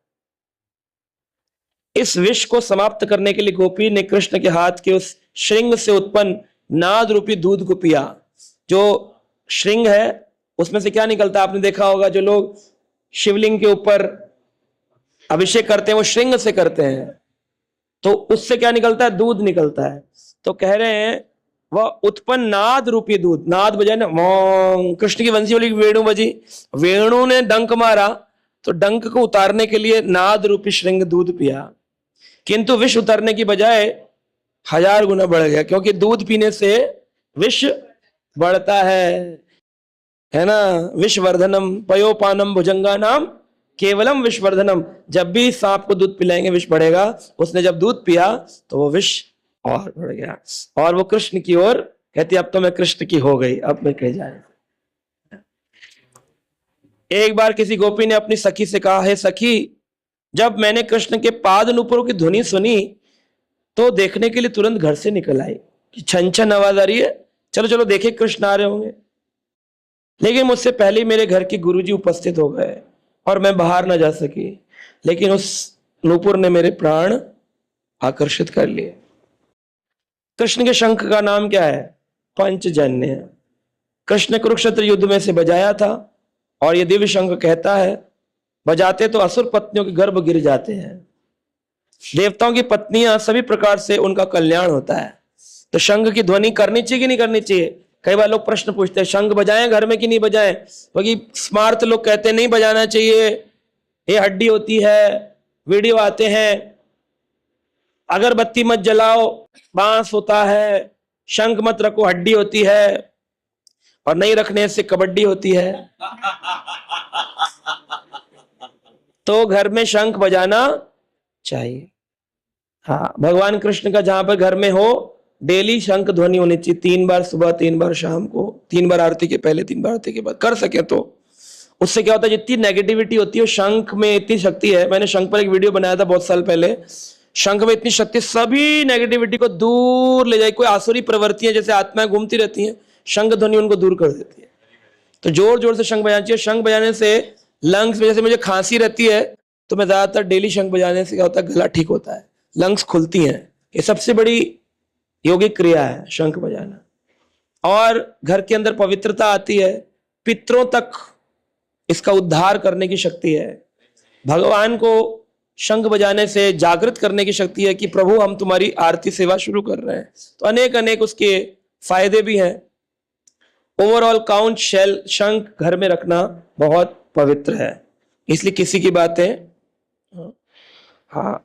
इस विष को समाप्त करने के लिए गोपी ने कृष्ण के हाथ के उस श्रृंग से उत्पन्न नाद रूपी दूध को पिया। जो श्रृंग है उसमें से क्या निकलता है? आपने देखा होगा, जो लोग शिवलिंग के ऊपर अभिषेक करते हैं वो श्रृंग से करते हैं, तो उससे क्या निकलता है? दूध निकलता है। तो कह रहे हैं वह उत्पन्न नाद रूपी दूध, नाद बजाय ना, कृष्ण की वंशी वाली वेणु बजी, वेणु ने डंक मारा, तो डंक को उतारने के लिए नाद रूपी श्रृंग दूध पिया, किंतु विष उतरने की बजाय 1000 गुना बढ़ गया, क्योंकि दूध पीने से विष बढ़ता है ना। विषवर्धनम पयोपानम भुजंगा नाम केवलम विषवर्धनम। जब भी सांप को दूध पिलाएंगे विष बढ़ेगा। उसने जब दूध पिया तो वो विष और बढ़ गया, और वो कृष्ण की ओर कहती, अब तो मैं कृष्ण की हो गई, अब मैं कह जाए। एक बार किसी गोपी ने अपनी सखी से कहा, हे सखी, जब मैंने कृष्ण के पाद नूपुरों की ध्वनि सुनी तो देखने के लिए तुरंत घर से निकल आई कि छन छन आवाज आ रही है, चलो चलो देखे कृष्ण आ रहे होंगे। लेकिन मुझसे पहले मेरे घर के गुरुजी उपस्थित हो गए और मैं बाहर ना जा सकी, लेकिन उस नूपुर ने मेरे प्राण आकर्षित कर लिए। कृष्ण के शंख का नाम क्या है? पंचजन्य। कृष्ण कुरुक्षेत्र युद्ध में से बजाया था, और ये दिव्य शंख कहता है, बजाते तो असुर पत्नियों के गर्भ गिर जाते हैं, देवताओं की पत्नियां सभी प्रकार से उनका कल्याण होता है। तो शंख की ध्वनि करनी चाहिए कि नहीं करनी चाहिए? कई बार लोग प्रश्न पूछते हैं, शंख बजाएं घर में कि नहीं बजाएं? क्योंकि स्मार्ट लोग कहते हैं नहीं बजाना चाहिए, ये हड्डी होती है, वीडियो आते हैं, अगरबत्ती मत जलाओ, बांस होता है, शंख मत रखो, हड्डी होती है, और नहीं रखने से कबड्डी होती है। तो घर में शंख बजाना चाहिए। हाँ, भगवान कृष्ण का जहां पर घर में हो, डेली शंख ध्वनि होनी चाहिए, 3 बार सुबह, 3 बार शाम को, 3 बार आरती के पहले, 3 बार आरती के बाद, कर सके तो। उससे क्या होता है, जितनी नेगेटिविटी होती है शंख में इतनी शक्ति है। मैंने शंख पर एक वीडियो बनाया था बहुत साल पहले। शंख में इतनी शक्ति, सभी नेगेटिविटी को दूर ले जाए। कोई आसुरी प्रवृत्तियां जैसे आत्माएं घूमती रहती हैं, शंख ध्वनि उनको दूर कर देती है। तो जोर जोर से शंख बजाना चाहिए। शंख बजाने से लंग्स में, जैसे मुझे खांसी रहती है तो मैं ज्यादातर डेली शंख बजाने से क्या होता है, गला ठीक होता है, लंग्स खुलती हैं। ये सबसे बड़ी योगिक क्रिया है शंख बजाना। और घर के अंदर पवित्रता आती है, पितरों तक इसका उद्धार करने की शक्ति है। भगवान को शंख बजाने से जागृत करने की शक्ति है कि प्रभु हम तुम्हारी आरती सेवा शुरू कर रहे हैं। तो अनेक अनेक उसके फायदे भी हैं। ओवरऑल काउंट शेल शंख घर में रखना बहुत पवित्र है, इसलिए किसी की बातें हाँ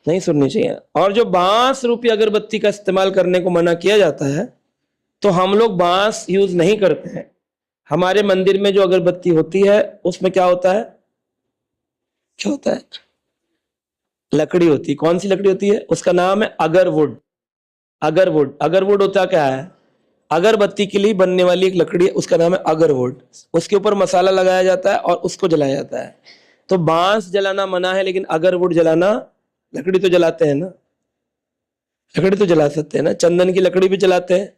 नहीं सुननी चाहिए। और जो बांस रूपी अगरबत्ती का इस्तेमाल करने को मना किया जाता है, तो हम लोग बांस यूज नहीं करते हैं। हमारे मंदिर में जो अगरबत्ती होती है उसमें क्या होता है, क्या होता है, लकड़ी होती है। कौन सी लकड़ी होती है? उसका नाम है अगरवुड। अगरवुड, अगरवुड होता क्या है? अगरबत्ती के लिए बनने वाली एक लकड़ी है, उसका नाम है अगरवुड। उसके ऊपर मसाला लगाया जाता है और उसको जलाया जाता है। तो बांस जलाना मना है, लेकिन अगरवुड जलाना, लकड़ी तो जलाते हैं ना, लकड़ी तो जला सकते हैं ना, चंदन की लकड़ी भी जलाते हैं।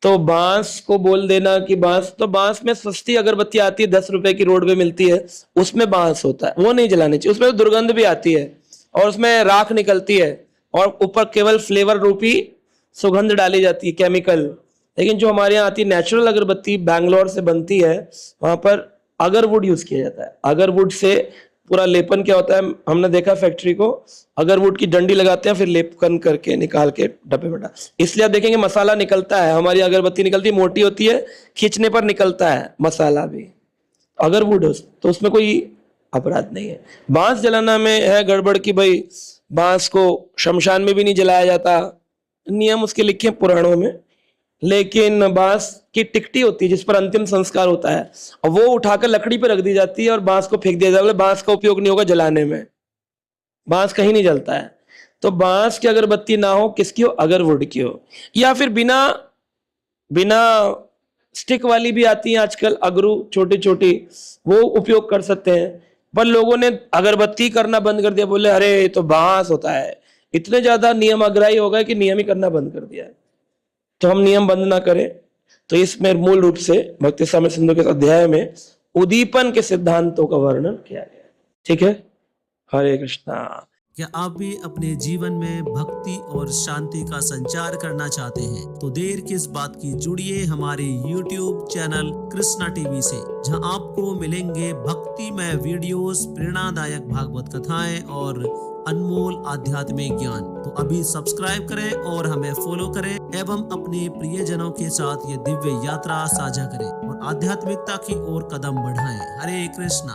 तो बांस को बोल देना कि बांस, तो बांस में सस्ती अगरबत्ती आती है, 10 रुपए की रोड पे मिलती है, उसमें बांस होता है, वो नहीं जलानी चाहिए। उसमें तो दुर्गंध भी आती है और उसमें राख निकलती है और ऊपर केवल फ्लेवर रूपी सुगंध डाली जाती है, केमिकल। लेकिन जो हमारे यहाँ आती है नेचुरल अगरबत्ती, बैंगलोर से बनती है, वहां पर अगरवुड यूज किया जाता है। अगरवुड से पूरा लेपन क्या होता है, हमने देखा फैक्ट्री को, अगरवुड की डंडी लगाते हैं, फिर लेपन करके निकाल के डब्बे में डाल। इसलिए आप देखेंगे मसाला निकलता है, हमारी अगरबत्ती निकलती है, मोटी होती है, खींचने पर निकलता है मसाला भी। अगरवुड हो तो उसमें कोई अपराध नहीं है। बांस जलाना में है गड़बड़ कि भाई बांस को शमशान में भी नहीं जलाया जाता, नियम उसके लिखे हैं पुराणों में। लेकिन बांस की टिकटी होती है जिस पर अंतिम संस्कार होता है, और वो उठाकर लकड़ी पर रख दी जाती है और बांस को फेंक दिया जाता है। बांस का उपयोग नहीं होगा जलाने में, बांस कहीं नहीं जलता है। तो बांस की अगरबत्ती ना हो, किसकी हो? अगरवुड की हो। या फिर बिना बिना स्टिक वाली भी आती है आजकल, अगरू छोटी छोटी, वो उपयोग कर सकते हैं। पर लोगों ने अगरबत्ती करना बंद कर दिया, बोले अरे ये तो बांस होता है। इतने ज्यादा नियम अग्राही हो गए कि नियम ही करना बंद कर दिया है। तो हम नियम बंद ना करें। तो इसमें मूल रूप से भक्ति साम्य सिंधु के अध्याय में उद्दीपन के सिद्धांतों का वर्णन किया गया। ठीक है, हरे कृष्णा। क्या आप भी अपने जीवन में भक्ति और शांति का संचार करना चाहते हैं? तो देर किस बात की, जुड़िए हमारे YouTube चैनल कृष्णा टीवी से, जहां आपको मिलेंगे भक्तिमय वीडियोस, प्रेरणादायक भागवत कथाएं और अनमोल आध्यात्मिक ज्ञान। तो अभी सब्सक्राइब करें और हमें फॉलो करें एवं अपने प्रियजनों के साथ ये दिव्य यात्रा साझा करें और आध्यात्मिकता की ओर कदम बढ़ाएं। हरे कृष्णा।